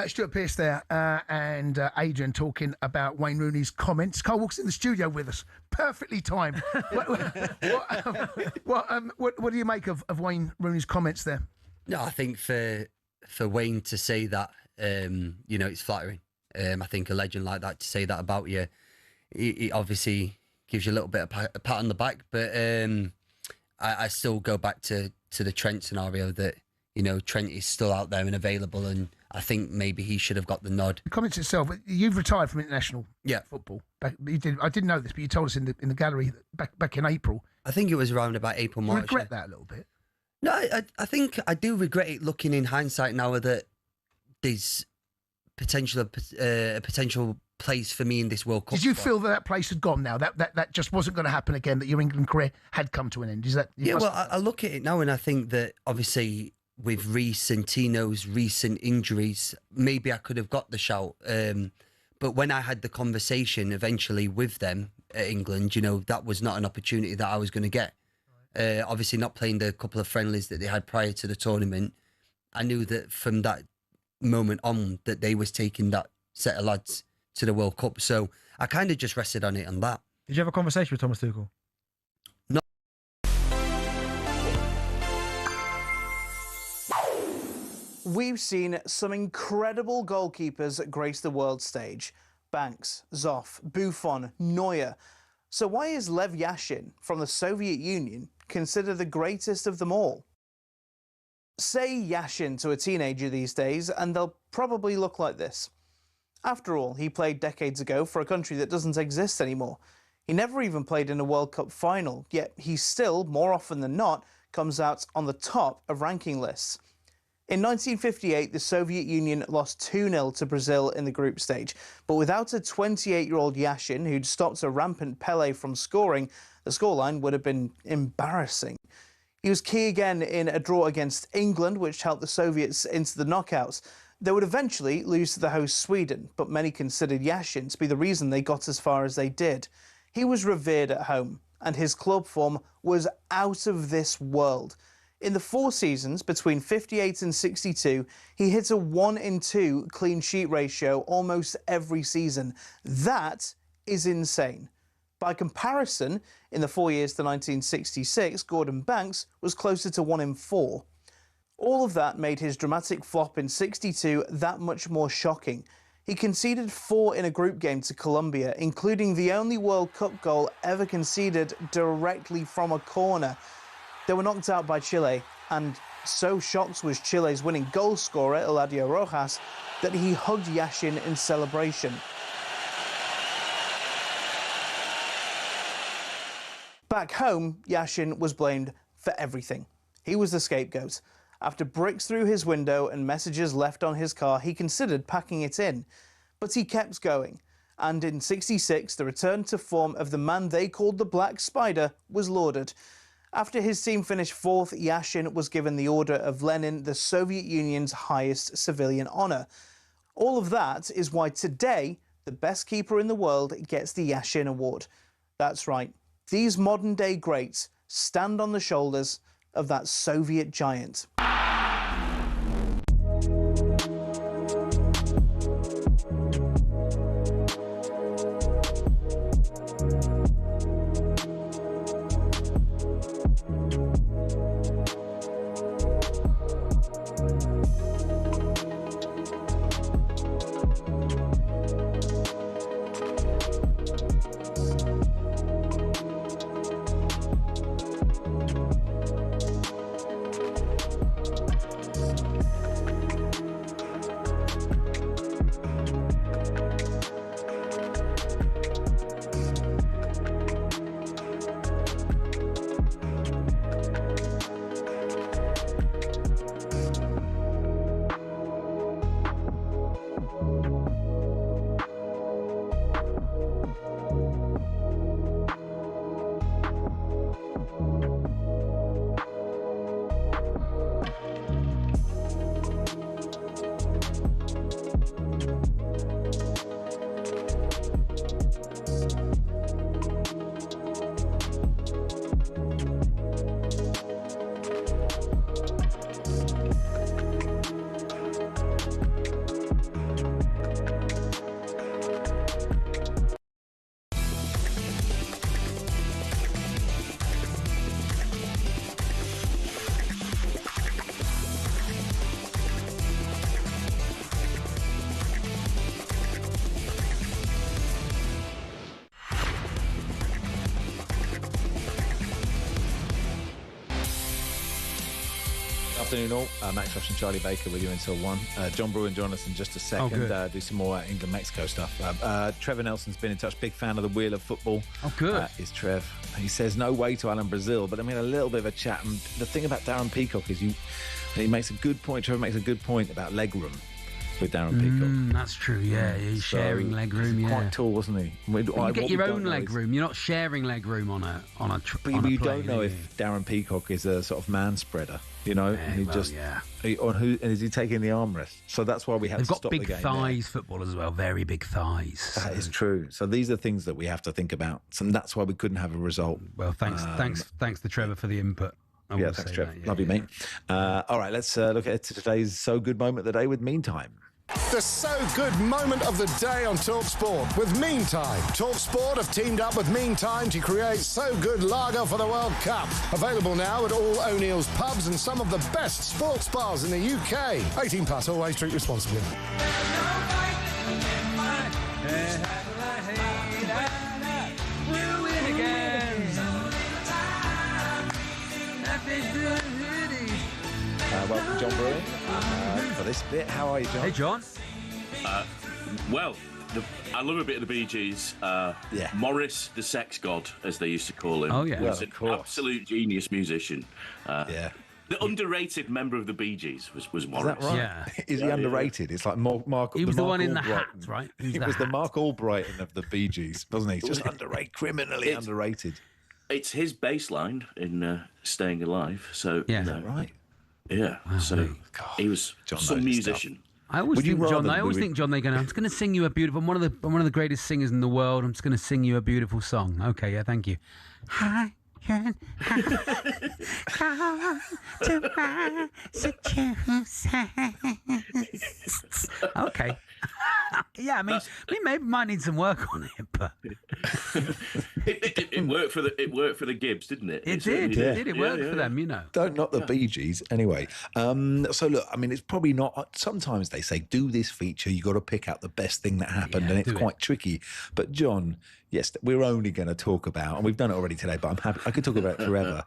Stuart Pearce there and Adrian talking about Wayne Rooney's comments. Carl Walker's in the studio with us. Perfectly timed. What do you make of Wayne Rooney's comments there? No, I think for Wayne to say that, it's flattering. I think a legend like that to say that about you, it obviously gives you a little bit of a pat on the back. But I still go back to the Trent scenario that, Trent is still out there and available, and I think maybe he should have got the nod. The comments itself, you've retired from international football. I didn't know this, but you told us in the gallery back in April. I think it was around about April, March. You regret that a little bit? No, I think I do regret it looking in hindsight now that there's a potential place for me in this World Cup. Did you feel that place had gone now? That just wasn't going to happen again, that your England career had come to an end? Is that? I look at it now and I think that obviously with Reece and Tino's recent injuries, maybe I could have got the shout. But when I had the conversation eventually with them at England, that was not an opportunity that I was going to get. Obviously not playing the couple of friendlies that they had prior to the tournament. I knew that from that moment on that they was taking that set of lads to the World Cup. So I kind of just rested on it on that. Did you have a conversation with Thomas Tuchel? No. We've seen some incredible goalkeepers grace the world stage. Banks, Zoff, Buffon, Neuer. So why is Lev Yashin from the Soviet Union considered the greatest of them all? Say Yashin to a teenager these days and they'll probably look like this. After all, he played decades ago for a country that doesn't exist anymore. He never even played in a World Cup final, yet he still, more often than not, comes out on the top of ranking lists. In 1958, the Soviet Union lost 2-0 to Brazil in the group stage, but without a 28-year-old Yashin who'd stopped a rampant Pelé from scoring, the scoreline would have been embarrassing. He was key again in a draw against England, which helped the Soviets into the knockouts. They would eventually lose to the host Sweden, but many considered Yashin to be the reason they got as far as they did. He was revered at home, and his club form was out of this world. In the 4 seasons between 58 and 62, he hit a 1-in-2 clean sheet ratio almost every season. That is insane. By comparison, in the 4 years to 1966, Gordon Banks was closer to 1-in-4. All of that made his dramatic flop in '62 that much more shocking. He conceded 4 in a group game to Colombia, including the only World Cup goal ever conceded directly from a corner. They were knocked out by Chile, and so shocked was Chile's winning goal scorer, Eladio Rojas, that he hugged Yashin in celebration. Back home, Yashin was blamed for everything. He was the scapegoat. After bricks through his window and messages left on his car, he considered packing it in. But he kept going. And in '66, the return to form of the man they called the Black Spider was lauded. After his team finished 4th, Yashin was given the Order of Lenin, the Soviet Union's highest civilian honour. All of that is why today, the best keeper in the world gets the Yashin Award. That's right. These modern-day greats stand on the shoulders of that Soviet giant. Afternoon all. Max Rush and Charlie Baker with you until 1. John Brewer and join us in just a second. Do some more England-Mexico stuff. Trevor Nelson's been in touch. Big fan of the Wheel of Football. Oh, good. Is Trev. He says no way to Alan Brazil, but I mean a little bit of a chat. And the thing about Darren Peacock is he makes a good point. Trevor makes a good point about legroom with Darren Peacock. That's true, yeah. He's sharing leg room, he's yeah. quite tall, wasn't he? You get your own leg room. You're not sharing leg room on a But you don't know if Darren Peacock is a sort of man spreader, you know? Is he taking the armrest? So that's why we had to stop the game. They've got big thighs, footballers as well, very big thighs. That is true. So these are things that we have to think about. And that's why we couldn't have a result. Well, thanks to Trevor for the input. Thanks, Trevor. Love you, mate. All right, let's look at today's So Good moment of the day with Meantime. The So Good moment of the day on talkSPORT with Meantime. talkSPORT have teamed up with Meantime to create So Good Lager for the World Cup. Available now at all O'Neill's pubs and some of the best sports bars in the UK. 18 plus, always drink responsibly. Welcome, John Brewer, for this bit. How are you, John? Hey, John. I love a bit of the Bee Gees. Morris, the sex god, as they used to call him. Oh, yeah. Was an absolute genius musician. The underrated member of the Bee Gees was Morris. Is that right? Yeah. Is he underrated? It's like Mark. He was the one in the Albright. hat, right? He was the Mark Albrighton of the Bee Gees, wasn't he? Just underrated, criminally underrated. It's his bass line in Staying Alive. So is that right? Yeah. Wow, so he was some musician. I always think, John. They're going. I'm just going to sing you a beautiful. I'm one of the greatest singers in the world. I'm just going to sing you a beautiful song. Okay, yeah, thank you. I can come to Massachusetts. Okay. Yeah, I mean, maybe might need some work on it, but it worked for the Gibbs, didn't it? It did. It worked for them, you know. Don't knock the Bee Gees. Anyway, so look, I mean, it's probably not. Sometimes they say, do this feature, you got to pick out the best thing that happened, and it's quite tricky. But John, yes, we're only going to talk about, and we've done it already today, but I'm happy. I could talk about it forever.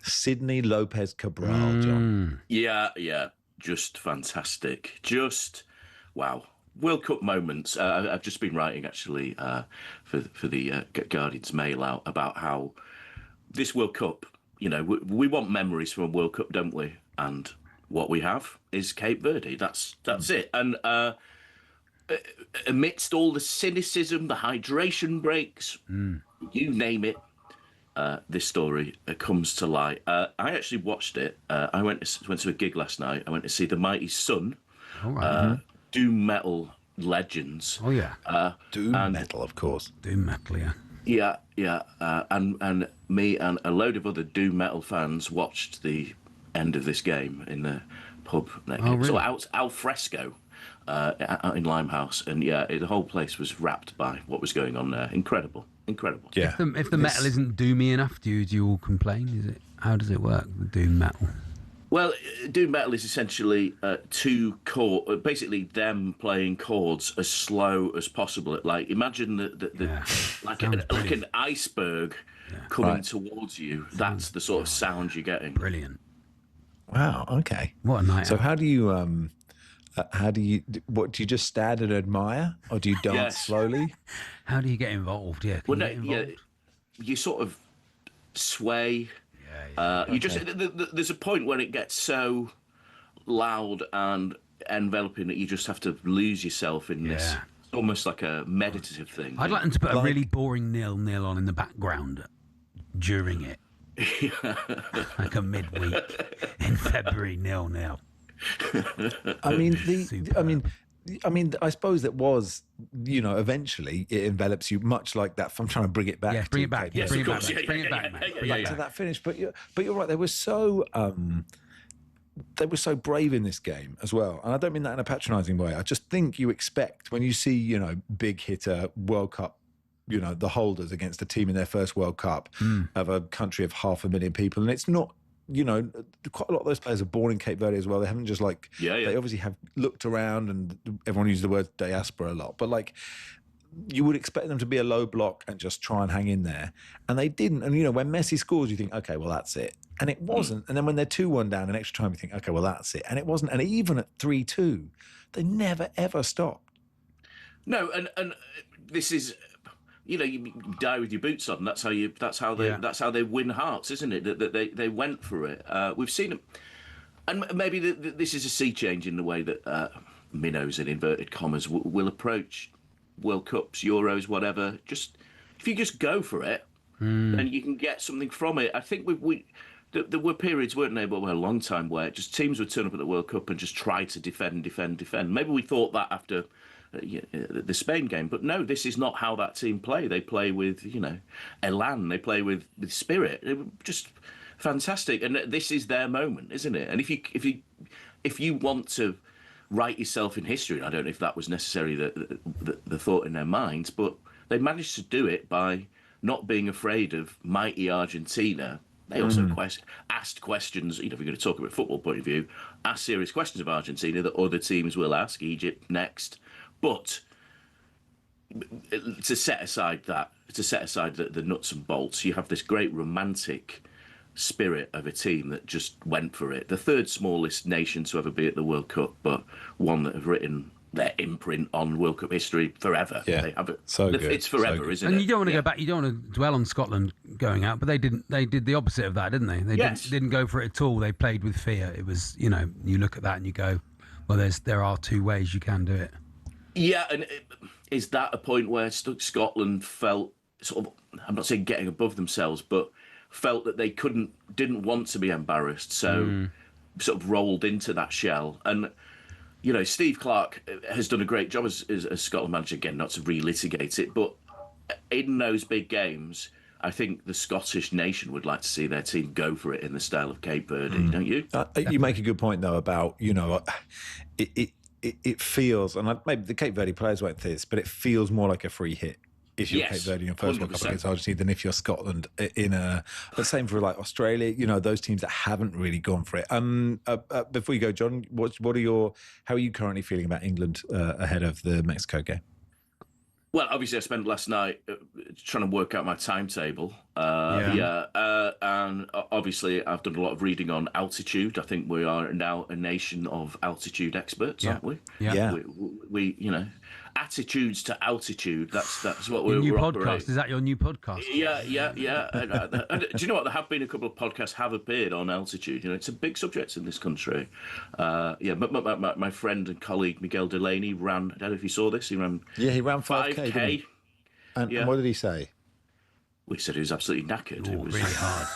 Sydney Lopez Cabral, John. Yeah, just fantastic. Just wow. World Cup moments. I've just been writing actually for the Guardian's Mail out about how this World Cup, you know, we want memories from a World Cup, don't we? And what we have is Cape Verde. That's it. And amidst all the cynicism, the hydration breaks, you name it, this story comes to light. I actually watched it. I went to a gig last night. I went to see the Mighty Sun. All right. Doom metal legends. Oh yeah. Doom metal, of course. Doom metal, yeah. Yeah. And me and a load of other doom metal fans watched the end of this game in the pub. Really? So out al fresco in Limehouse, and the whole place was wrapped by what was going on there. Incredible. Yeah. If the metal isn't doomy enough, do you all complain? How does it work? The doom metal. Well, doom metal is essentially two chord, basically them playing chords as slow as possible. Like imagine like an iceberg coming towards you. That's the sort of sound you're getting. Brilliant. Wow. Okay. What a night. So how do you what do you just stand and admire, or do you dance slowly? How do you get involved? Yeah. You sort of sway. You just there's a point where it gets so loud and enveloping that you just have to lose yourself in this, almost like a meditative thing. I'd like them to put a really boring nil-nil on in the background during it, like a midweek in February 0-0. I mean, I suppose it was, you know, eventually it envelops you, much like that. I'm trying to bring it back. Yes, bring it back. Yes, bring it back. Bring it back, man. Bring it back to that finish. But you're right. They were so brave in this game as well. And I don't mean that in a patronising way. I just think you expect when you see, you know, big hitter World Cup, you know, the holders against a team in their first World Cup of a country of 500,000 people, and it's not. You know, quite a lot of those players are born in Cape Verde as well. They haven't just they obviously have looked around, and everyone uses the word diaspora a lot. But like, you would expect them to be a low block and just try and hang in there, and they didn't. And you know, when Messi scores, you think, okay, well that's it, and it wasn't. And then when they're 2-1 down in extra time, you think, okay, well that's it, and it wasn't. And even at 3-2, they never ever stopped. No, and this is. You know, you die with your boots on. That's how they win hearts, isn't it? That they went for it. We've seen them, and maybe this is a sea change in the way that minnows in inverted commas will approach World Cups, Euros, whatever. Just if you just go for it, then you can get something from it. I think there were periods, weren't there, but a long time where just teams would turn up at the World Cup and just try to defend. Maybe we thought that after. The Spain game, but no, this is not how that team play. They play with, you know, elan. They play with spirit. It was just fantastic, and this is their moment, isn't it? And if you want to write yourself in history, and I don't know if that was necessarily the thought in their minds, but they managed to do it by not being afraid of mighty Argentina. They also asked questions, you know, if you're going to talk about football point of view, ask serious questions of Argentina that other teams will ask, Egypt next. But to set aside the nuts and bolts, you have this great romantic spirit of a team that just went for it. The third smallest nation to ever be at the World Cup, but one that have written their imprint on World Cup history forever. Yeah, they have it. So good. It's forever, isn't it? And you don't want to go back. You don't want to dwell on Scotland going out, but they didn't. They did the opposite of that, didn't they? They didn't go for it at all. They played with fear. It was, you know, you look at that and you go, well, there are two ways you can do it. Yeah, and is that a point where Scotland felt sort of, I'm not saying getting above themselves, but felt that they didn't want to be embarrassed, so sort of rolled into that shell. And, you know, Steve Clarke has done a great job as Scotland manager, again, not to relitigate it, but in those big games, I think the Scottish nation would like to see their team go for it in the style of Cape Verde, don't you? You make a good point, though, about, you know, it feels, and maybe the Cape Verde players won't think this, but it feels more like a free hit if you're Cape Verde in your first World Cup against Argentina than if you're Scotland in a. The same for like Australia. Those teams that haven't really gone for it. Before you go, John, how are you currently feeling about England ahead of the Mexico game? Well, obviously, I spent last night trying to work out my timetable. And obviously, I've done a lot of reading on altitude. I think we are now a nation of altitude experts, aren't we? Yeah. We attitudes to altitude. That's what we're Your new podcast, operating. is that your new podcast? Yeah. And do you know what? There have been a couple of podcasts have appeared on altitude. It's a big subject in this country. But my friend and colleague Miguel Delaney ran. I don't know if you saw this. He ran 5K. Didn't he? And what did he say? We said he was absolutely knackered. It was really hard.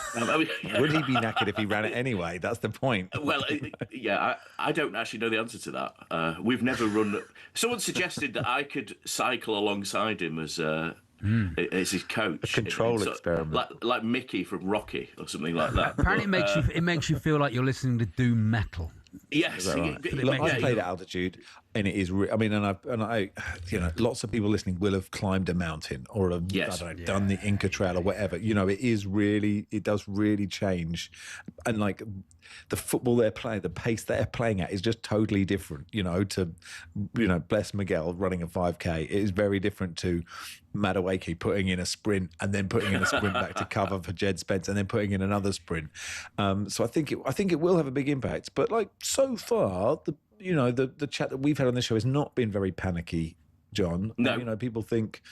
Would he be knackered if he ran it anyway? That's the point. Well, I don't actually know the answer to that. We've never run. Someone suggested that I could cycle alongside him as his coach. A control experiment, like Mickey from Rocky or something like that. Apparently, it makes you feel like you're listening to doom metal. Yes, right? Look, I've played at altitude, and it is. Lots of people listening will have climbed a mountain or done the Inca Trail or whatever. It does really change, and like the football they're playing, the pace they're playing at is just totally different. Bless Miguel running a 5K. It is very different to Madueke putting in a sprint and then putting in a sprint back to cover for Jed Spence and then putting in another sprint. So I think it will have a big impact. But like so far, the chat that we've had on this show has not been very panicky, John. No. People think.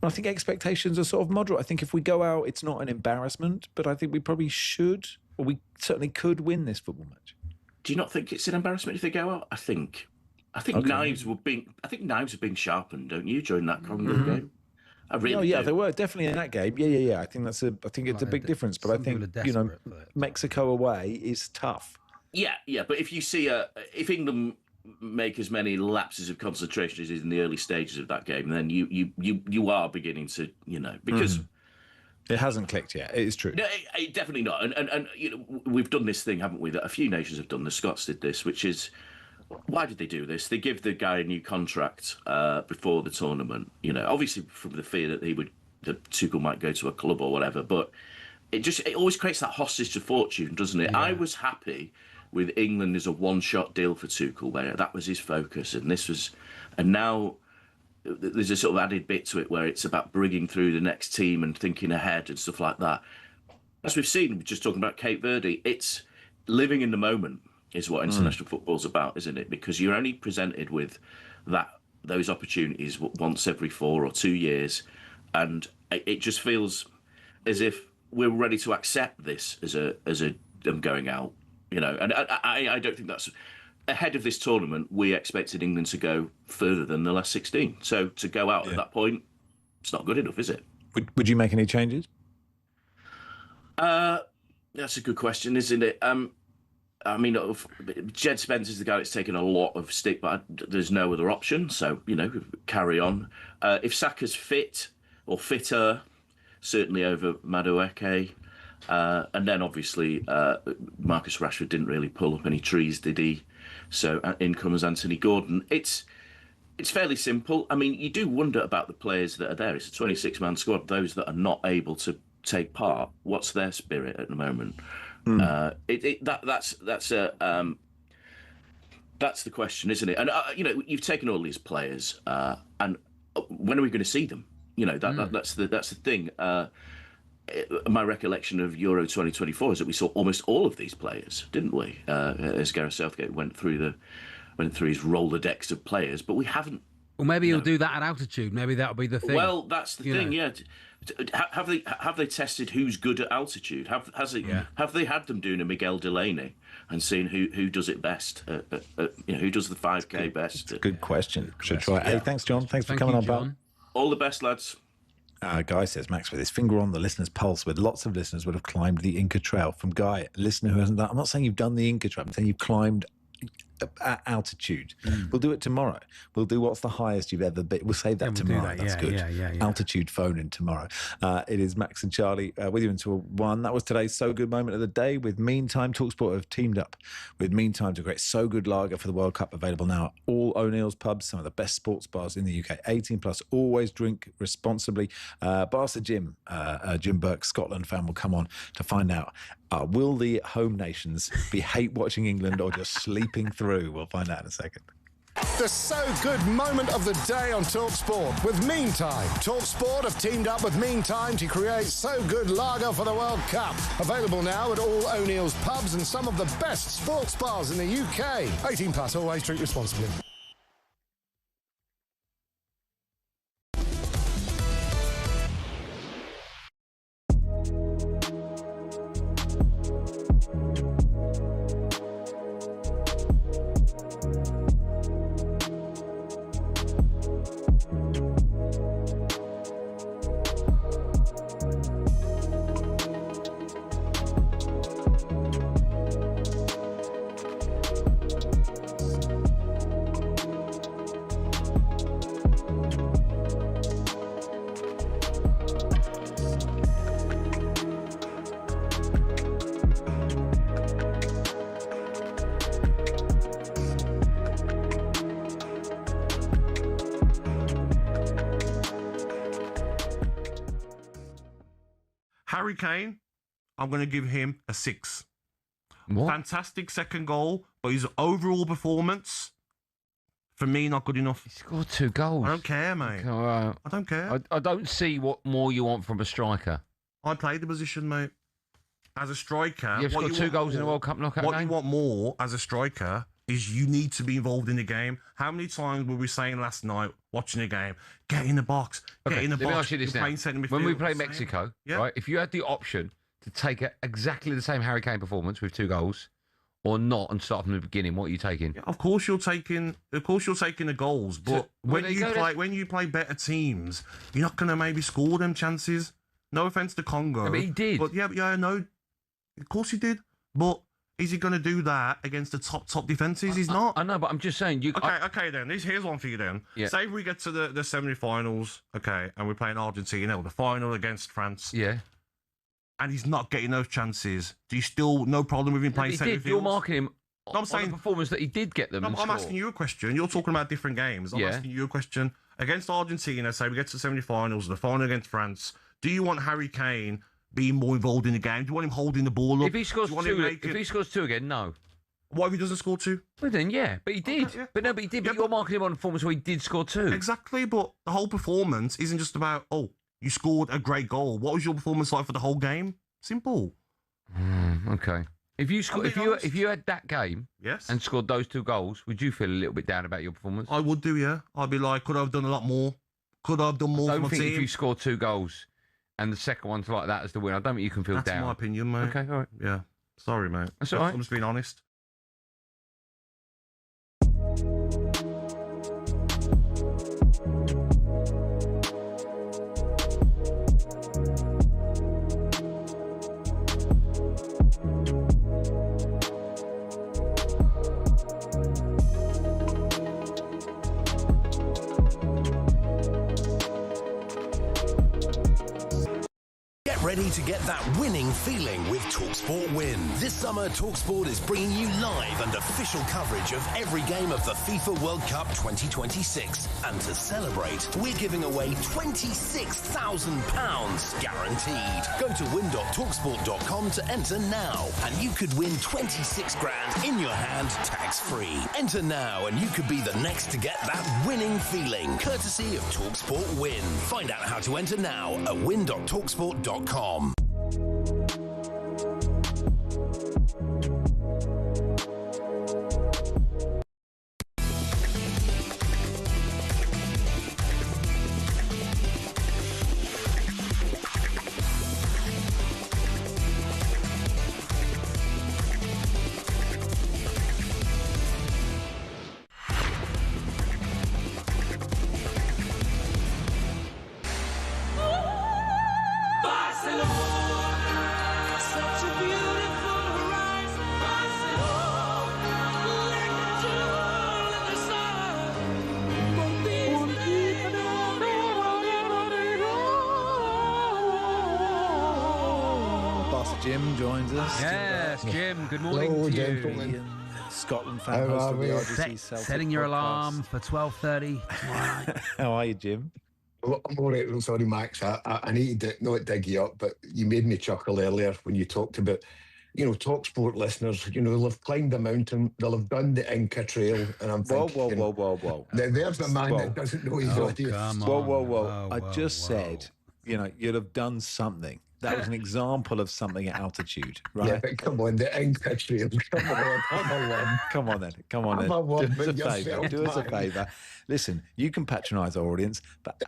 I think expectations are sort of moderate. I think if we go out, it's not an embarrassment, but I think we probably should, or we certainly could win this football match. Do you not think it's an embarrassment if they go out? I think knives have been sharpened, don't you, during that Congo game? I really do. They were definitely in that game. Yeah. I think it's a big difference. But I think Mexico away is tough. Yeah. But if you see if England make as many lapses of concentration as in the early stages of that game, then you are beginning to because. It hasn't clicked yet. It is true. No, definitely not. And we've done this thing, haven't we? That a few nations have done. The Scots did this, which is. Why did they do this? They give the guy a new contract before the tournament. Obviously from the fear that Tuchel might go to a club or whatever. But it always creates that hostage to fortune, doesn't it? Yeah. I was happy with England as a one-shot deal for Tuchel, where that was his focus, and now there's a sort of added bit to it where it's about bringing through the next team and thinking ahead and stuff like that. As we've seen, just talking about Cape Verde, it's living in the moment. Is what international football's about, isn't it? Because you're only presented with those opportunities once every 4 or 2 years, and it just feels as if we're ready to accept this as them going out, And I don't think that's ahead of this tournament. We expected England to go further than the last 16, so to go out at that point, it's not good enough, is it? Would you make any changes? That's a good question, isn't it? Jed Spence is the guy that's taken a lot of stick, but there's no other option. So, carry on. If Saka's fit or fitter, certainly over Madueke. And then obviously Marcus Rashford didn't really pull up any trees, did he? So in comes Anthony Gordon. It's fairly simple. I mean, you do wonder about the players that are there. It's a 26-man squad. Those that are not able to take part, what's their spirit at the moment? That's the question, isn't it? And you've taken all these players, and when are we going to see them? That's the thing. My recollection of Euro 2024 is that we saw almost all of these players, didn't we? As Gareth Southgate went through his Rolodex of players, but we haven't. Well, maybe he'll do that at altitude. Maybe that'll be the thing. Well, that's the thing. Yeah. Have they tested who's good at altitude? Have they had them doing a Miguel Delaney and seeing who does it best? Who does the 5K best? It's a good question. Should try. Hey, thanks, John. Thanks for coming on, pal. All the best, lads. Guy says, Max, with his finger on the listener's pulse, with lots of listeners would have climbed the Inca Trail. From Guy, a listener who hasn't done. I'm not saying you've done the Inca Trail. I'm saying you've climbed at altitude. We'll do it tomorrow. We'll do what's the highest you've ever been. We'll save that tomorrow. That's good. Yeah. Altitude phone in tomorrow. It is Max and Charlie with you until 1. That was today's So Good moment of the day. With Meantime, talkSPORT have teamed up with Meantime to create So Good lager for the World Cup, available now at all O'Neill's pubs, some of the best sports bars in the UK. 18 plus, always drink responsibly. Barca Jim Burke, Scotland fan, will come on to find out, will the home nations be hate watching England or just sleeping through? We'll find out in a second. The So Good moment of the day on talkSPORT with Meantime. talkSPORT have teamed up with Meantime to create So Good lager for the World Cup. Available now at all O'Neill's pubs and some of the best sports bars in the UK. 18 plus, always drink responsibly. Harry Kane, I'm going to give him a 6. What? Fantastic second goal, but his overall performance, for me, not good enough. He scored 2 goals. I don't care, mate. I don't care. I don't see what more you want from a striker. I played the position, mate. As a striker... You've scored 2 goals in a World Cup knockout What game? you want more as a striker is you need to be involved in the game. How many times were we saying last night, watching the game, get in the box, get in the box. Let me ask you this now. When we play Mexico, right, if you had the option to take exactly the same Harry Kane performance with 2 goals or not and start from the beginning, what are you taking? Yeah, of course you're taking the goals, but when you play better teams, you're not going to maybe score them chances. No offence to Congo. Yeah, but he did. But no, of course he did. But is he going to do that against the top defences? He's not. I know, but I'm just saying. Okay, then. Here's one for you then. Yeah. Say if we get to the semi-finals, okay, and we're playing Argentina, or the final against France. Yeah. And he's not getting those chances. Do you still no problem with him playing centre field? You're marking him on the performance that he did get them. I'm asking you a question. You're talking about different games. I'm asking you a question. Against Argentina, say we get to the semi-finals, the final against France, do you want Harry Kane being more involved in the game? Do you want him holding the ball up? If he scores 2 again, no. What if he doesn't score 2? Well then, yeah, but he did. Okay, yeah. But he did. But you're marking him on a performance where he did score 2. Exactly, but the whole performance isn't just about, you scored a great goal. What was your performance like for the whole game? Simple. Okay. If you had that game, yes, and scored those 2 goals, would you feel a little bit down about your performance? I would do, yeah. I'd be like, could I have done a lot more? Could I have done more for my team? If you score 2 goals and the second one's like that as the win, I don't think you can feel down. That's my opinion, mate. Okay, all right. Yeah. Sorry, mate. That's all right. I'm just being honest. Ready to get that winning feeling with talkSPORT Win. This summer, talkSPORT is bringing you live and official coverage of every game of the FIFA World Cup 2026. And to celebrate, we're giving away £26,000 guaranteed. Go to win.talksport.com to enter now, and you could win 26 grand in your hand, tax-free. Enter now, and you could be the next to get that winning feeling, courtesy of talkSPORT Win. Find out how to enter now at win.talksport.com. Barcelona! Jim joins us. Yes, Jim. Good morning Hello, to you. gentlemen. Scotland fan, host of the RGC Celtic Setting your podcast. alarm for 12:30. How are you, Jim? Well, I'm all right. I'm sorry, Max. I need to not dig you up, but you made me chuckle earlier when you talked about, talkSPORT listeners. They'll have climbed the mountain, they'll have done the Inca Trail, and I'm thinking, whoa. There's the man that doesn't know his audience. Whoa. I just said, you'd have done something. That was an example of something at altitude, right? Yeah, but come on, the Inca Trail. Come on, Come on then. Do us a favour. Listen, you can patronise our audience, but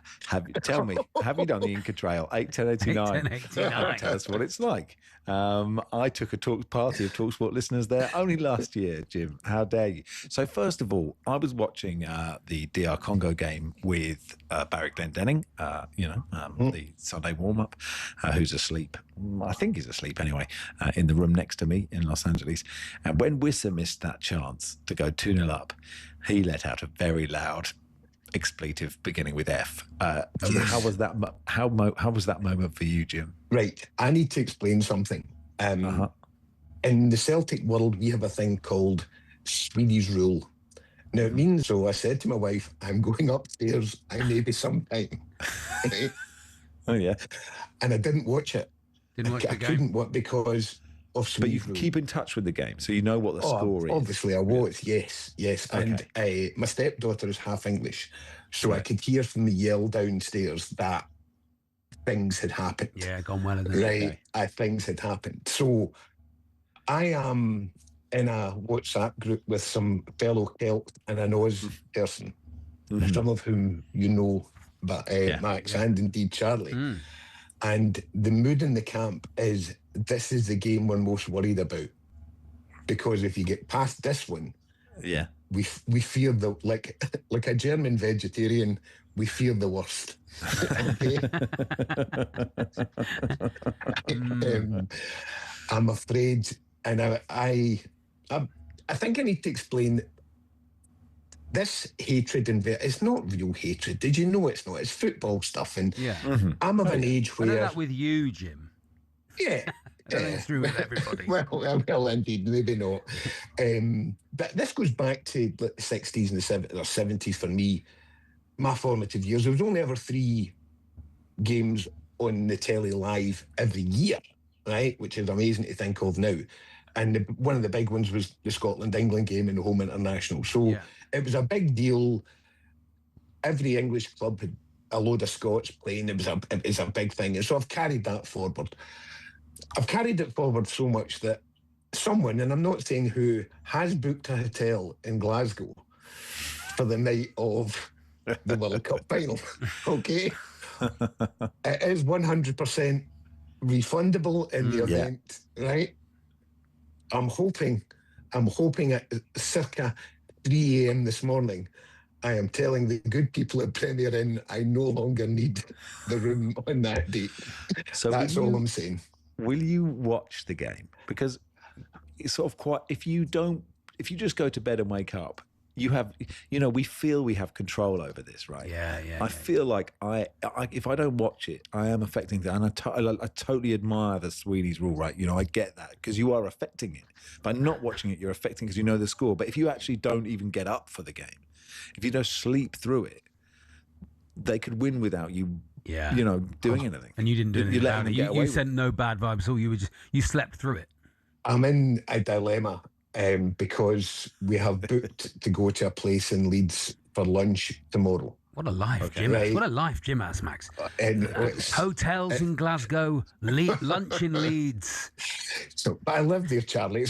tell me, have you done the Inca Trail? 81089. Tell us what it's like. I took a party of talkSPORT listeners there only last year, Jim. How dare you? So first of all, I was watching the DR Congo game with Barry Glendenning, the Sunday warm-up, who's asleep. I think he's asleep anyway, in the room next to me in Los Angeles. And when Wissa missed that chance to go 2-0 up, he let out a very loud expletive beginning with F. How was that? How was that moment for you, Jim? Right, I need to explain something. In the Celtic world, we have a thing called Swedish rule. Now, it means, so I said to my wife, I'm going upstairs, I may be sometime. Oh, yeah. And I didn't watch it. Didn't watch the game? I couldn't watch because of Swedish But you rule. keep in touch with the game, so you know what the score is. Obviously, I was, yes. Okay. And my stepdaughter is half English, so I could hear from the yell downstairs that things had happened. Yeah, gone well. Right, things had happened. So I am in a WhatsApp group with some fellow Celt and an Oz person, some of whom you know, but Max and indeed Charlie. And the mood in the camp is, this is the game we're most worried about, because if you get past this one, we fear the like a German vegetarian, we fear the worst. I'm afraid, and I think I need to explain this hatred it's not real hatred. Did you know it's not? It's football stuff, and I'm of an age where I know that with you, Jim. Yeah. I don't think it's true with everybody. well, indeed, maybe not. But this goes back to the 60s and the 70s for me, my formative years. There was only ever 3 games on the telly live every year, right? Which is amazing to think of now. And one of the big ones was the Scotland-England game in the home international. So it was a big deal. Every English club had a load of Scots playing. It was a big thing. And so I've carried that forward. I've carried it forward so much that someone, and I'm not saying who, has booked a hotel in Glasgow for the night of the World Cup final. Okay? It is 100% refundable in the event, right? I'm hoping at circa 3 a.m. this morning, I am telling the good people at Premier Inn I no longer need the room on that date. So that's all I'm saying. Will you watch the game? Because it's sort of quite, if you just go to bed and wake up, you have, we feel we have control over this, right? I feel like if I don't watch it, I am affecting that. And I totally admire the Swedish rule, right? I get that, because you are affecting it. By not watching it, you're affecting because you know the score. But if you actually don't even get up for the game, if you don't sleep through it, they could win without you. Doing anything. And you didn't do anything about it. You sent no bad vibes. All you slept through it. I'm in a dilemma because we have booked to go to a place in Leeds for lunch tomorrow. What a life, Jim! Right. What a life Jim has, Max. Hotels in Glasgow, lunch in Leeds. So I live there, Charlie.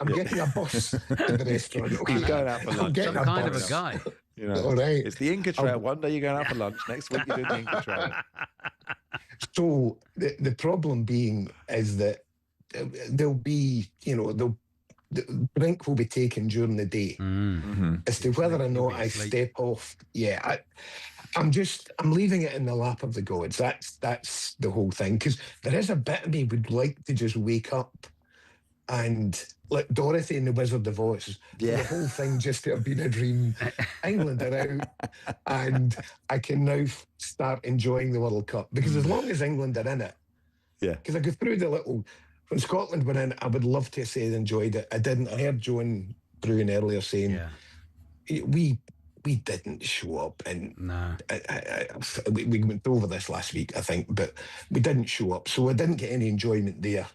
I'm getting a bus to the restaurant. He's going out for lunch. Some kind of a guy. All right. It's the Inca Trail. One day you're going out for lunch. Next week you're doing the Inca Trail. So the problem being is that there'll be, the drink will be taken during the day. As to whether or not I step off, I'm leaving it in the lap of the gods. That's the whole thing. Because there is a bit of me would like to just wake up and, like Dorothy in The Wizard of Oz, the whole thing just to have been a dream. England are out, and I can now start enjoying the World Cup. Because as long as England are in it, because I go through the little when Scotland went in, I would love to say they enjoyed it. I didn't. I heard Joan Bruin earlier saying we didn't show up, and we went over this last week, I think, but we didn't show up, so I didn't get any enjoyment there.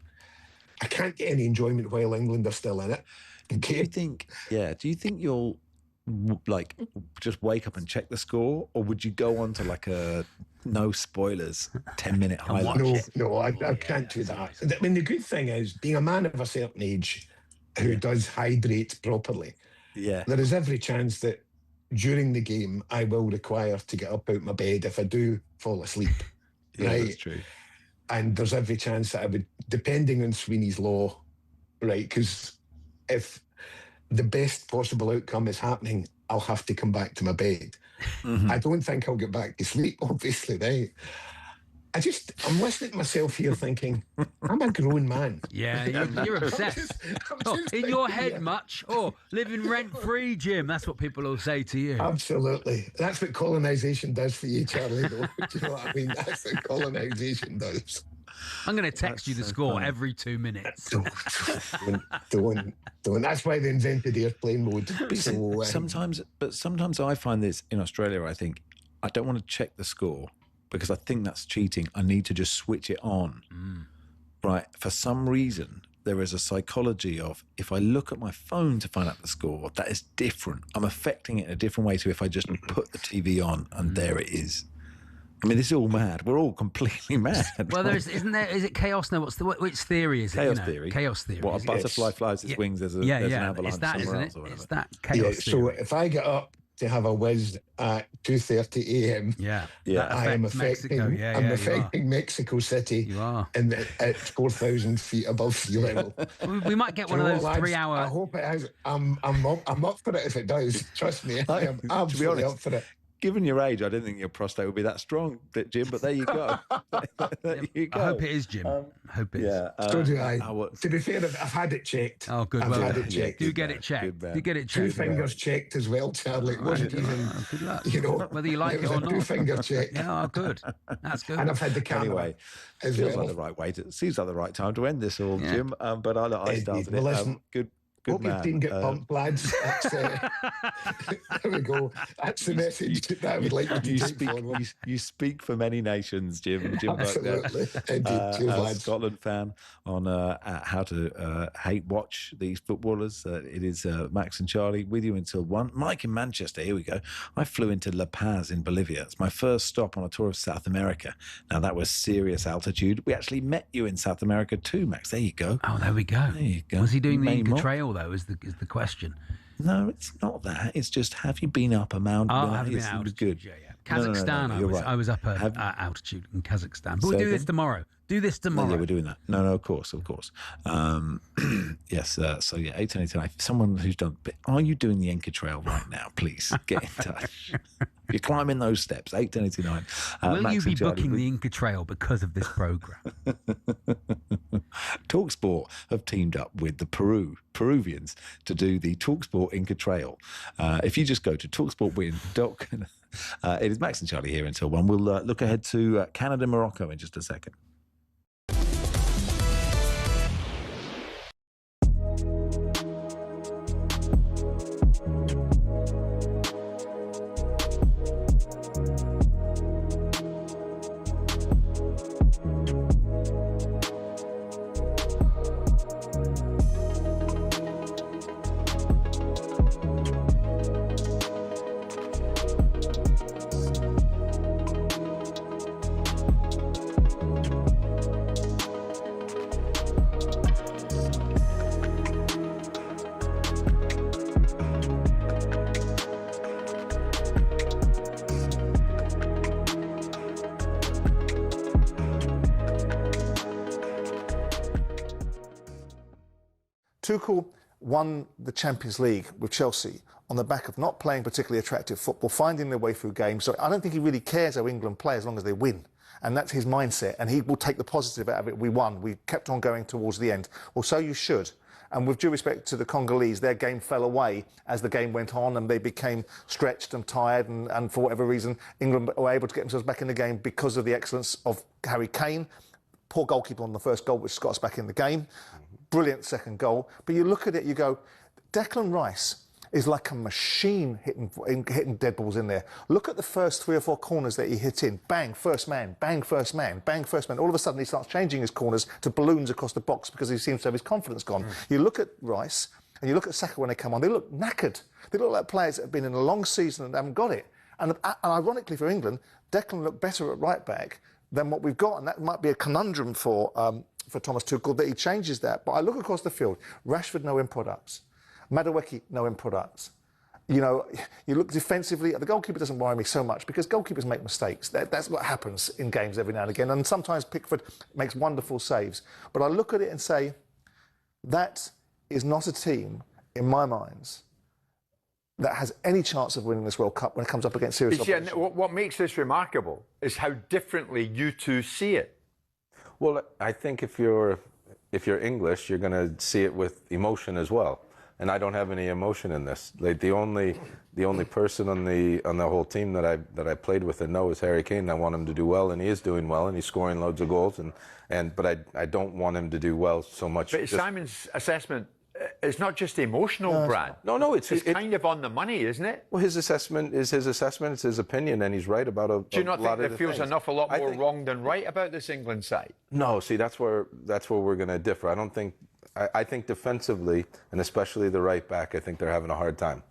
I can't get any enjoyment while England are still in it. Okay. Do you think you'll like just wake up and check the score, or would you go on to like a no spoilers 10-minute highlight? No, I can't do that. I mean, the good thing is, being a man of a certain age who does hydrate properly, there is every chance that during the game I will require to get up out my bed if I do fall asleep. Right? That's true. And there's every chance that I would, depending on Sweeney's law, right, because if the best possible outcome is happening, I'll have to come back to my bed. I don't think I'll get back to sleep, obviously, right? I'm listening to myself here thinking, I'm a grown man. Yeah, you're obsessed. In your head much? Oh, living rent-free, Jim. That's what people will say to you. Absolutely. That's what colonisation does for you, Charlie, though. Do you know what I mean? That's what colonisation does. I'm going to text you the score every 2 minutes. Don't. That's why they invented airplane mode. So, sometimes I find this in Australia. I think I don't want to check the score because I think that's cheating. I need to just switch it on. Right? For some reason, there is a psychology of if I look at my phone to find out the score, that is different. I'm affecting it in a different way to if I just put the TV on and there it is. I mean, this is all mad. We're all completely mad. Well, is it chaos? No, which theory is it? Chaos theory. Chaos theory. What, a butterfly flies its wings, there's an avalanche somewhere else or whatever. It's that chaos theory. So if I get up to have a whiz at 2:30 a.m. I am affecting Mexico City. You are. And at 4,000 feet above sea level. We might get one of those 3 hour. I hope it has. I'm up for it if it does. Trust me, I am absolutely up for it. Given your age, I didn't think your prostate would be that strong, Jim, but there you go. There you go. I hope it is, Jim. I hope it is. So do I. To be fair, I've had it checked. Oh, good. I've had it checked. Do get it checked. Do get it checked. 2 fingers checked as well, Charlie. It wasn't even, good luck. you know. Whether you like it or not. 2-finger check. Yeah, good. That's good. And I've had the camera. Anyway, as feels well. like the right way. Seems like the right time to end this all, Jim. But I started it. Listen, Good hope man. your team get pumped, lads. There we go. That's the message that I would like you to take forward. You speak for many nations, Jim. Absolutely. Indeed. Cheers, lads. Scotland fan on how to hate watch these footballers. It is Max and Charlie with you until 1. Mike in Manchester. Here we go. I flew into La Paz in Bolivia. It's my first stop on a tour of South America. Now, that was serious altitude. We actually met you in South America too, Max. There you go. Oh, there we go. There you go. Was he doing the Inca Trail, though, is the question? No, it's not that. It's just, have you been up a mountain? Have you been out? It was good. Yeah. Kazakhstan, I was up at altitude in Kazakhstan. But we'll do this tomorrow. Do this tomorrow. Yeah, we're doing that. No, of course. Yes, so 1889. Someone who's done... Are you doing the Inca Trail right now? Please, get in touch. You're climbing those steps, 1889. Will Max you be and Charlie, booking the Inca Trail because of this programme? talkSPORT have teamed up with the Peruvians to do the talkSPORT Inca Trail. If you just go to talksportwin.com, it is Max and Charlie here until 1. We'll look ahead to Canada, Morocco in just a second. Tuchel won the Champions League with Chelsea on the back of not playing particularly attractive football, finding their way through games. So I don't think he really cares how England play as long as they win. And that's his mindset. And he will take the positive out of it. We won. We kept on going towards the end. Well, so you should. And with due respect to the Congolese, their game fell away as the game went on and they became stretched and tired. And for whatever reason, England were able to get themselves back in the game because of the excellence of Harry Kane. Poor goalkeeper on the first goal, which got us back in the game. Brilliant second goal. But you look at it, you go, Declan Rice is like a machine hitting dead balls in there. Look at the first 3 or 4 corners that he hit in. Bang, first man, bang, first man, bang, first man. All of a sudden he starts changing his corners to balloons across the box because he seems to have his confidence gone. You look at Rice and you look at Saka when they come on, they look knackered. They look like players that have been in a long season and haven't got it. And ironically for England, Declan looked better at right back than what we've got, and that might be a conundrum for Thomas Tuchel that he changes that. But I look across the field, Rashford, no end products. Madueke, no end products. You know, you look defensively, the goalkeeper doesn't worry me so much because goalkeepers make mistakes. That's what happens in games every now and again. And sometimes Pickford makes wonderful saves. But I look at it and say, that is not a team, in my minds, that has any chance of winning this World Cup when it comes up against serious opposition. What makes this remarkable is how differently you two see it. Well, I think if you're English, you're going to see it with emotion as well. And I don't have any emotion in this. Like the only person on the whole team that I played with and know is Harry Kane. I want him to do well, and he is doing well, and he's scoring loads of goals. But I don't want him to do well so much. But Simon's assessment, it's not just emotional, Brad. No, it's kind of on the money, isn't it? Well, his assessment is his assessment. It's his opinion, and he's right about a lot of the things. Do you not think there feels an awful lot more wrong than right about this England side? No, see, that's where we're going to differ. I don't think. I think defensively, and especially the right back, I think they're having a hard time.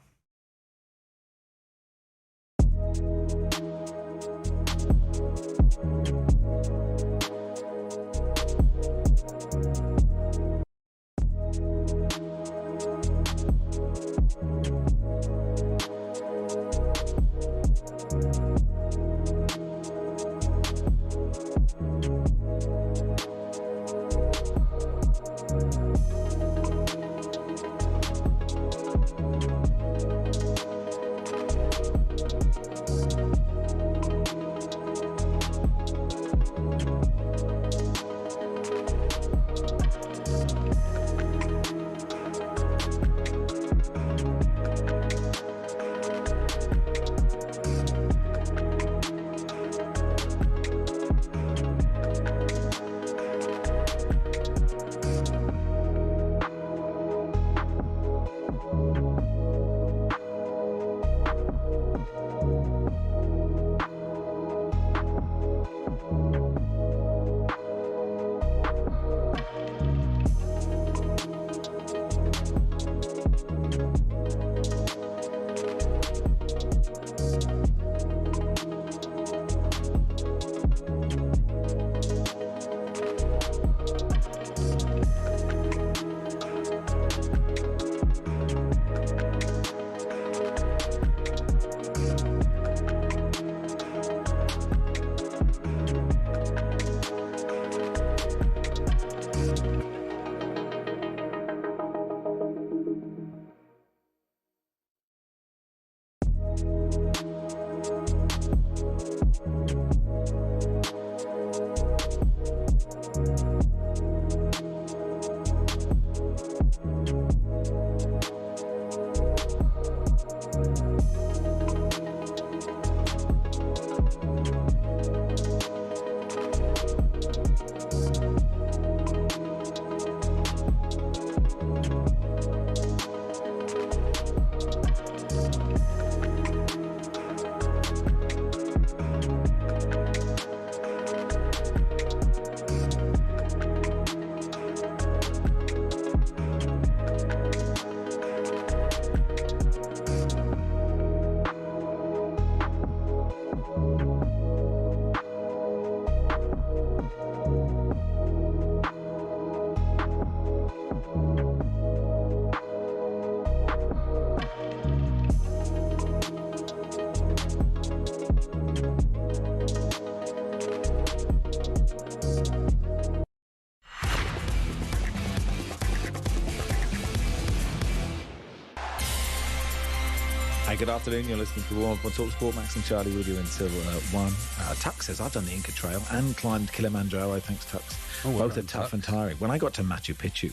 Hey, good afternoon. You're listening to Warm Up on talkSPORT. Max and Charlie with you until 1. Tux says, I've done the Inca Trail and climbed Kilimanjaro. Thanks, Tux. Both are tough and tiring. When I got to Machu Picchu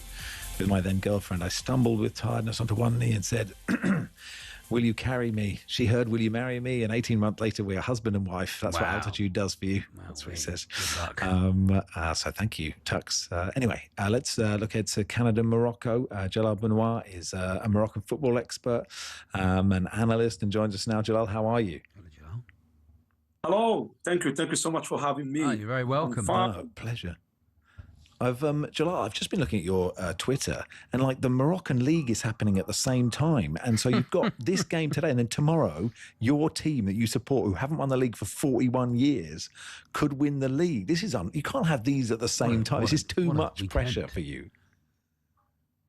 with my then girlfriend, I stumbled with tiredness onto one knee and said, Will you carry me? She heard, will you marry me? And 18 months later, we are husband and wife. That's what altitude does for you. That's what he says. Good luck. So thank you, Tux. Anyway, let's look ahead to Canada, Morocco. Jalal Benoit is a Moroccan football expert, an analyst, and joins us now. Jalal, how are you? Hello. Thank you. Thank you so much for having me. Oh, you're very welcome. Pleasure. Jalal, I've just been looking at your Twitter, and like the Moroccan League is happening at the same time, and so you've got this game today, and then tomorrow, your team that you support, who haven't won the league for 41 years, could win the league. This is you can't have these at the same time. This is too much pressure for you.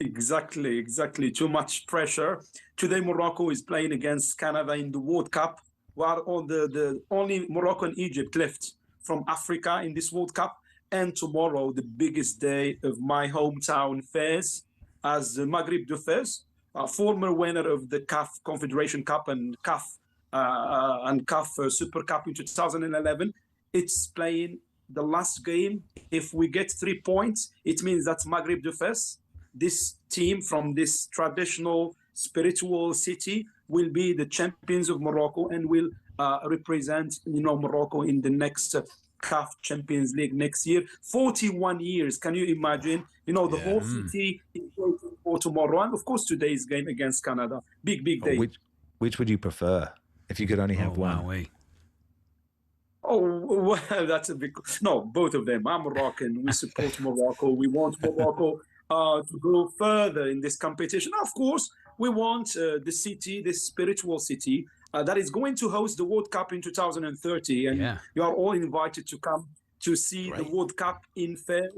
Exactly. Too much pressure. Today, Morocco is playing against Canada in the World Cup. We are on the only Morocco and Egypt left from Africa in this World Cup. And tomorrow, the biggest day of my hometown, Fez, as Maghreb de Fez, a former winner of the CAF Confederation Cup and CAF Super Cup in 2011. It's playing the last game. If we get 3 points, it means that Maghreb de Fez, this team from this traditional spiritual city, will be the champions of Morocco and will represent Morocco in the next CAF Champions League next year. 41 years. Can you imagine? The whole city is waiting for tomorrow. And of course, today's game against Canada. Big day. Which would you prefer if you could only have one? Oh, well, that's a big... No, both of them. I'm Moroccan. We support Morocco. We want Morocco to go further in this competition. Of course, we want the city, this spiritual city, that is going to host the World Cup in 2030. And you are all invited to come to see the World Cup in Fez.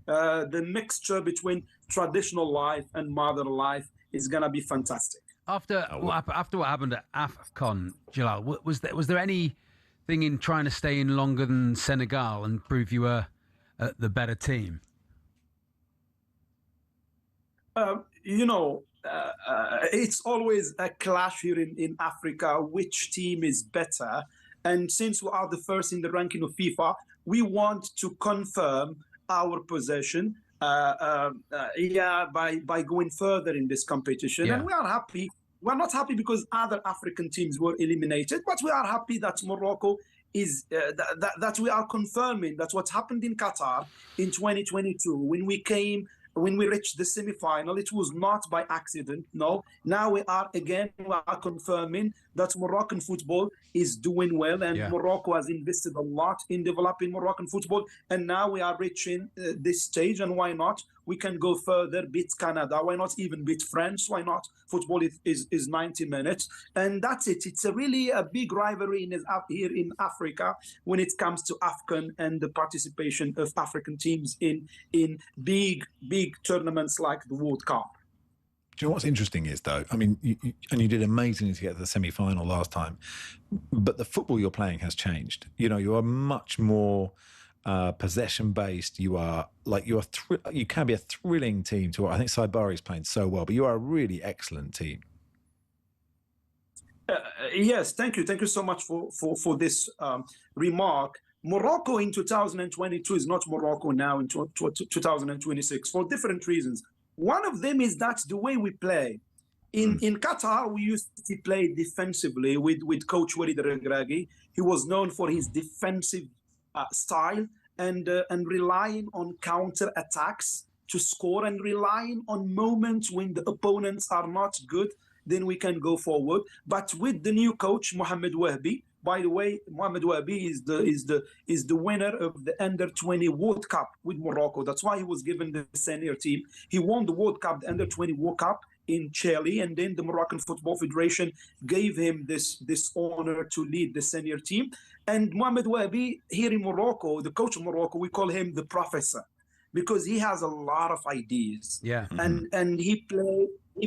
The mixture between traditional life and modern life is going to be fantastic. After what happened at AFCON, Jalal, was there anything in trying to stay in longer than Senegal and prove you were the better team? It's always a clash here in Africa, which team is better. And since we are the first in the ranking of FIFA, we want to confirm our position by going further in this competition. Yeah. And we are happy. We're not happy because other African teams were eliminated, but we are happy that Morocco is that we are confirming that what happened in Qatar in 2022 when we reached the semi-final, it was not by accident. No, now we are confirming that Moroccan football is doing well, and Morocco has invested a lot in developing Moroccan football, and now we are reaching this stage, and why not? We can go further, beat Canada. Why not even beat France? Why not? Football is 90 minutes. And that's it. It's really a big rivalry here in Africa when it comes to AFCON and the participation of African teams in big tournaments like the World Cup. Do you know what's interesting is, though, I mean, you did amazingly to get to the semi-final last time, but the football you're playing has changed. You are much more... possession based. You can be a thrilling team to. I think Saibari is playing so well, but you are a really excellent team. Yes, thank you so much for this remark. Morocco in 2022 is not Morocco now in 2026 for different reasons. One of them is that the way we play. In Qatar, we used to play defensively with Coach Walid Regragui. He was known for his defensive style and relying on counter attacks to score and relying on moments when the opponents are not good, then we can go forward. But with the new coach Mohamed Wahbi, by the way, Mohamed Wahbi is the winner of the Under-20 World Cup with Morocco. That's why he was given the senior team. He won the World Cup, the Under-20 World Cup in Chile, and then the Moroccan Football Federation gave him this honor to lead the senior team. And Mohamed Wahbi here in Morocco, the coach of Morocco, we call him the professor because he has a lot of ideas. Yeah. And he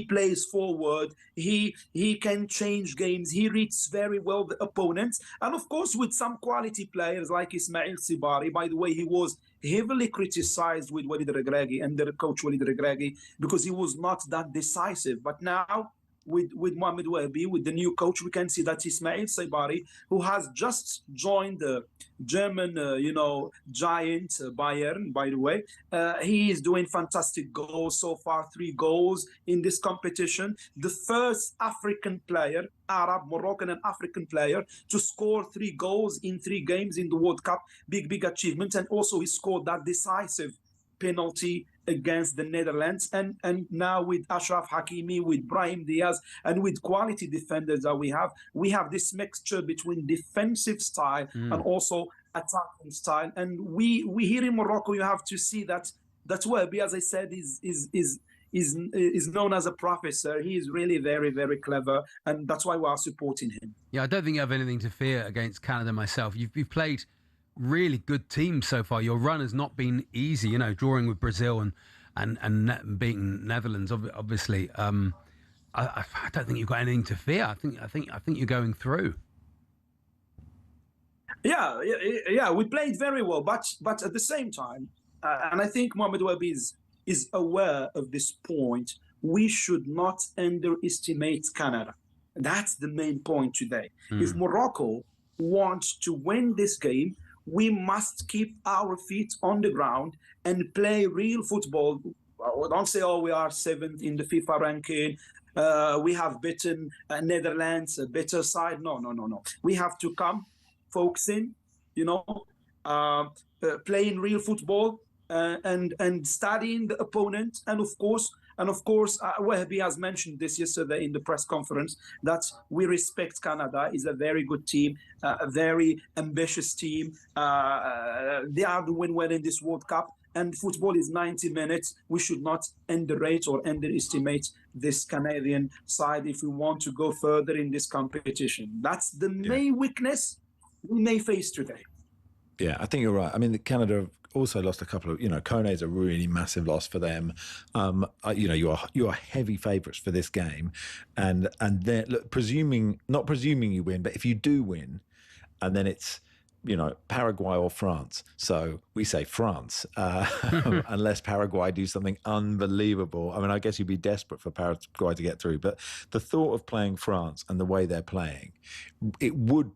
plays forward. He can change games. He reads very well the opponents. And of course, with some quality players like Ismail Sibari, by the way, he was heavily criticized with Walid Regragui and the coach Walid Regragui because he was not that decisive. But now with Mohamed Wahbi, with the new coach. We can see that Ismail Saibari, who has just joined the German, giant Bayern, by the way, he is doing fantastic goals so far, 3 goals in this competition. The first African player, Arab, Moroccan and African player, to score 3 goals in 3 games in the World Cup. Big achievement. And also he scored that decisive penalty against the Netherlands, and now with Ashraf Hakimi, with Brahim Diaz, and with quality defenders that we have this mixture between defensive style and also attacking style. And we here in Morocco, you have to see that Wahbi, as I said, is known as a professor. He is really very, very clever, and that's why we are supporting him. Yeah, I don't think you have anything to fear against Canada myself. You've played really good teams so far. Your run has not been easy, drawing with Brazil and beating Netherlands, obviously. I don't think you've got anything to fear. I think you're going through. Yeah, we played very well, but at the same time, and I think Mohamed Wahbi is aware of this point, we should not underestimate Canada. That's the main point today. If Morocco wants to win this game, we must keep our feet on the ground and play real football. Don't say, we are 7th in the FIFA ranking. We have beaten Netherlands, a better side. No. We have to come focusing, playing real football and studying the opponent. And of course, Wahbi has mentioned this yesterday in the press conference, that we respect Canada. Is a very good team, a very ambitious team. They are doing well in this World Cup, and football is 90 minutes. We should not underrate or underestimate this Canadian side if we want to go further in this competition. That's the main weakness we may face today. Yeah, I think you're right. I mean, Canada also lost a couple of, Kone is a really massive loss for them. You are heavy favourites for this game, and then look, not presuming you win, but if you do win, and then it's Paraguay or France. So we say France, unless Paraguay do something unbelievable. I mean, I guess you'd be desperate for Paraguay to get through. But the thought of playing France and the way they're playing, it'd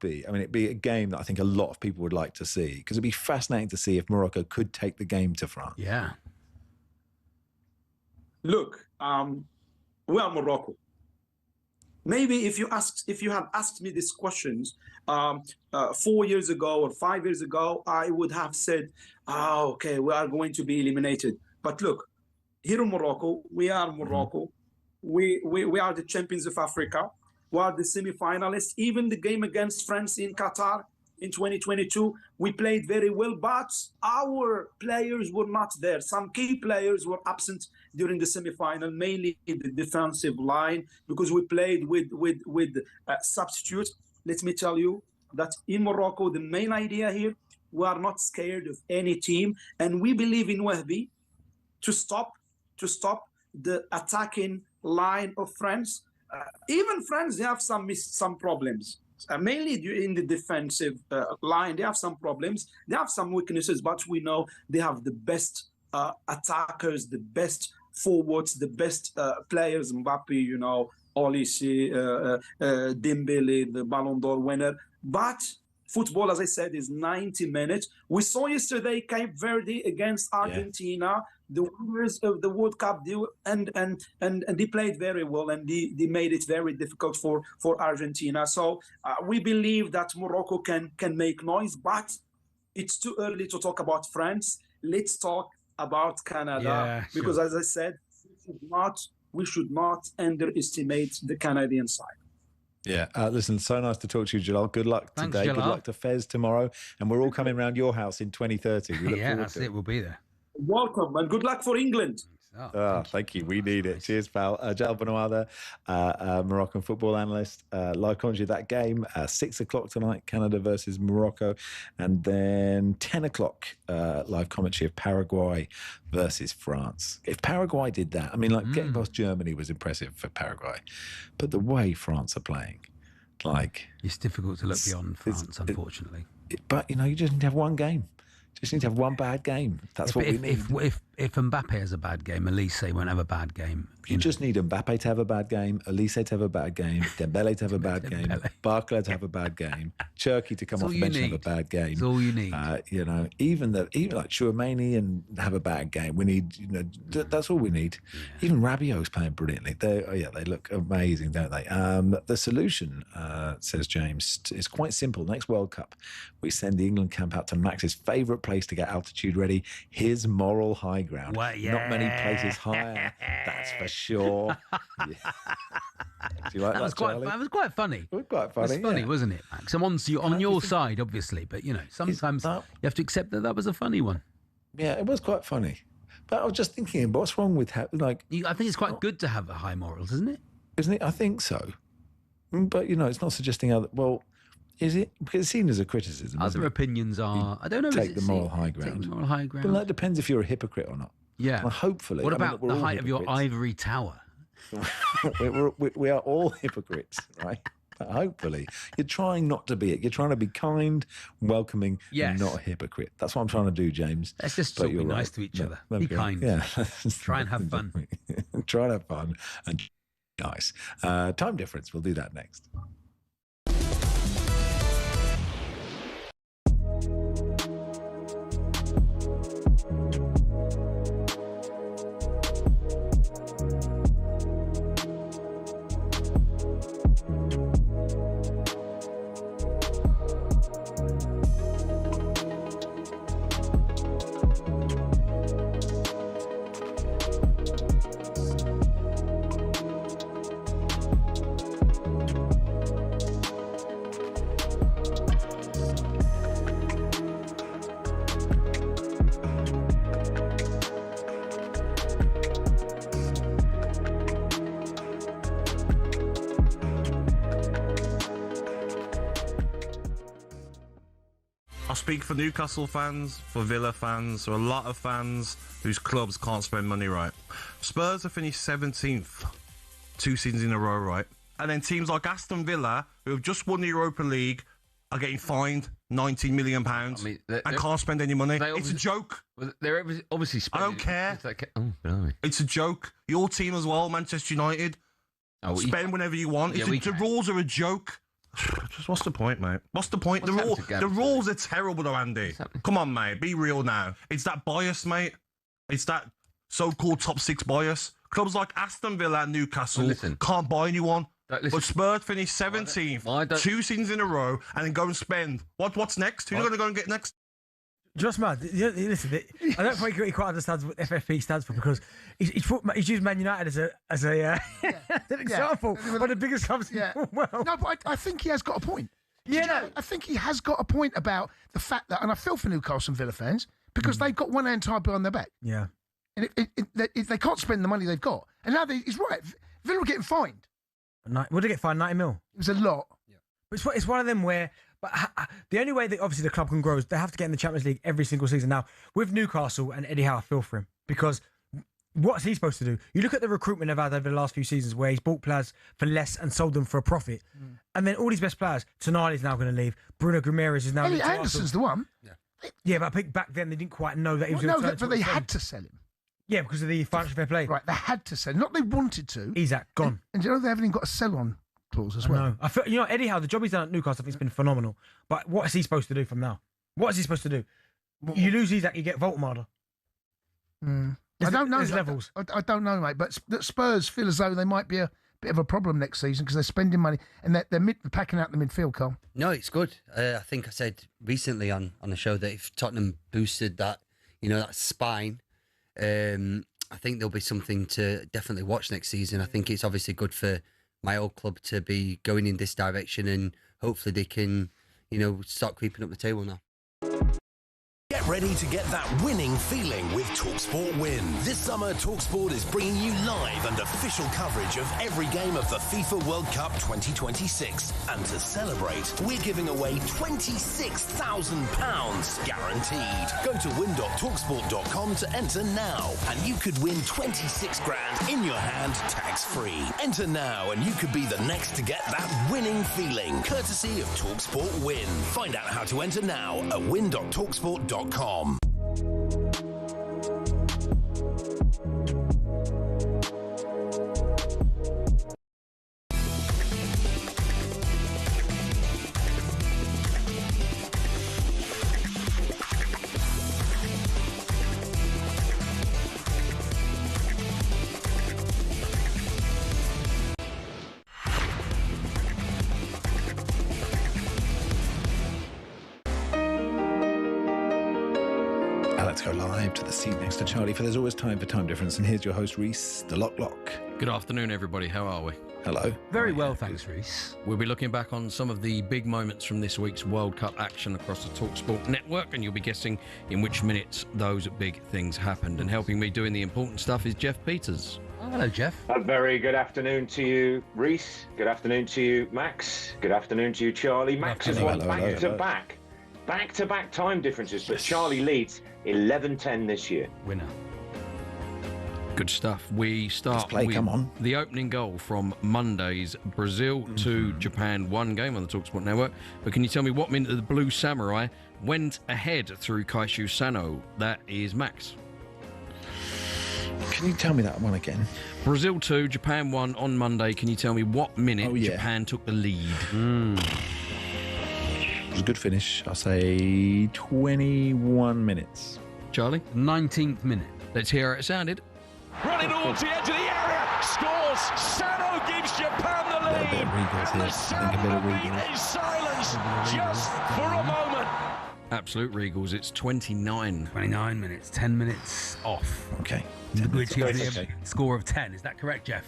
be a game that I think a lot of people would like to see, because it'd be fascinating to see if Morocco could take the game to France. Yeah. Look, we are Morocco. Maybe if you had asked me these questions 4 years ago or 5 years ago, I would have said, okay, we are going to be eliminated. But look, here in Morocco, we are Morocco. We are the champions of Africa. We are the semi-finalists. Even the game against France in Qatar in 2022, we played very well, but our players were not there. Some key players were absent during the semi-final, mainly in the defensive line, because we played with substitutes. Let me tell you that in Morocco, the main idea here, we are not scared of any team, and we believe in Wahbi to stop the attacking line of France. Even France, they have some problems. Mainly in the defensive line, they have some problems. They have some weaknesses, but we know they have the best attackers, the best forwards, the best players. Mbappe, Olise, Dembele, the Ballon d'Or winner. But football, as I said, is 90 minutes. We saw yesterday Cape Verde against Argentina, the winners of the World Cup, and they played very well, and they made it very difficult for Argentina. So we believe that Morocco can make noise, but it's too early to talk about France. Let's talk about Canada, because as I said, we should not underestimate the Canadian side. Yeah, listen, so nice to talk to you, Jalal. Good luck today. Jalal. Good luck to Fez tomorrow. And we're all coming round your house in 2030. We look forward that's to it. We'll be there. Welcome, and good luck for England. Thank you. We need it. Cheers, pal. Jalal Benoit there, Moroccan football analyst. Live commentary of that game, 6 o'clock tonight, Canada versus Morocco. And then 10 o'clock, live commentary of Paraguay versus France. If Paraguay did that, getting past Germany was impressive for Paraguay. But the way France are playing, it's difficult to look beyond France, unfortunately. But, you just need to have one game. Just need to have one bad game. That's what we need. if Mbappe has a bad game, Elise won't have a bad game. You just need Mbappe to have a bad game, Elise to have a bad game, Dembele to have a bad game, Barclay to have a bad game, Cherky to come off the bench and have a bad game. That's all you need. Even like Chouameni and have a bad game. We need, that's all we need. Yeah. Even Rabiot's playing brilliantly. They look amazing, don't they? The solution, says James, is quite simple. Next World Cup, we send the England camp out to Max's favourite place to get altitude ready, his moral high ground. Well, yeah. Not many places higher, that's for sure. Yeah. Do you like that, Charlie? That was quite funny. It was quite funny. It was funny, wasn't it, Max? I'm on your side, obviously, but sometimes you have to accept that was a funny one. Yeah, it was quite funny. But I was just thinking, what's wrong with I think it's quite good to have a high morals, isn't it? Isn't it? I think so. But it's not suggesting other. Well, is it? Because it's seen as a criticism. Other opinions are. I don't know. Take the moral high ground. Take the moral high ground. Well, that depends if you're a hypocrite or not. Yeah. Well, hopefully. What about the height of your ivory tower? we are all hypocrites, right? But hopefully, you're trying not to be it. You're trying to be kind, welcoming, and not a hypocrite. That's what I'm trying to do, James. Let's just be nice to each other. Be kind. Yeah. Try and have fun. Try and have fun and nice. Time difference. We'll do that next. Speak for Newcastle fans, for Villa fans, for a lot of fans whose clubs can't spend money right. Spurs have finished 17th 2 seasons in a row, right? And then teams like Aston Villa, who have just won the Europa League, are getting fined £19 million and can't spend any money. It's a joke. They're obviously spending. I don't care. It's a joke. Your team as well, Manchester United. Spend whenever you want. The rules are a joke. Just what's the point, mate? What's the point? The rules are terrible, though, Andy. Come on, mate. Be real now. It's that bias, mate. It's that so-called top six bias. Clubs like Aston Villa and Newcastle can't buy anyone. But Spurs finished 17th 2 seasons in a row and then go and spend. What's next? Who's going to go and get next? Just mad. Listen, I don't think he quite understands what FFP stands for because he's used Man United as an example. One of the biggest clubs in the world. No, but I think he has got a point. I think he has got a point about the fact that, and I feel for Newcastle and Villa fans because they've got one hand tied behind their back. Yeah, and they can't spend the money they've got, and now he's right. Villa are getting fined. Would they get fined 90 mil? It was a lot. Yeah, but it's one of them where. But the only way that obviously the club can grow is they have to get in the Champions League every single season. Now, with Newcastle and Eddie Howe, I feel for him because what's he supposed to do? You look at the recruitment they've had over the last few seasons where he's bought players for less and sold them for a profit. And then all these best players, Tonali's now going to leave. Bruno Guimaraes is now Elliot Anderson's the one. Yeah, but I think back then they didn't quite know that he was going to but they had to sell him. Yeah, because of the financial fair play. Right, they had to sell him. Not they wanted to. Isak, gone. And you know they haven't even got a sell-on clause as well. I feel, Eddie Howe, the job he's done at Newcastle, I think has been phenomenal. But what is he supposed to do from now? What is he supposed to do? You lose Isak, you get Voltemade. I don't know. There's levels. I don't know, mate. But Spurs feel as though they might be a bit of a problem next season because they're spending money and they're packing out the midfield, Cole. No, it's good. I think I said recently on the show that if Tottenham boosted that, that spine, I think there'll be something to definitely watch next season. I think it's obviously good for my old club to be going in this direction and hopefully they can, start creeping up the table now. Get ready to get that winning feeling with talkSPORT Win. This summer, talkSPORT is bringing you live and official coverage of every game of the FIFA World Cup 2026. And to celebrate, we're giving away £26,000 guaranteed. Go to win.talksport.com to enter now, and you could win 26 grand in your hand, tax-free. Enter now, and you could be the next to get that winning feeling, courtesy of talkSPORT Win. Find out how to enter now at win.talksport.com. about to go live to the seat next to Charlie, for there's always time for time difference. And here's your host, Reese, the Lock. Good afternoon, everybody. How are we? Hello. Very well, thanks, Reese. We'll be looking back on some of the big moments from this week's World Cup action across the talkSPORT network, and you'll be guessing in which minutes those big things happened. And helping me doing the important stuff is Jeff Peters. Oh, hello, Jeff. A very good afternoon to you, Reese. Good afternoon to you, Max. Good afternoon to you, Charlie. Max has won back-to-back time differences, but Charlie leads 11-10 this year. Winner. Good stuff. We start with the opening goal from Monday's Brazil to Japan 1 game on the talkSPORT network. But can you tell me what minute the Blue Samurai went ahead through Kaishu Sano? That is Max. Can you tell me that one again? Brazil 2, Japan 1 on Monday. Can you tell me what minute Japan took the lead? It was a good finish. I'll say 21 minutes. Charlie? 19th minute. Let's hear how it sounded. Running towards the edge of the area, scores. Sano gives Japan the lead, and the Samurai is silenced just for a moment. Absolute Regals. It's 29 minutes, 10 minutes off. Okay. Which gives me a score of 10. Is that correct, Jeff?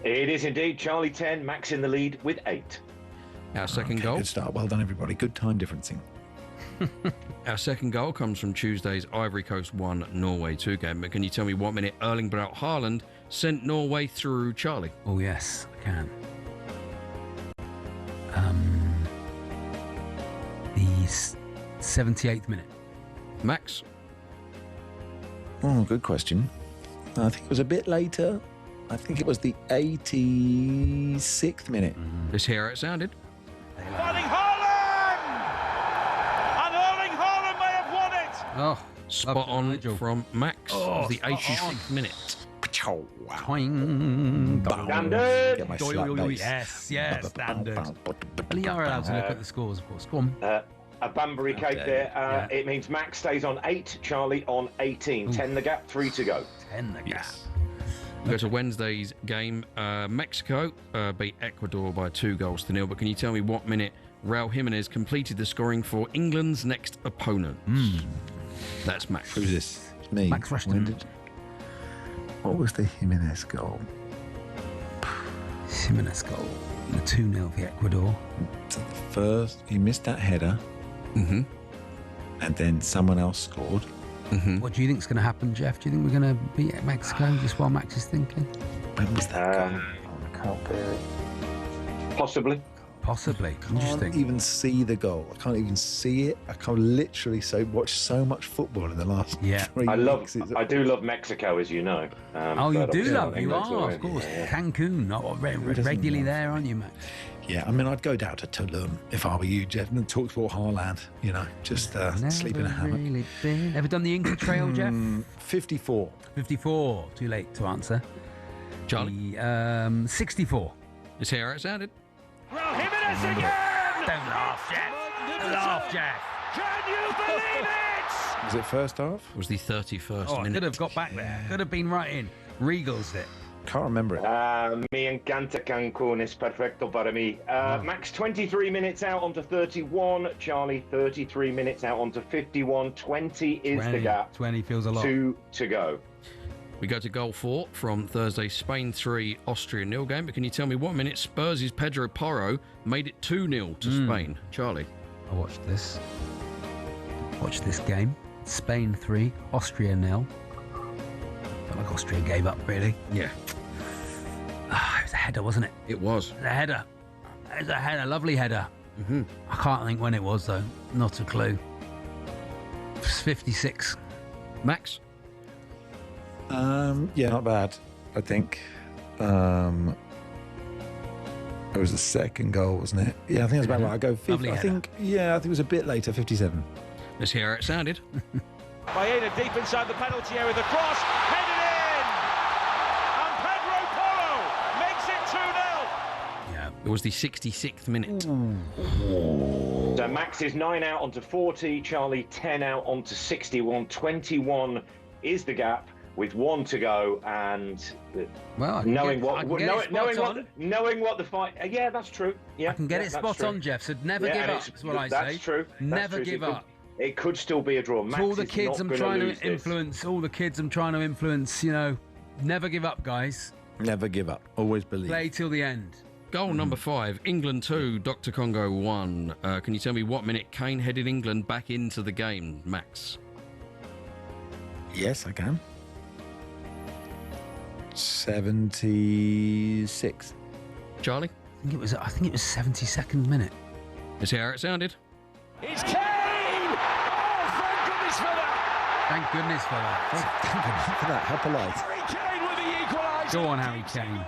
It is indeed. Charlie 10, Max in the lead with 8. Our second goal. Good start. Well done, everybody. Good time differencing. Our second goal comes from Tuesday's Ivory Coast 1, Norway 2 game. But can you tell me what minute Erling Braut Haaland sent Norway through, Charlie? Oh, yes, I can. The 78th minute. Max? Oh, good question. I think it was a bit later. I think it was the 86th minute. Let's hear how it sounded. Erling Haaland! And Erling Haaland may have won it! Oh, spot on from Max. Oh, the 86th minute. Standard. Yes, standard. You are allowed to look at the scores, of course. Go on. A Banbury cake there. It means Max stays on 8, Charlie on 18. 10 the gap, 3 to go. 10 the gap. We go to Wednesday's game. Mexico beat Ecuador by 2-0. But can you tell me what minute Raul Jimenez completed the scoring for England's next opponent? That's Max. Who's this? Me. Max Rushden. What was the Jimenez goal? Jimenez goal. The 2-0 for Ecuador. So the first, he missed that header. And then someone else scored. What do you think is going to happen, Jeff? Do you think we're going to beat Mexico just while Max is thinking? When was that goal? I can't bear it. Possibly. Possibly. I can't even see the goal. I can't even see it. I can literally watch so much football in the last 3 weeks. I do love Mexico, as you know. You do love it. You are, of course. Cancun, regularly there, aren't you, Max? Yeah, I mean, I'd go down to Tulum if I were you, Jeff, and talk about Haaland, just sleep in a hammock. Really been. Ever done the Inca Trail, Jeff? 54. 54. Too late to answer. Charlie? 64. Let's hear how it sounded. Raul Jimenez again! Don't laugh, Jeff. Don't laugh, Jeff. Can you believe it? Was it first half? It was the 31st I minute. could have got back there. Could have been right in. Regals it. Can't remember it. Me encanta Cancun, es perfecto para mí. Max 23 minutes out onto 31. Charlie 33 minutes out onto 51. 20 is the gap. 20 feels a lot. 2 to go. We go to goal 4 from Thursday's Spain 3, Austria 0 game. But can you tell me what minute Spurs' Pedro Porro made it 2-0 to Spain? Charlie? I watched this. Watch this game. Spain 3, Austria 0. Felt like Austria gave up, really. Yeah. It was a header, wasn't it? It was. It was a header. It was a header, lovely header. I can't think when it was, though. Not a clue. 56. Max? Yeah, not bad, I think. It was the second goal, wasn't it? Yeah, I think it was about right. I go 50. I think it was a bit later, 57. Let's hear how it sounded. Baena deep inside the penalty area with the cross, headed in! And Pedro Porro makes it 2-0! Yeah, it was the 66th minute. So Max is 9 out onto 40, Charlie 10 out onto 61. 21 is the gap with 1 to go, and knowing what the fight. Yeah, that's true. Yeah, I can get it spot on, Jeff. So never give up. That's what I say. That's true. Never give up. It could still be a draw. Max all the is kids not I'm gonna trying lose to this. influence, all the kids I'm trying to influence, you know, never give up, guys. Never give up. Always believe. Play till the end. Goal number 5, England 2, Dr. Congo 1. Can you tell me what minute Kane headed England back into the game, Max? Yes, I can. 76. Charlie? I think it was 72nd minute. Let's hear how it sounded. It's Kane! Oh, thank goodness for that! Thank goodness for that. Thank goodness for that. How polite. Harry Kane with the equaliser. Go on, Harry Kane.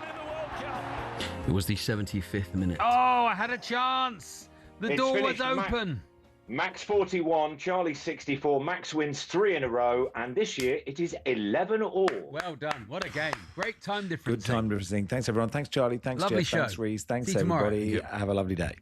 It was the 75th minute. Oh, I had a chance. The It's door was finished. open. Max 41, Charlie 64. Max wins 3 in a row, and this year it is 11-all. Well done. What a game. Great time difference. Good time difference. Thanks, everyone. Thanks, Charlie. Thanks, Lovely Jeff. show. Thanks, Reese. Thanks, See you tomorrow. everybody. Yep. Have a lovely day.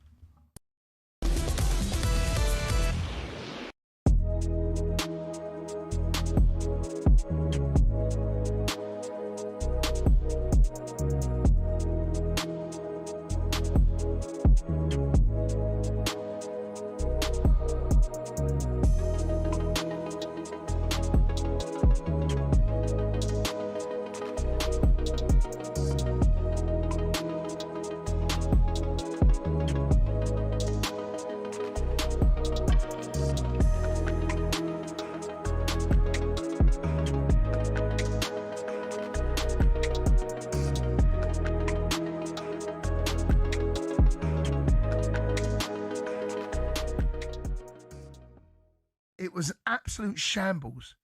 It was absolute shambles.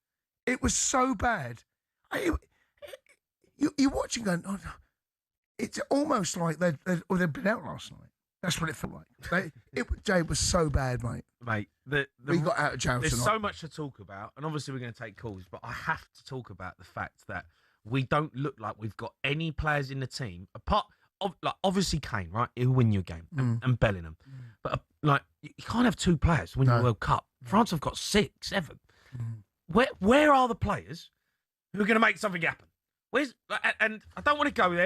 It was so bad. You're watching going, oh, no. It's almost like they'd been out last night. That's what it felt like. Jay was so bad, mate. Mate, we got out of jail There's tonight. so much to talk about, and obviously we're going to take calls, but I have to talk about the fact that we don't look like we've got any players in the team, apart of, like, obviously Kane, right? He'll win you a game, and Bellingham. But, like, you can't have 2 players win the World Cup. France have got 6, 7. Where are the players who are going to make something happen? And I don't want to go there,